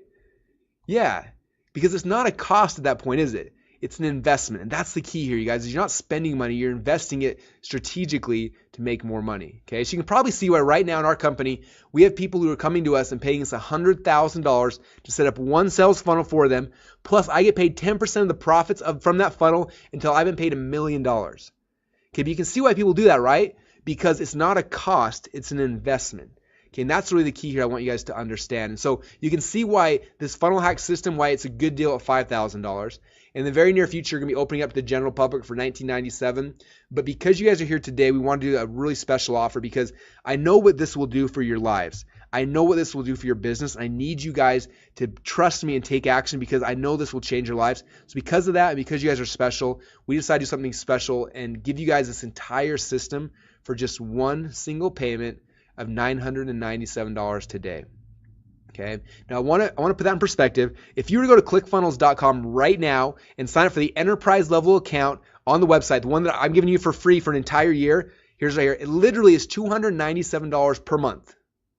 Yeah, because it's not a cost at that point, is it? It's an investment. And that's the key here, you guys. Is you're not spending money, you're investing it strategically to make more money. Okay, so you can probably see why right now in our company, we have people who are coming to us and paying us $100,000 to set up one sales funnel for them. Plus, I get paid 10% of the profits from that funnel until I've been paid $1 million. Okay, but you can see why people do that, right? Because it's not a cost, it's an investment. Okay, and that's really the key here I want you guys to understand. And so you can see why this funnel hack system, why it's a good deal at $5,000. In the very near future, we're going to be opening up to the general public for $19.97. But because you guys are here today, we want to do a really special offer because I know what this will do for your lives. I know what this will do for your business. I need you guys to trust me and take action because I know this will change your lives. So because of that, and because you guys are special, we decided to do something special and give you guys this entire system for just one single payment of $997 today. Okay. Now I want to put that in perspective. If you were to go to clickfunnels.com right now and sign up for the enterprise level account on the website, the one that I'm giving you for free for an entire year, here's right here. It literally is $297 per month.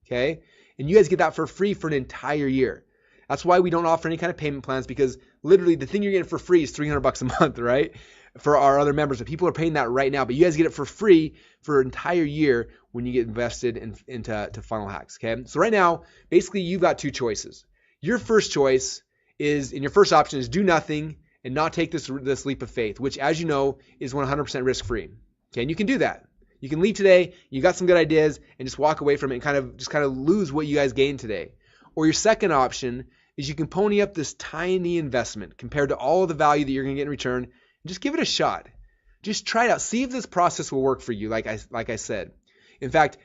Okay. And you guys get that for free for an entire year. That's why we don't offer any kind of payment plans because literally the thing you're getting for free is $300 a month, right? For our other members, but people are paying that right now, but you guys get it for free for an entire year when you get invested into funnel hacks. Okay, so right now, basically, you've got two choices. Your first choice is, and your first option is do nothing and not take this leap of faith, which, as you know, is 100% risk free. Okay, and you can do that. You can leave today. You got some good ideas, and just walk away from it and kind of lose what you guys gained today. Or your second option is you can pony up this tiny investment compared to all of the value that you're going to get in return. Just give it a shot. Just try it out. See if this process will work for you, like I said. In fact,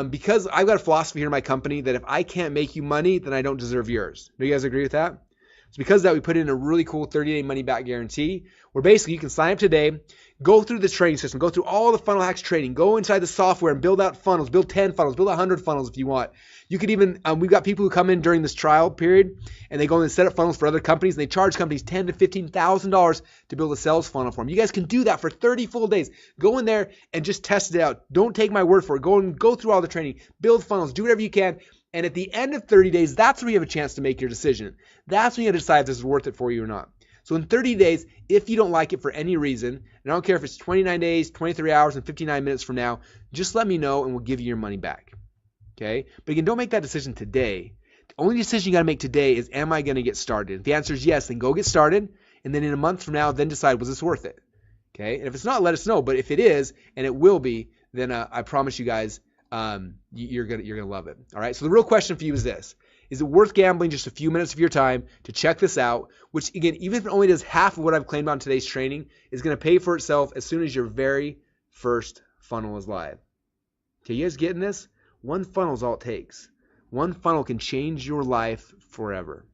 because I've got a philosophy here in my company that if I can't make you money, then I don't deserve yours. Do you guys agree with that? So because of that, we put in a really cool 30-day money-back guarantee where basically you can sign up today, go through the training system, go through all the funnel hacks training, go inside the software and build out funnels, build 10 funnels, build 100 funnels if you want. You could even, we've got people who come in during this trial period and they go and set up funnels for other companies and they charge companies $10,000 to $15,000 to build a sales funnel for them. You guys can do that for 30 full days. Go in there and just test it out. Don't take my word for it. Go through all the training, build funnels, do whatever you can. And at the end of 30 days, that's where you have a chance to make your decision. That's when you decide if this is worth it for you or not. So in 30 days, if you don't like it for any reason, and I don't care if it's 29 days, 23 hours, and 59 minutes from now, just let me know and we'll give you your money back. Okay? But again, don't make that decision today. The only decision you got to make today is, am I going to get started? If the answer is yes, then go get started. And then in a month from now, then decide, was this worth it? Okay? And if it's not, let us know. But if it is, and it will be, then I promise you guys, you're gonna love it. All right. So the real question for you is this: is it worth gambling just a few minutes of your time to check this out? Which again, even if it only does half of what I've claimed on today's training, is going to pay for itself as soon as your very first funnel is live. Okay, you guys getting this? One funnel is all it takes. One funnel can change your life forever.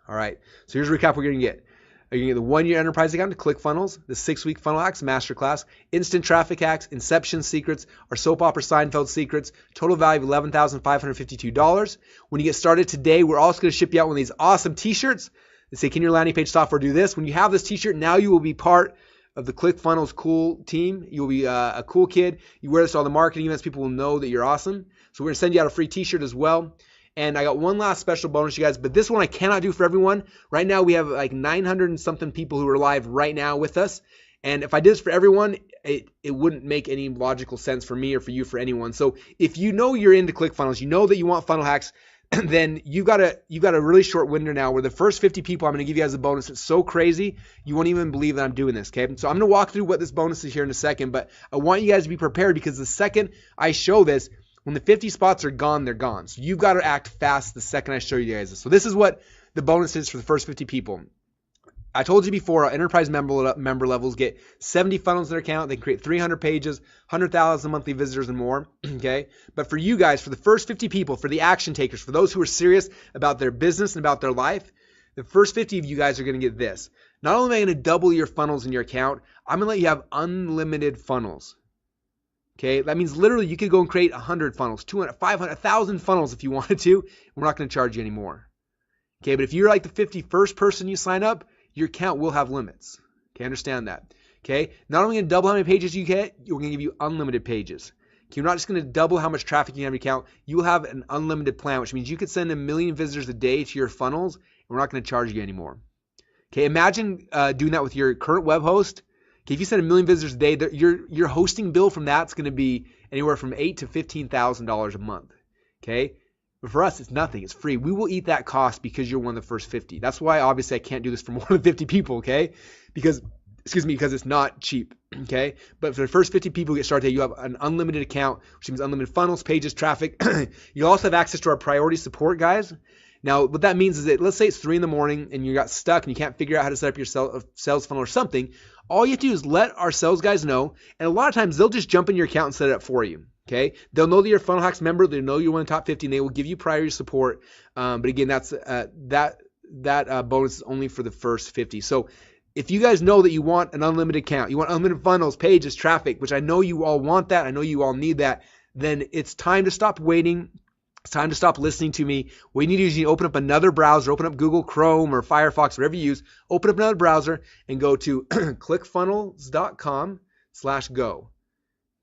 All right. So here's a recap we're going to get. You're going to get the 1-year enterprise account to ClickFunnels, the 6-week funnel hacks masterclass, instant traffic hacks, inception secrets, our soap opera Seinfeld secrets, total value of $11,552. When you get started today, we're also going to ship you out one of these awesome t-shirts that say, can your landing page software do this? When you have this t-shirt, now you will be part of the ClickFunnels cool team. You will be a cool kid. You wear this to all the marketing events. People will know that you're awesome. So we're going to send you out a free t-shirt as well. And I got one last special bonus, you guys, but this one I cannot do for everyone. Right now we have like 900 and something people who are live right now with us. And if I did this for everyone, it wouldn't make any logical sense for me or for you, for anyone. So if you know you're into ClickFunnels, you know that you want funnel hacks, then you've got a really short window now where the first 50 people, I'm going to give you guys a bonus. It's so crazy, you won't even believe that I'm doing this, okay? So I'm going to walk through what this bonus is here in a second, but I want you guys to be prepared because the second I show this, when the 50 spots are gone, they're gone. So you've got to act fast the second I show you guys this. So this is what the bonus is for the first 50 people. I told you before, our enterprise member levels get 70 funnels in their account. They can create 300 pages, 100,000 monthly visitors and more, okay? But for you guys, for the first 50 people, for the action takers, for those who are serious about their business and about their life, the first 50 of you guys are going to get this. Not only am I going to double your funnels in your account, I'm going to let you have unlimited funnels. Okay, that means literally you could go and create 100 funnels, 200, 500, 1,000 funnels if you wanted to. We're not going to charge you anymore. Okay, but if you're like the 51st person you sign up, your account will have limits. Okay, understand that. Okay, not only going to double how many pages you get, we're going to give you unlimited pages. Okay, you're not just going to double how much traffic you have in your account. You will have an unlimited plan, which means you could send 1 million visitors a day to your funnels, and we're not going to charge you anymore. Okay, imagine doing that with your current web host. Okay, if you send 1 million visitors a day, your hosting bill from that's going to be anywhere from $8,000 to $15,000 a month. Okay, but for us, it's nothing. It's free. We will eat that cost because you're one of the first 50. That's why obviously I can't do this for more than 50 people. Okay, because it's not cheap. Okay, but for the first 50 people who get started, you have an unlimited account, which means unlimited funnels, pages, traffic. You also have access to our priority support guys. Now, what that means is that let's say it's 3 a.m. and you got stuck and you can't figure out how to set up your sales funnel or something. All you have to do is let our sales guys know, and a lot of times they'll just jump in your account and set it up for you. Okay, they'll know that you're a Funnel Hacks member. They know you're one of the top 50, and they will give you priority support. But again, that's that bonus is only for the first 50. So if you guys know that you want an unlimited account, you want unlimited funnels, pages, traffic, which I know you all want that, I know you all need that, then it's time to stop waiting. It's time to stop listening to me. What you need to do is you need to open up another browser, open up Google Chrome or Firefox, whatever you use, open up another browser and go to clickfunnels.com/go.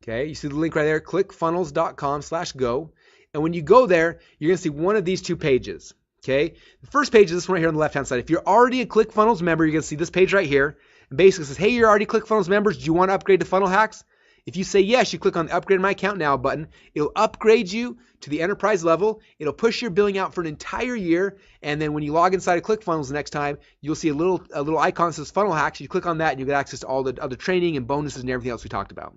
Okay, you see the link right there, clickfunnels.com/go. And when you go there, you're going to see one of these two pages. Okay, the first page is this one right here on the left-hand side. If you're already a ClickFunnels member, you're going to see this page right here. And basically it says, hey, you're already ClickFunnels members. Do you want to upgrade to Funnel Hacks? If you say yes, you click on the Upgrade My Account Now button. It'll upgrade you to the enterprise level. It'll push your billing out for an entire year. And then when you log inside of ClickFunnels the next time, you'll see a little icon that says Funnel Hacks. You click on that and you get access to all the other training and bonuses and everything else we talked about.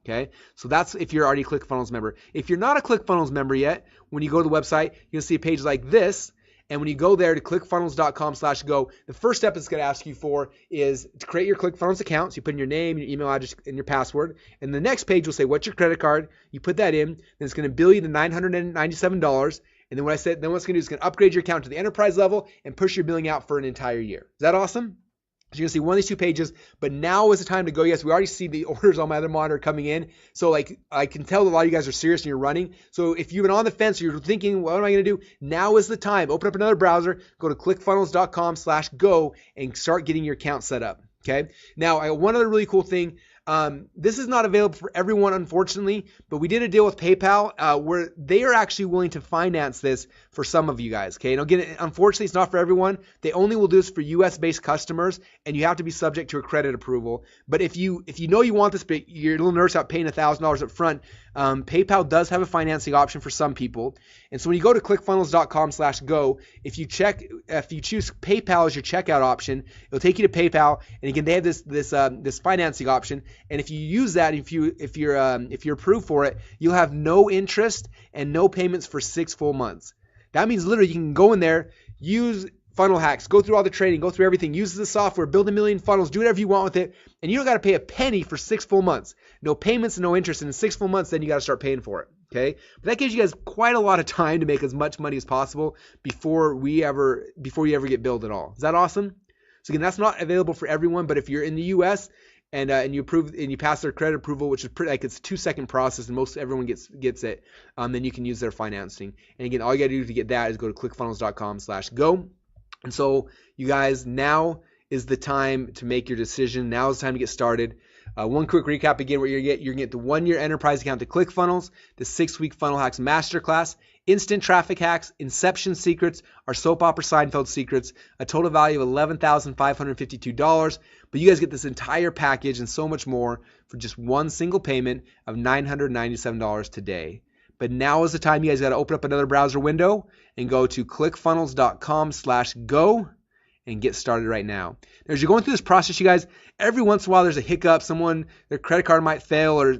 Okay, so that's if you're already a ClickFunnels member. If you're not a ClickFunnels member yet, when you go to the website, you'll see a page like this. And when you go there to clickfunnels.com/go, the first step it's going to ask you for is to create your ClickFunnels account. So you put in your name, your email address, and your password. And the next page will say, what's your credit card? You put that in. Then it's going to bill you the $997. And then what it's going to do is it's going to upgrade your account to the enterprise level and push your billing out for an entire year. Is that awesome? So you're going to see one of these two pages, but now is the time to go. Yes, we already see the orders on my other monitor coming in. So like I can tell that a lot of you guys are serious and you're running. So if you've been on the fence, or you're thinking, what am I going to do? Now is the time. Open up another browser, go to clickfunnels.com/go and start getting your account set up. Okay. Now, one other really cool thing. This is not available for everyone, unfortunately, but we did a deal with PayPal where they are actually willing to finance this for some of you guys. Okay, and again, unfortunately, it's not for everyone. They only will do this for U.S.-based customers, and you have to be subject to a credit approval. But if you know you want this, but you're a little nervous about paying $1,000 up front, PayPal does have a financing option for some people. And so when you go to clickfunnels.com/go, if you choose PayPal as your checkout option, it'll take you to PayPal. And again, they have this financing option. And if you use that, if you're approved for it, you'll have no interest and no payments for 6 full months. That means literally you can go in there, use Funnel Hacks, go through all the training, go through everything, use the software, build 1 million funnels, do whatever you want with it, and you don't got to pay a penny for 6 full months. No payments and no interest. And in 6 full months, then you got to start paying for it. Okay, but that gives you guys quite a lot of time to make as much money as possible before you ever get billed at all. Is that awesome? So again, that's not available for everyone, but if you're in the U.S. and you approve and you pass their credit approval, which is pretty like it's a 2-second process, and most everyone gets it, then you can use their financing. And again, all you got to do to get that is go to clickfunnels.com/go. And so you guys, now is the time to make your decision. Now is the time to get started. One quick recap again, what you're going to get the 1-year enterprise account to ClickFunnels, the 6-week Funnel Hacks Masterclass, instant traffic hacks, inception secrets, our soap opera Seinfeld secrets, a total value of $11,552. But you guys get this entire package and so much more for just one single payment of $997 today. But now is the time you guys got to open up another browser window and go to clickfunnels.com/go and get started right now. Now, as you're going through this process, you guys, every once in a while there's a hiccup. Their credit card might fail, or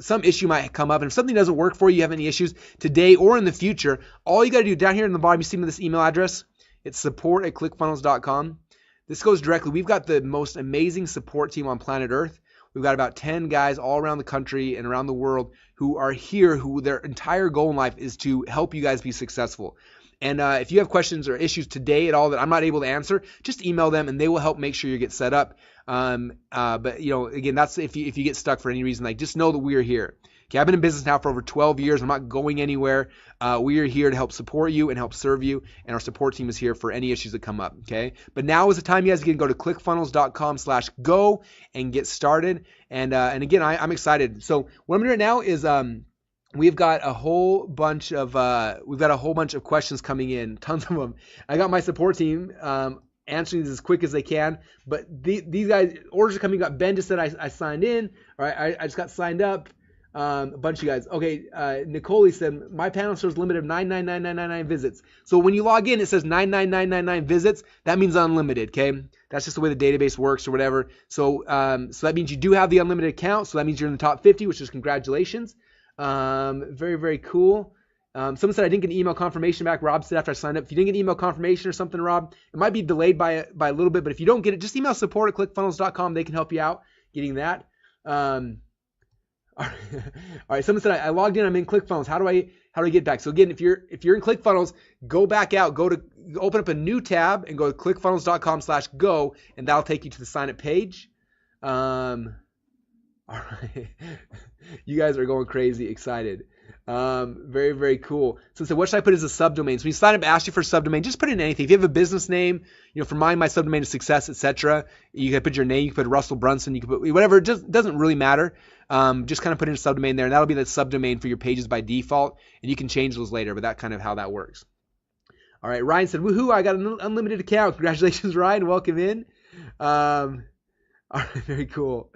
some issue might come up. And if something doesn't work for you, you have any issues today or in the future, all you got to do down here in the bottom, you see this email address. It's support@clickfunnels.com. This goes directly. We've got the most amazing support team on planet Earth. We've got about 10 guys all around the country and around the world who are here, who their entire goal in life is to help you guys be successful. And if you have questions or issues today at all that I'm not able to answer, just email them and they will help make sure you get set up. But again, that's if you get stuck for any reason, like just know that we are here. Okay, I've been in business now for over 12 years. I'm not going anywhere. We are here to help support you and help serve you, and our support team is here for any issues that come up. Okay, but now is the time you guys can go to clickfunnels.com/go and get started. And again, I'm excited. So what I'm doing right now is we've got a whole bunch of questions coming in, tons of them. I got my support team answering these as quick as they can, but these guys, orders are coming up. Ben just said I signed in, or I just got signed up. A bunch of you guys. Okay, Nicole said my panel shows limit of 99999 visits. So when you log in, it says 99999 visits. That means unlimited. Okay, that's just the way the database works or whatever. So so that means you do have the unlimited account. So that means you're in the top 50, which is congratulations. Very, very cool. Someone said I didn't get an email confirmation back. Rob said after I signed up. If you didn't get an email confirmation or something, Rob, it might be delayed by a little bit. But if you don't get it, just email support@clickfunnels.com. They can help you out getting that. All right. Someone said I logged in. I'm in ClickFunnels. How do I get back? So again, if you're in ClickFunnels, go back out. Open up a new tab and go to clickfunnels.com/go, and that'll take you to the sign up page. All right. You guys are going crazy excited. Very, very cool. So what should I put as a subdomain? So when you sign up, ask you for a subdomain, just put in anything. If you have a business name, for mine, my subdomain is success, etc. You can put your name, you can put Russell Brunson, you can put whatever, it just doesn't really matter. Just kind of put in a subdomain there, and that'll be the subdomain for your pages by default, and you can change those later, but that's kind of how that works. All right, Ryan said, woohoo, I got an unlimited account. Congratulations, Ryan. Welcome in. All right, very cool.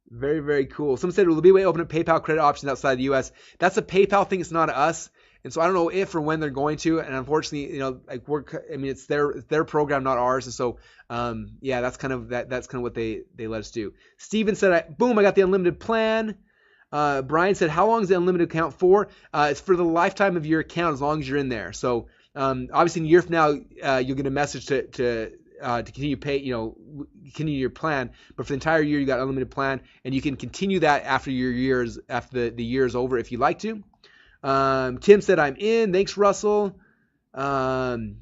Very, very cool. Someone said, will there be a way to open up PayPal credit options outside the U.S.? That's a PayPal thing. It's not us. And so I don't know if or when they're going to. And unfortunately, it's their program, not ours. And so, yeah, that's kind of what they let us do. Steven said, boom, I got the unlimited plan. Brian said, how long is the unlimited account for? It's for the lifetime of your account as long as you're in there. So obviously in a year from now, you'll get a message to continue continue your plan, but for the entire year you got unlimited plan, and you can continue that after the year is over if you like to. Tim said I'm in. Thanks, Russell. Cool.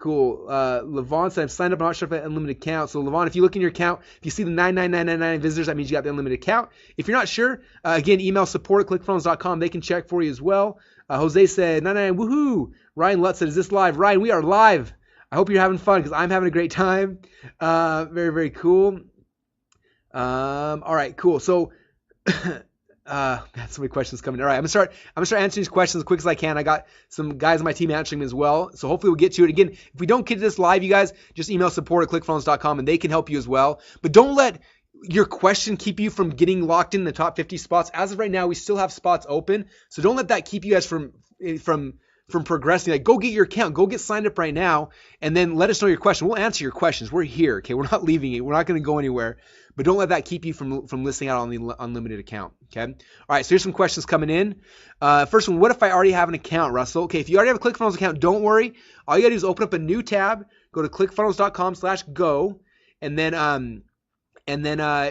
Levon said I've signed up. I'm not sure if I have an unlimited account. So Levon, if you look in your account, if you see the 99999 visitors, that means you got the unlimited account. If you're not sure, again, email support@clickfunnels.com. They can check for you as well. Jose said 99 woohoo. Ryan Lutz said, is this live? Ryan, we are live. I hope you're having fun because I'm having a great time. Very, very cool. All right, cool. So, got so many questions coming. All right, I'm gonna start answering these questions as quick as I can. I got some guys on my team answering them as well. So hopefully we'll get to it. Again, if we don't get to this live, you guys, just email support@clickfunnels.com and they can help you as well. But don't let your question keep you from getting locked in the top 50 spots. As of right now, we still have spots open. So don't let that keep you guys from progressing. Like, go get your account, go get signed up right now, and then let us know your question. We'll answer your questions. We're here, okay? We're not leaving it. We're not going to go anywhere, but don't let that keep you from listing out on the unlimited account, okay? All right, so here's some questions coming in. First one, what if I already have an account, Russell? Okay, if you already have a ClickFunnels account, don't worry. All you got to do is open up a new tab, go to clickfunnels.com/go, and then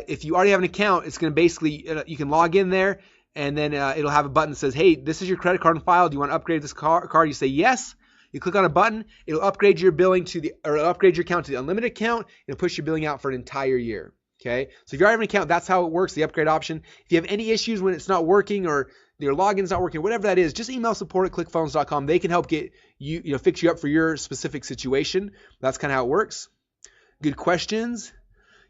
if you already have an account, it's going to basically, you can log in there, and then it'll have a button that says, hey, this is your credit card on file. Do you want to upgrade this card? You say yes. You click on a button. It'll upgrade your billing upgrade your account to the unlimited account. It'll push your billing out for an entire year. Okay. So if you already have an account, that's how it works, the upgrade option. If you have any issues when it's not working or your login's not working, whatever that is, just email support@clickfunnels.com. They can help get fix you up for your specific situation. That's kind of how it works. Good questions.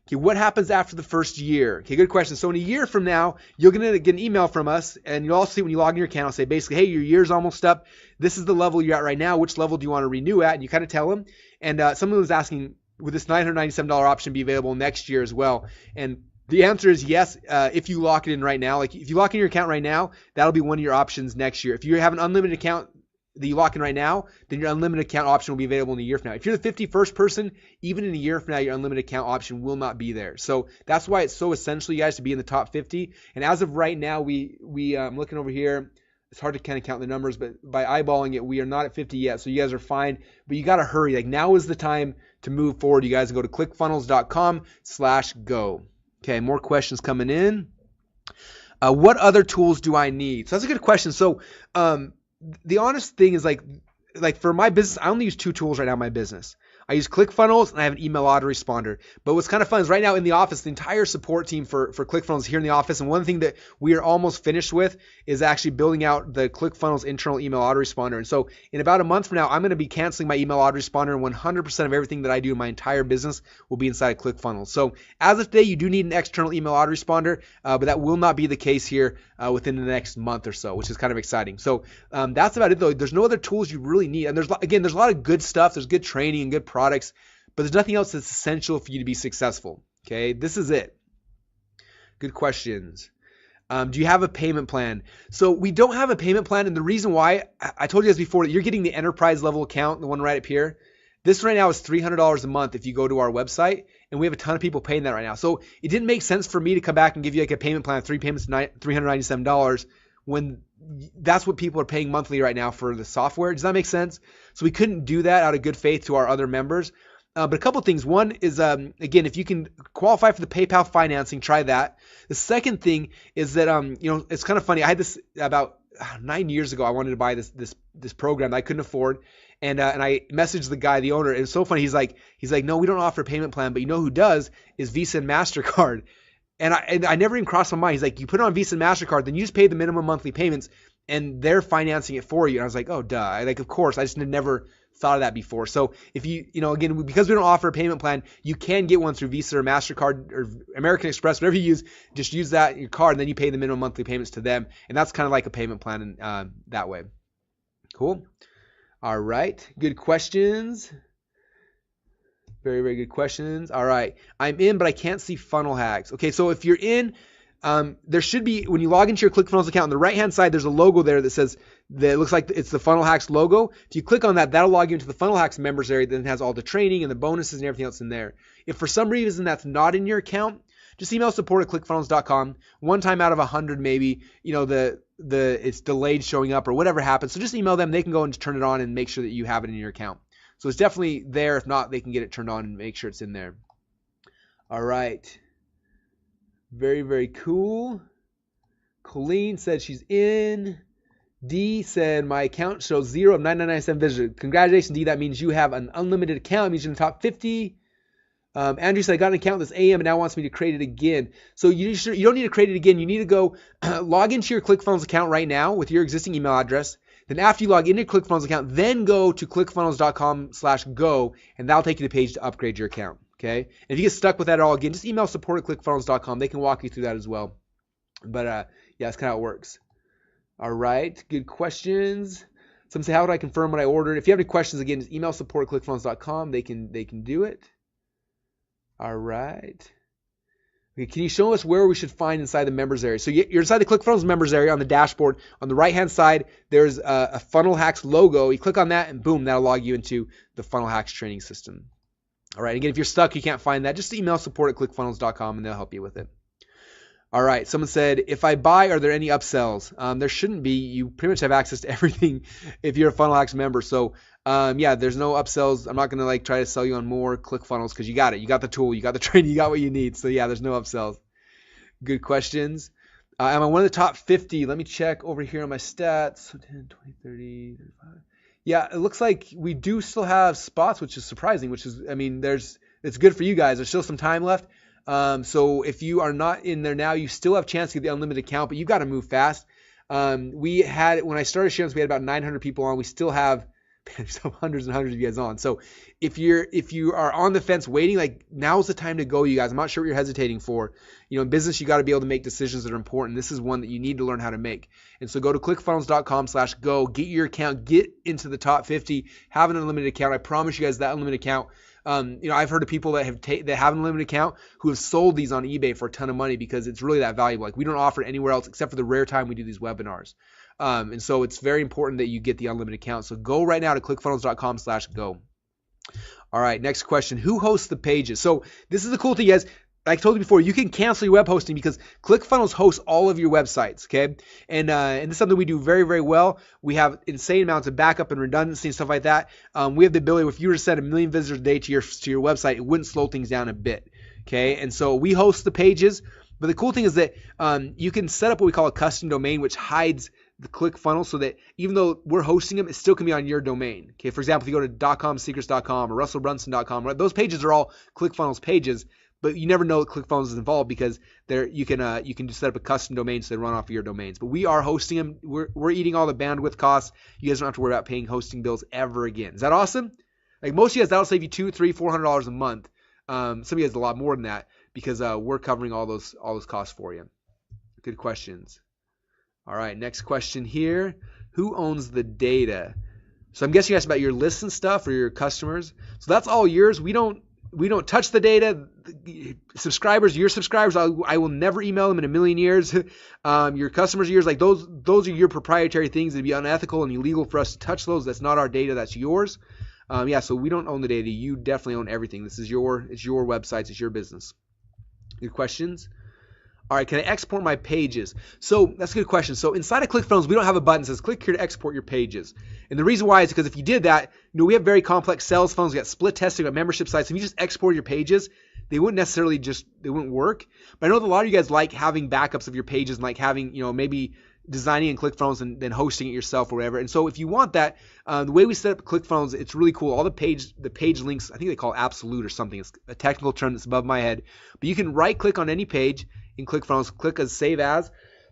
Okay, what happens after the first year? Okay, good question. So in a year from now, you're going to get an email from us, and you'll also see when you log in your account, it'll say basically, hey, your year's almost up. This is the level you're at right now. Which level do you want to renew at? And you kind of tell them. And someone was asking, would this $997 option be available next year as well? And the answer is yes, if you lock it in right now. Like if you lock in your account right now, that'll be one of your options next year. If you have an unlimited account that you lock in right now, then your unlimited account option will be available in a year from now. If you're the 51st person, even in a year from now, your unlimited account option will not be there. So that's why it's so essential, you guys, to be in the top 50. And as of right now, I'm looking over here. It's hard to kind of count the numbers, but by eyeballing it, we are not at 50 yet. So you guys are fine, but you got to hurry. Like now is the time to move forward. You guys go to clickfunnels.com/go. Okay, more questions coming in. What other tools do I need? So that's a good question. So, the honest thing is like for my business, I only use 2 tools right now in my business. I use ClickFunnels, and I have an email autoresponder. But what's kind of fun is right now in the office, the entire support team for ClickFunnels is here in the office. And one thing that we are almost finished with is actually building out the ClickFunnels internal email autoresponder. And so in about a month from now, I'm going to be canceling my email autoresponder, and 100% of everything that I do in my entire business will be inside of ClickFunnels. So as of today, you do need an external email autoresponder, but that will not be the case here within the next month or so, which is kind of exciting. So that's about it, though. There's no other tools you really need. And there's a lot of good stuff. There's good training and good products, but there's nothing else that's essential for you to be successful. Okay, this is it. Good questions. Do you have a payment plan? So we don't have a payment plan, and the reason why, I told you guys before, that you're getting the enterprise level account, the one right up here. This right now is $300 a month if you go to our website, and we have a ton of people paying that right now. So it didn't make sense for me to come back and give you like a payment plan of 3 payments, $397, when that's what people are paying monthly right now for the software. Does that make sense? So we couldn't do that out of good faith to our other members. But a couple of things. One is, again, if you can qualify for the PayPal financing, try that. The second thing is that, it's kind of funny. I had this about 9 years ago. I wanted to buy this program that I couldn't afford. And I messaged the guy, the owner. It was so funny. He's like, no, we don't offer a payment plan, but you know who does is Visa and MasterCard. And I never even crossed my mind. He's like, you put it on Visa and MasterCard, then you just pay the minimum monthly payments, and they're financing it for you. And I was like, oh, duh. Of course, I just had never thought of that before. So if again, because we don't offer a payment plan, you can get one through Visa or MasterCard or American Express, whatever you use. Just use that in your card, and then you pay the minimum monthly payments to them. And that's kind of like a payment plan that way. Cool. All right. Good questions. Very, very good questions. All right. I'm in, but I can't see funnel hacks. Okay. So if you're in, there should be, when you log into your ClickFunnels account, on the right-hand side, there's a logo there that says, that it looks like it's the Funnel Hacks logo. If you click on that, that'll log you into the Funnel Hacks members area. Then it has all the training and the bonuses and everything else in there. If for some reason that's not in your account, just email support@clickfunnels.com. One time out of 100, maybe, it's delayed showing up or whatever happens. So just email them. They can go and turn it on and make sure that you have it in your account. So it's definitely there. If not, they can get it turned on and make sure it's in there. All right. Very, very cool. Colleen said she's in. D said, my account shows 0 of 9997 visitors. Congratulations, D. That means you have an unlimited account. It means you're in the top 50. Andrew said, I got an account this AM and now wants me to create it again. So you don't need to create it again. You need to go log into your ClickFunnels account right now with your existing email address. Then after you log into your ClickFunnels account, then go to clickfunnels.com/go, and that'll take you to the page to upgrade your account. Okay. And if you get stuck with that at all, again, just email support@clickfunnels.com. They can walk you through that as well. But yeah, that's kind of how it works. All right. Good questions. Some say, how would I confirm what I ordered? If you have any questions, again, just email support@clickfunnels.com. They can do it. All right. Okay, can you show us where we should find inside the members area? So you're inside the ClickFunnels members area on the dashboard. On the right-hand side, there's a Funnel Hacks logo. You click on that, and boom, that'll log you into the Funnel Hacks training system. All right. Again, if you're stuck, you can't find that, just email support@clickfunnels.com, and they'll help you with it. All right. Someone said, if I buy, are there any upsells? There shouldn't be. You pretty much have access to everything if you're a Funnel Hacks member. So yeah, there's no upsells. I'm not going to try to sell you on more ClickFunnels because you got it. You got the tool. You got the training. You got what you need. So yeah, there's no upsells. Good questions. Am I one of the top 50? Let me check over here on my stats. 10, 20, 30, 35. Yeah, it looks like we do still have spots, which is surprising, it's good for you guys. There's still some time left. So if you are not in there now, you still have a chance to get the unlimited account, but you got to move fast. When I started sharing this, we had about 900 people on. We still have hundreds and hundreds of you guys on. So if you are on the fence waiting, now's the time to go, you guys. I'm not sure what you're hesitating for. In business, you got to be able to make decisions that are important. This is one that you need to learn how to make. And so go to clickfunnels.com/go, get your account, get into the top 50, have an unlimited account. I promise you guys that unlimited account. I've heard of people that have an unlimited account who have sold these on eBay for a ton of money because it's really that valuable. We don't offer it anywhere else except for the rare time we do these webinars. And so it's very important that you get the unlimited account. So go right now to clickfunnels.com/go. All right, next question. Who hosts the pages? So this is the cool thing, guys. Like I told you before, you can cancel your web hosting because ClickFunnels hosts all of your websites, okay? And this is something we do very, very well. We have insane amounts of backup and redundancy and stuff like that. We have the ability, if you were to send 1 million visitors a day to your website, it wouldn't slow things down a bit, okay? And so we host the pages. But the cool thing is that you can set up what we call a custom domain, which hides the ClickFunnels so that even though we're hosting them, it still can be on your domain. Okay, for example, if you go to .comsecrets.com or russellbrunson.com, right, those pages are all ClickFunnels pages, but you never know that ClickFunnels is involved because there you can just set up a custom domain so they run off of your domains. But we are hosting them. We're eating all the bandwidth costs. You guys don't have to worry about paying hosting bills ever again. Is that awesome? Like most of you guys, that'll save you $200, $300, $400 a month. Some of you guys a lot more than that because we're covering all those costs for you. Good questions. All right, next question here. Who owns the data? So I'm guessing you asked about your lists and stuff or your customers. So that's all yours. We don't touch the data. Subscribers, your subscribers, I will never email them in a million years. Your customers are yours. Like those are your proprietary things. It'd be unethical and illegal for us to touch those. That's not our data. That's yours. So we don't own the data. You definitely own everything. It's your websites. It's your business. Good questions. All right, can I export my pages? So that's a good question. So inside of ClickFunnels, we don't have a button that says click here to export your pages. And the reason why is because if you did that, we have very complex sales funnels. We got split testing, we got membership sites. If you just export your pages, they wouldn't necessarily they wouldn't work. But I know that a lot of you guys like having backups of your pages and like having, maybe designing in ClickFunnels and then hosting it yourself or whatever. And so if you want that, the way we set up ClickFunnels, it's really cool. All the page links, I think they call it absolute or something. It's a technical term that's above my head. But you can right click on any page in ClickFunnels, click as save as,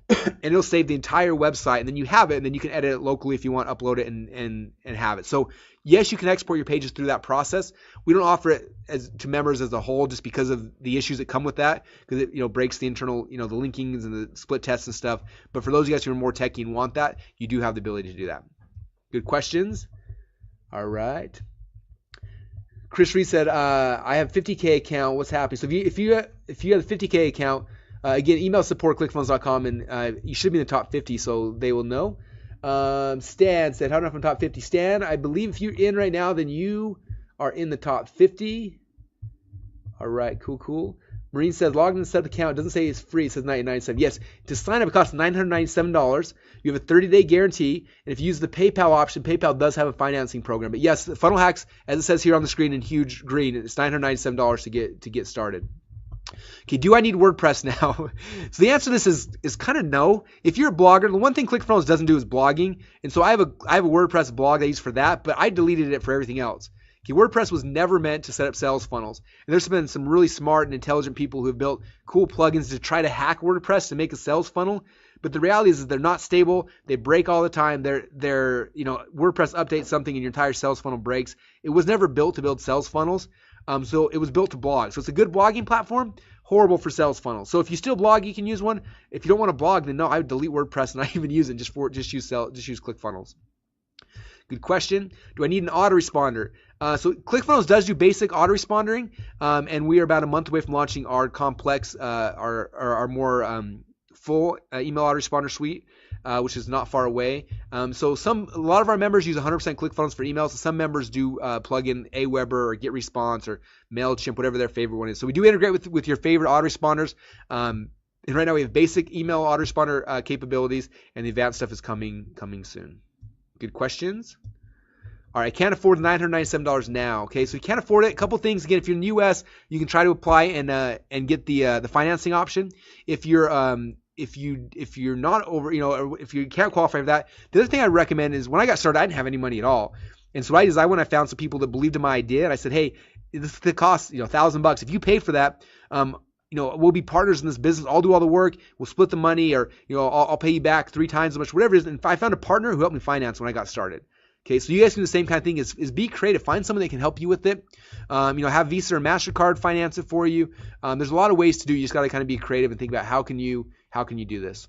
and it'll save the entire website. And then you have it, and then you can edit it locally if you want, upload it and have it. So yes, you can export your pages through that process. We don't offer it to members as a whole just because of the issues that come with that, because it breaks the internal, the linkings and the split tests and stuff. But for those of you guys who are more techy and want that, you do have the ability to do that. Good questions. All right. Chris Reed said, I have 50K account. What's happening? So if you have a 50K account, again, email support@clickfunnels.com, and you should be in the top 50, so they will know. Stan said, how do I know if I'm top 50? Stan, I believe if you're in right now, then you are in the top 50. All right, cool. Marine says, log in and set up the account. It doesn't say it's free. It says $9.97. Yes, to sign up, it costs $997. You have a 30-day guarantee. And if you use the PayPal option, PayPal does have a financing program. But yes, the Funnel Hacks, as it says here on the screen in huge green, it's $997 to get started. Okay, do I need WordPress now? So the answer to this is kind of no. If you're a blogger, the one thing ClickFunnels doesn't do is blogging. And so I have a WordPress blog I use for that, but I deleted it for everything else. Okay, WordPress was never meant to set up sales funnels. And there's been some really smart and intelligent people who have built cool plugins to try to hack WordPress to make a sales funnel. But the reality is they're not stable. They break all the time. WordPress updates something and your entire sales funnel breaks. It was never built to build sales funnels. So it was built to blog. So it's a good blogging platform, horrible for sales funnels. So if you still blog, you can use one. If you don't want to blog, then no, I would delete WordPress and not even use it. Just use ClickFunnels. Good question. Do I need an autoresponder? So ClickFunnels does do basic autorespondering, and we are about a month away from launching our complex, our more full email autoresponder suite, which is not far away. So a lot of our members use 100% ClickFunnels for emails. Some members do plug in Aweber or GetResponse or MailChimp, whatever their favorite one is. So we do integrate with your favorite autoresponders. And right now we have basic email autoresponder capabilities, and the advanced stuff is coming soon. Good questions. All right, I can't afford $997 now. Okay, so you can't afford it. A couple things. Again, if you're in the U.S., you can try to apply and get the financing option. If you're not over, or if you can't qualify for that, the other thing I recommend is when I got started, I didn't have any money at all, and so what I did is I went and I found some people that believed in my idea, and I said, hey, this the cost, $1,000. If you pay for that, we'll be partners in this business. I'll do all the work. We'll split the money, or I'll pay you back 3 times as much, whatever it is. And I found a partner who helped me finance when I got started. Okay, so you guys can do the same kind of thing. Is be creative. Find someone that can help you with it. Have Visa or MasterCard finance it for you. There's a lot of ways to do. You just got to kind of be creative and think about how can you do this.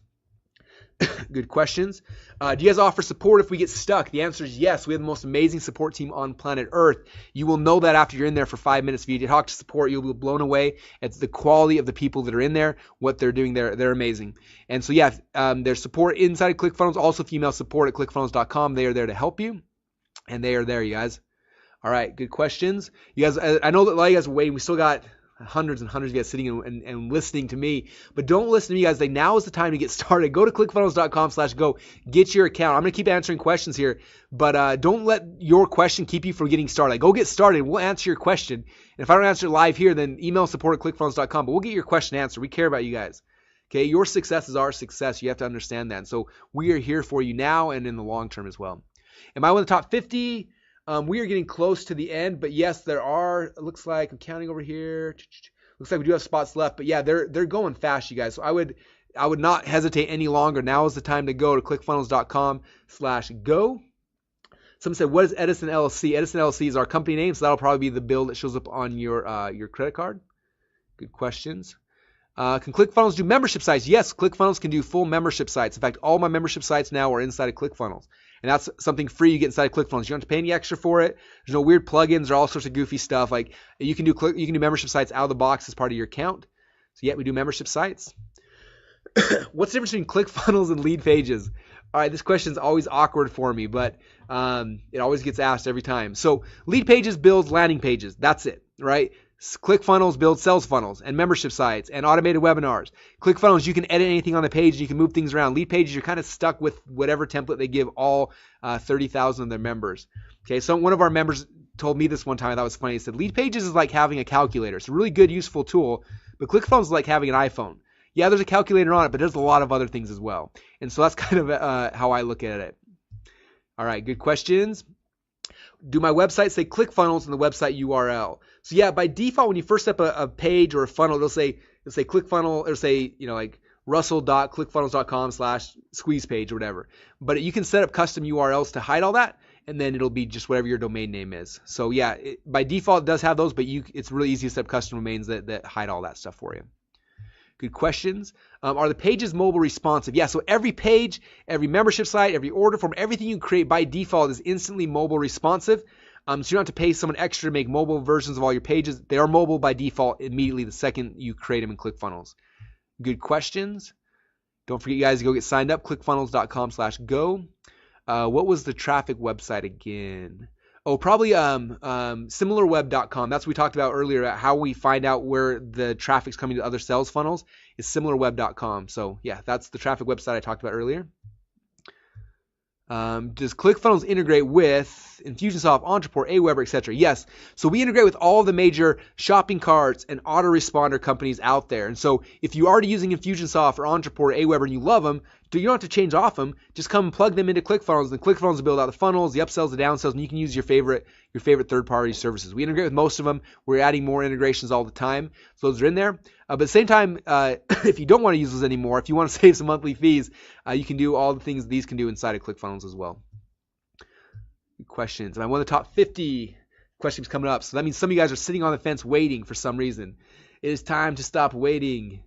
Good questions. Do you guys offer support if we get stuck? The answer is yes. We have the most amazing support team on planet Earth. You will know that after you're in there for 5 minutes. If you talk to support, you'll be blown away at the quality of the people that are in there, what they're doing there. They're amazing. And so, yeah, there's support inside of ClickFunnels. Also, if you email support@clickfunnels.com, they are there to help you. And they are there, you guys. All right, good questions. You guys, I know that a lot of you guys are waiting. We still got hundreds and hundreds of you guys sitting and listening to me, but don't listen to me, guys. Now is the time to get started. Go to clickfunnels.com/go. Get your account. I'm going to keep answering questions here, but don't let your question keep you from getting started. Go get started. We'll answer your question. And if I don't answer it live here, then email support@clickfunnels.com, but we'll get your question answered. We care about you guys. Okay, your success is our success. You have to understand that. And so we are here for you now and in the long term as well. Am I one of the top 50? We are getting close to the end, but yes, there are. It looks like I'm counting over here. Looks like we do have spots left, but yeah, they're going fast, you guys. So I would not hesitate any longer. Now is the time to go to clickfunnels.com/go. Someone said, what is Edison LLC? Edison LLC is our company name, so that'll probably be the bill that shows up on your credit card. Good questions. Can ClickFunnels do membership sites? Yes, ClickFunnels can do full membership sites. In fact, all my membership sites now are inside of ClickFunnels. And that's something free you get inside of ClickFunnels. You don't have to pay any extra for it. There's no weird plugins or all sorts of goofy stuff. Like you can do membership sites out of the box as part of your account. So yeah, we do membership sites. What's the difference between ClickFunnels and lead pages? All right, this question is always awkward for me, but it always gets asked every time. So lead pages builds landing pages. That's it, right? ClickFunnels builds sales funnels and membership sites and automated webinars. ClickFunnels, you can edit anything on the page. You can move things around. Lead pages, you're kind of stuck with whatever template they give all 30,000 of their members. Okay, so one of our members told me this one time. I thought it was funny. He said, lead pages is like having a calculator. It's a really good, useful tool, but ClickFunnels is like having an iPhone. Yeah, there's a calculator on it, but there's a lot of other things as well. And so that's kind of how I look at it. All right, good questions. Do my websites say ClickFunnels in the website URL? So yeah, by default, when you first set up a page or a funnel, it'll say ClickFunnel, or say, like russell.clickfunnels.com/squeeze page or whatever. But you can set up custom URLs to hide all that, and then it'll be just whatever your domain name is. So yeah, by default, it does have those, but it's really easy to set up custom domains that hide all that stuff for you. Good questions. Are the pages mobile responsive? Yeah, so every page, every membership site, every order form, everything you create by default is instantly mobile responsive. So you don't have to pay someone extra to make mobile versions of all your pages. They are mobile by default immediately the second you create them in ClickFunnels. Good questions. Don't forget, you guys, to go get signed up, clickfunnels.com/go. What was the traffic website again? Oh, probably similarweb.com. That's what we talked about earlier, about how we find out where the traffic's coming to other sales funnels, is similarweb.com. So yeah, that's the traffic website I talked about earlier. Does ClickFunnels integrate with Infusionsoft, Entreport, Aweber, etc.? Yes. So we integrate with all the major shopping carts and autoresponder companies out there. And so if you're already using Infusionsoft or Entreport or Aweber and you love them, you don't have to change off them. Just come and plug them into ClickFunnels, and ClickFunnels will build out the funnels, the upsells, the downsells, and you can use your favorite third-party services. We integrate with most of them. We're adding more integrations all the time, so those are in there. But at the same time, if you don't want to use those anymore, if you want to save some monthly fees, you can do all the things these can do inside of ClickFunnels as well. Good questions. And I want the top 50 questions coming up. So that means some of you guys are sitting on the fence waiting for some reason. It is time to stop waiting.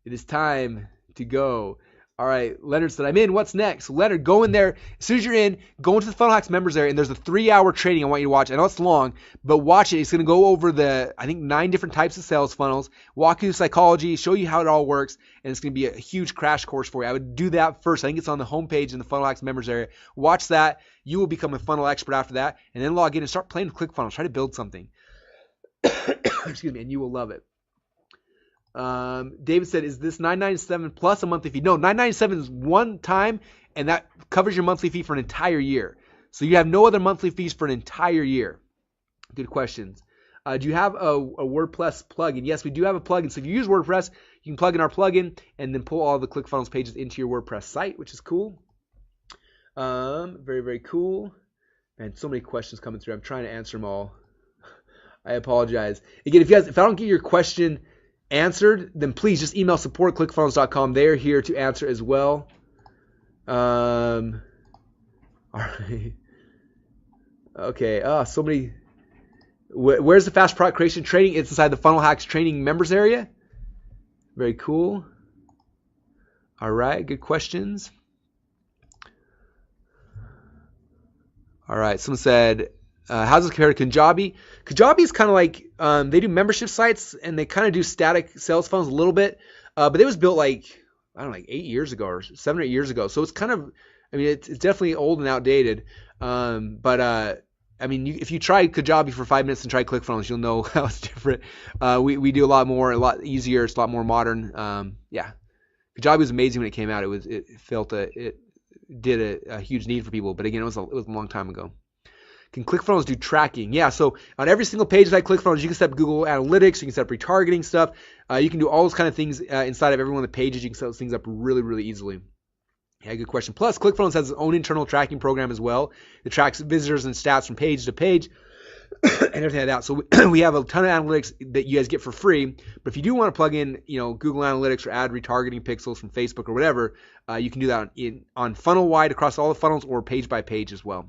It is time to go. All right, Leonard said, I'm in. What's next? Leonard, go in there. As soon as you're in, go into the Funnel Hacks members area, and there's a 3-hour training I want you to watch. I know it's long, but watch it. It's going to go over I think 9 different types of sales funnels, walk you through psychology, show you how it all works, and it's going to be a huge crash course for you. I would do that first. I think it's on the homepage in the Funnel Hacks members area. Watch that. You will become a funnel expert after that, and then log in and start playing with ClickFunnels. Try to build something. Excuse me, and you will love it. David said, is this $9.97 plus a monthly fee? No, $9.97 is one time, and that covers your monthly fee for an entire year. So you have no other monthly fees for an entire year. Good questions. Do you have a WordPress plugin? Yes, we do have a plugin. So if you use WordPress, you can plug in our plugin and then pull all the ClickFunnels pages into your WordPress site, which is cool. Very, very cool. Man, so many questions coming through. I'm trying to answer them all. I apologize. Again, if I don't get your question answered, then please just email support@clickfunnels.com. They're here to answer as well. All right. Okay. So many. Where's the fast product creation training? It's inside the Funnel Hacks training members area. Very cool. All right. Good questions. All right. Someone said, how does it compare to Kajabi? Kajabi is kind of like, they do membership sites and they kind of do static sales funnels a little bit, but it was built like 8 years ago or 7 or 8 years ago. So it's kind of, it's definitely old and outdated. If you try Kajabi for 5 minutes and try ClickFunnels, you'll know how it's different. We do a lot more, a lot easier. It's a lot more modern. Kajabi was amazing when it came out. It did a huge need for people, but again, it was a long time ago. Can ClickFunnels do tracking? Yeah, so on every single page that ClickFunnels, you can set up Google Analytics, you can set up retargeting stuff. You can do all those kind of things inside of every one of the pages. You can set those things up really, really easily. Yeah, good question. Plus, ClickFunnels has its own internal tracking program as well. It tracks visitors and stats from page to page and everything like that. So we have a ton of analytics that you guys get for free. But if you do want to plug in, Google Analytics or add retargeting pixels from Facebook or whatever, you can do that on funnel-wide across all the funnels or page by page as well.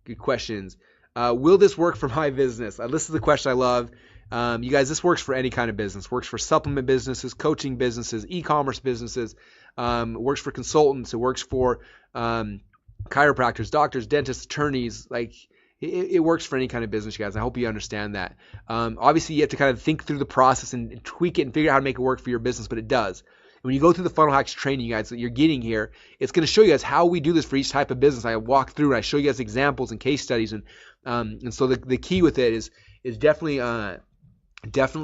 Good questions. Will this work for my business? This is the question I love. You guys, this works for any kind of business. Works for supplement businesses, coaching businesses, e-commerce businesses. Works for consultants. It works for chiropractors, doctors, dentists, attorneys. Like it works for any kind of business, you guys. I hope you understand that. Obviously, you have to kind of think through the process and tweak it and figure out how to make it work for your business, but it does. When you go through the funnel hacks training, you guys, that you're getting here, it's going to show you guys how we do this for each type of business. I walk through and I show you guys examples and case studies, and so the key with it is definitely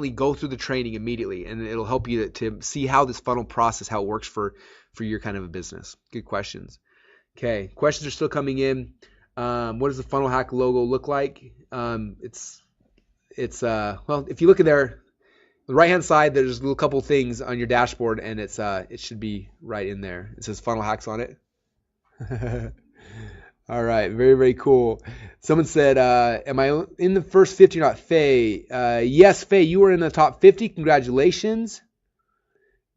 go through the training immediately, and it'll help you to see how this funnel process, how it works for your kind of a business. Good questions. Okay, questions are still coming in. What does the funnel hack logo look like? It's well, if you look at there, the right-hand side, there's a little couple things on your dashboard, and it should be right in there. It says funnel hacks on it. All right, very, very cool. Someone said, am I in the first 50 or not? Faye, yes, Faye, you were in the top 50. Congratulations.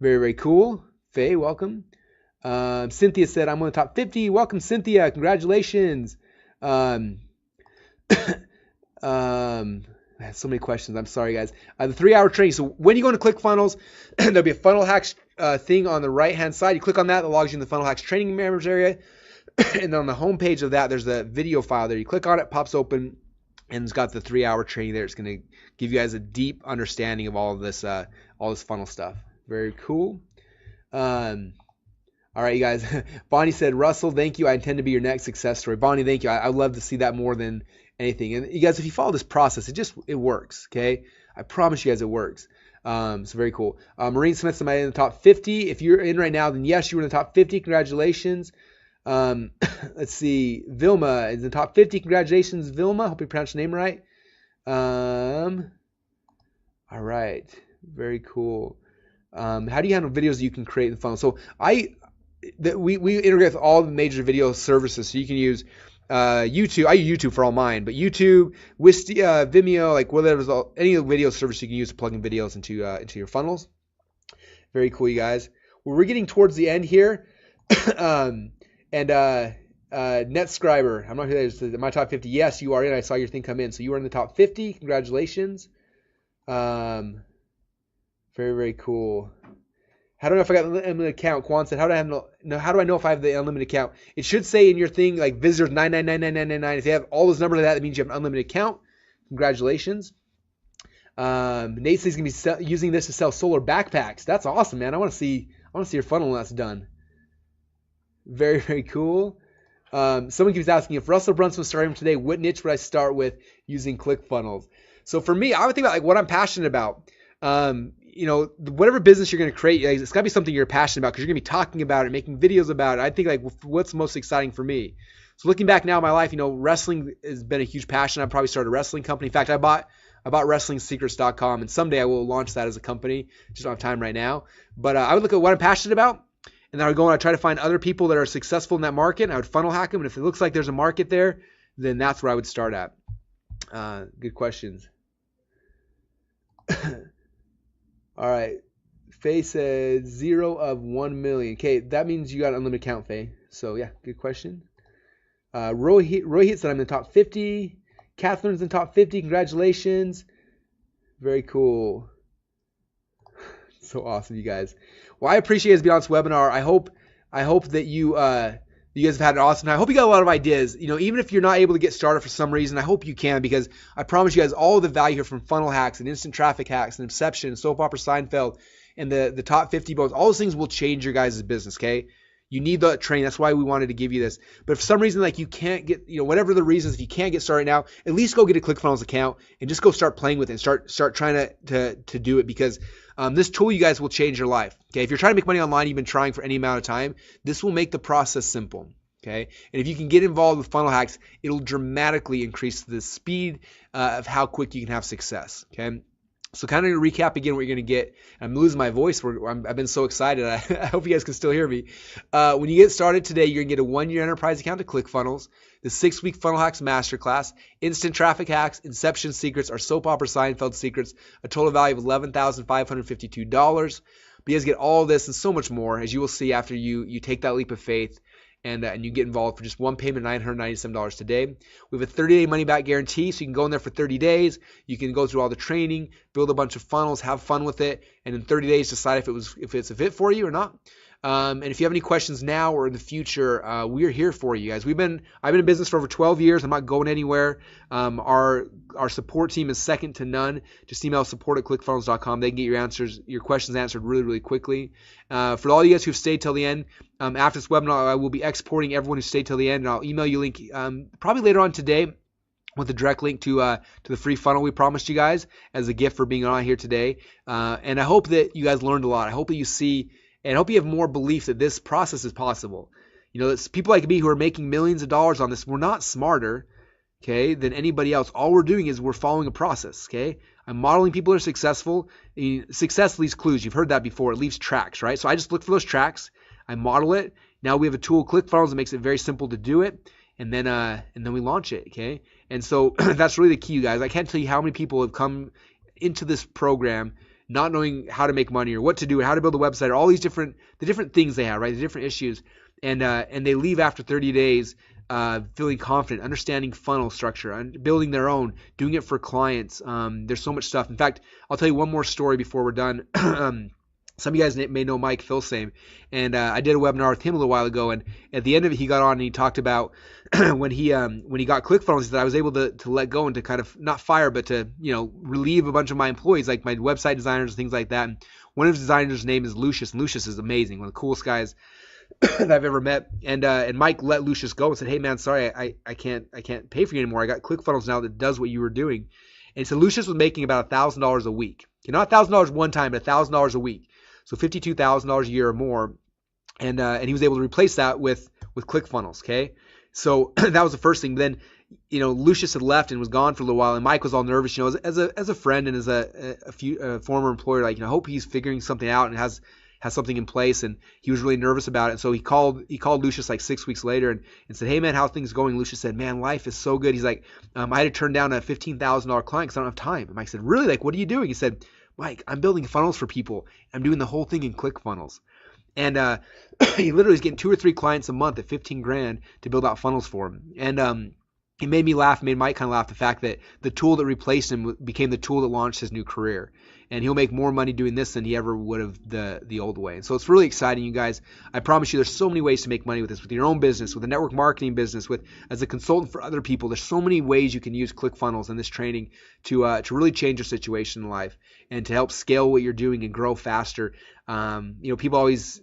Very, very cool. Faye, welcome. Cynthia said, I'm on the top 50. Welcome, Cynthia. Congratulations. I have so many questions. I'm sorry, guys. The 3-hour training. So when you go into ClickFunnels, there'll be a funnel hacks thing on the right-hand side. You click on that. It logs you in the funnel hacks training members area. And on the home page of that, there's a video file there. You click on it, pops open, and it's got the 3-hour training there. It's going to give you guys a deep understanding of all this funnel stuff. Very cool. All right, you guys. Bonnie said, Russell, thank you. I intend to be your next success story. Bonnie, thank you. I love to see that more than anything. And you guys, if you follow this process, it works. Okay, I promise you guys, it works. So very cool. Maureen Smith, am I in the top 50? If you're in right now, then yes, you were in the top 50. Congratulations. Let's see. Vilma is in the top 50. Congratulations, Vilma. Hope you pronounced your name right. All right. Very cool. How do you handle videos that you can create in the funnel? So we integrate with all the major video services. So you can use YouTube. I use YouTube for all mine, but YouTube, Wistia, Vimeo, like whatever, any video service you can use to plug in videos into your funnels. Very cool, you guys. Well, we're getting towards the end here. And NetScriber, I'm not sure that is my top 50. Yes, you are in. I saw your thing come in. So you are in the top 50. Congratulations. Very, very cool. How do I know if I got an unlimited account? Quan said, how do I know if I have the unlimited account? It should say in your thing, like visitors 9999999. If you have all those numbers like that means you have an unlimited account. Congratulations. Nate says he's going to be using this to sell solar backpacks. That's awesome, man. I want to see your funnel when that's done. Very, very cool. Someone keeps asking, if Russell Brunson was starting today, what niche would I start with using ClickFunnels? So for me, I would think about like what I'm passionate about. Whatever business you're going to create, it's got to be something you're passionate about because you're going to be talking about it, making videos about it. I think like what's most exciting for me. So looking back now in my life, wrestling has been a huge passion. I probably started a wrestling company. In fact, I bought WrestlingSecrets.com, and someday I will launch that as a company. Just don't have time right now. But I would look at what I'm passionate about. And then I would go and I try to find other people that are successful in that market. And I would funnel hack them. And if it looks like there's a market there, then that's where I would start at. Good questions. All right. Faye said 0 of 1 million. Okay, that means you got an unlimited account, Faye. So yeah, good question. Rohit said I'm in the top 50. Catherine's in the top 50. Congratulations. Very cool. So awesome, you guys. Well, I appreciate you guys being on this webinar. I hope that you guys have had an awesome time. I hope you got a lot of ideas. Even if you're not able to get started for some reason, I hope you can, because I promise you guys all the value here from funnel hacks and instant traffic hacks and Inception and Soap Opera Seinfeld and the top 50 bones. All those things will change your guys' business, okay? You need the training. That's why we wanted to give you this. But if for some reason, like you can't get, whatever the reasons, if you can't get started now, at least go get a ClickFunnels account and just go start playing with it and start trying to do it, because this tool, you guys, will change your life. Okay, if you're trying to make money online, you've been trying for any amount of time, this will make the process simple. Okay, and if you can get involved with funnel hacks, it'll dramatically increase the speed of how quick you can have success. Okay, so kind of to recap again what you're going to get. I'm losing my voice. I've been so excited. I hope you guys can still hear me. When you get started today, you're going to get a 1-year enterprise account to ClickFunnels, the 6-week Funnel Hacks Masterclass, instant traffic hacks, inception secrets, our soap opera Seinfeld secrets, a total value of $11,552. But you guys get all this and so much more, as you will see after you take that leap of faith and you get involved for just one payment, $997 today. We have a 30-day money-back guarantee, so you can go in there for 30 days. You can go through all the training, build a bunch of funnels, have fun with it, and in 30 days decide if it's a fit for you or not. And if you have any questions now or in the future, we are here for you guys. I've been in business for over 12 years. I'm not going anywhere. Our support team is second to none. Just email support@clickfunnels.com. They can get your questions answered really, really quickly. For all you guys who've stayed till the end, after this webinar, I will be exporting everyone who stayed till the end, and I'll email you a link probably later on today with a direct link to the free funnel we promised you guys as a gift for being on here today. And I hope that you guys learned a lot. I hope that you see. And I hope you have more belief that this process is possible. You know, it's people like me who are making millions of dollars on this. We're not smarter, okay, than anybody else. All we're doing is we're following a process, okay? I'm modeling people who are successful. Success leaves clues. You've heard that before. It leaves tracks, right? So I just look for those tracks. I model it. Now we have a tool, ClickFunnels, that makes it very simple to do it. And then we launch it, okay? And so that's really the key, you guys. I can't tell you how many people have come into this program not knowing how to make money or what to do, or how to build a website, or all these different things they have, right? The different issues, and they leave after 30 days feeling confident, understanding funnel structure, and building their own, doing it for clients. There's so much stuff. In fact, I'll tell you one more story before we're done. Some of you guys may know Mike Filsame, and I did a webinar with him a little while ago, and at the end of it, he got on and he talked about when he got ClickFunnels, he said I was able to let go and to kind of not fire, but to relieve a bunch of my employees, like my website designers and things like that. And one of his designers' name is Lucius, and Lucius is amazing, one of the coolest guys that I've ever met. And Mike let Lucius go and said, "Hey man, sorry, I can't pay for you anymore. I got ClickFunnels now that does what you were doing." And so Lucius was making about $1,000 a week, not $1,000 one time, but $1,000 a week. So $52,000 a year or more, and he was able to replace that with ClickFunnels. Okay, so that was the first thing. Then, Lucius had left and was gone for a little while, and Mike was all nervous. As a friend and as a former employer, I hope he's figuring something out and has something in place. And he was really nervous about it. And so he called Lucius like 6 weeks later and said, "Hey man, how things going?" Lucius said, "Man, life is so good." He's like, "I had to turn down a $15,000 client because I don't have time." And Mike said, "Really? Like, what are you doing?" He said, "Mike, I'm building funnels for people. I'm doing the whole thing in ClickFunnels." And he literally is getting 2 or 3 clients a month at $15,000 to build out funnels for him. And it made me laugh, made Mike kind of laugh, the fact that the tool that replaced him became the tool that launched his new career. And he'll make more money doing this than he ever would have the old way. And so it's really exciting, you guys. I promise you there's so many ways to make money with this, with your own business, with a network marketing business, as a consultant for other people. There's so many ways you can use ClickFunnels in this training to really change your situation in life and to help scale what you're doing and grow faster. People always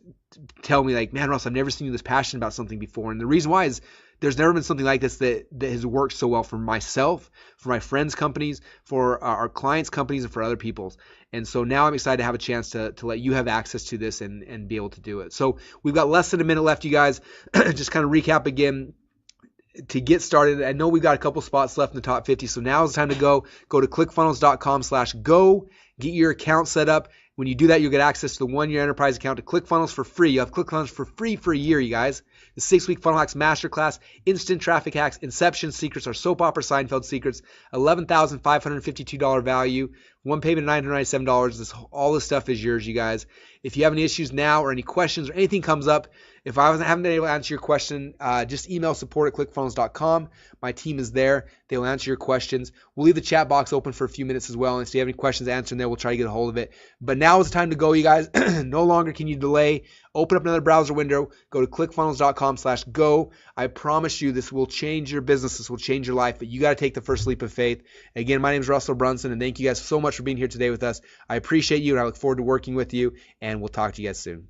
tell me like, "Man, Russ, I've never seen you this passionate about something before." And the reason why is there's never been something like this that has worked so well for myself, for my friends' companies, for our clients' companies, and for other people's. And so now I'm excited to have a chance to let you have access to this and be able to do it. So we've got less than a minute left, you guys. Just kind of recap again. To get started, I know we've got a couple spots left in the top 50, so now is the time to go to clickfunnels.com/go, get your account set up. When you do that, you'll get access to the 1-year enterprise account to ClickFunnels for free. You have ClickFunnels for free for a year, you guys. The 6-week Funnel Hacks Masterclass, instant traffic hacks, inception secrets, our soap opera Seinfeld secrets, $11,552 value, one payment of $997. All this stuff is yours, you guys. If you have any issues now or any questions or anything comes up, if I haven't been able to answer your question, just email support@clickfunnels.com. My team is there. They will answer your questions. We'll leave the chat box open for a few minutes as well. And if you have any questions answered there, we'll try to get a hold of it. But now is the time to go, you guys. No longer can you delay. Open up another browser window. Go to clickfunnels.com/go. I promise you this will change your business. This will change your life. But you got to take the first leap of faith. Again, my name is Russell Brunson, and thank you guys so much for being here today with us. I appreciate you, and I look forward to working with you. And we'll talk to you guys soon.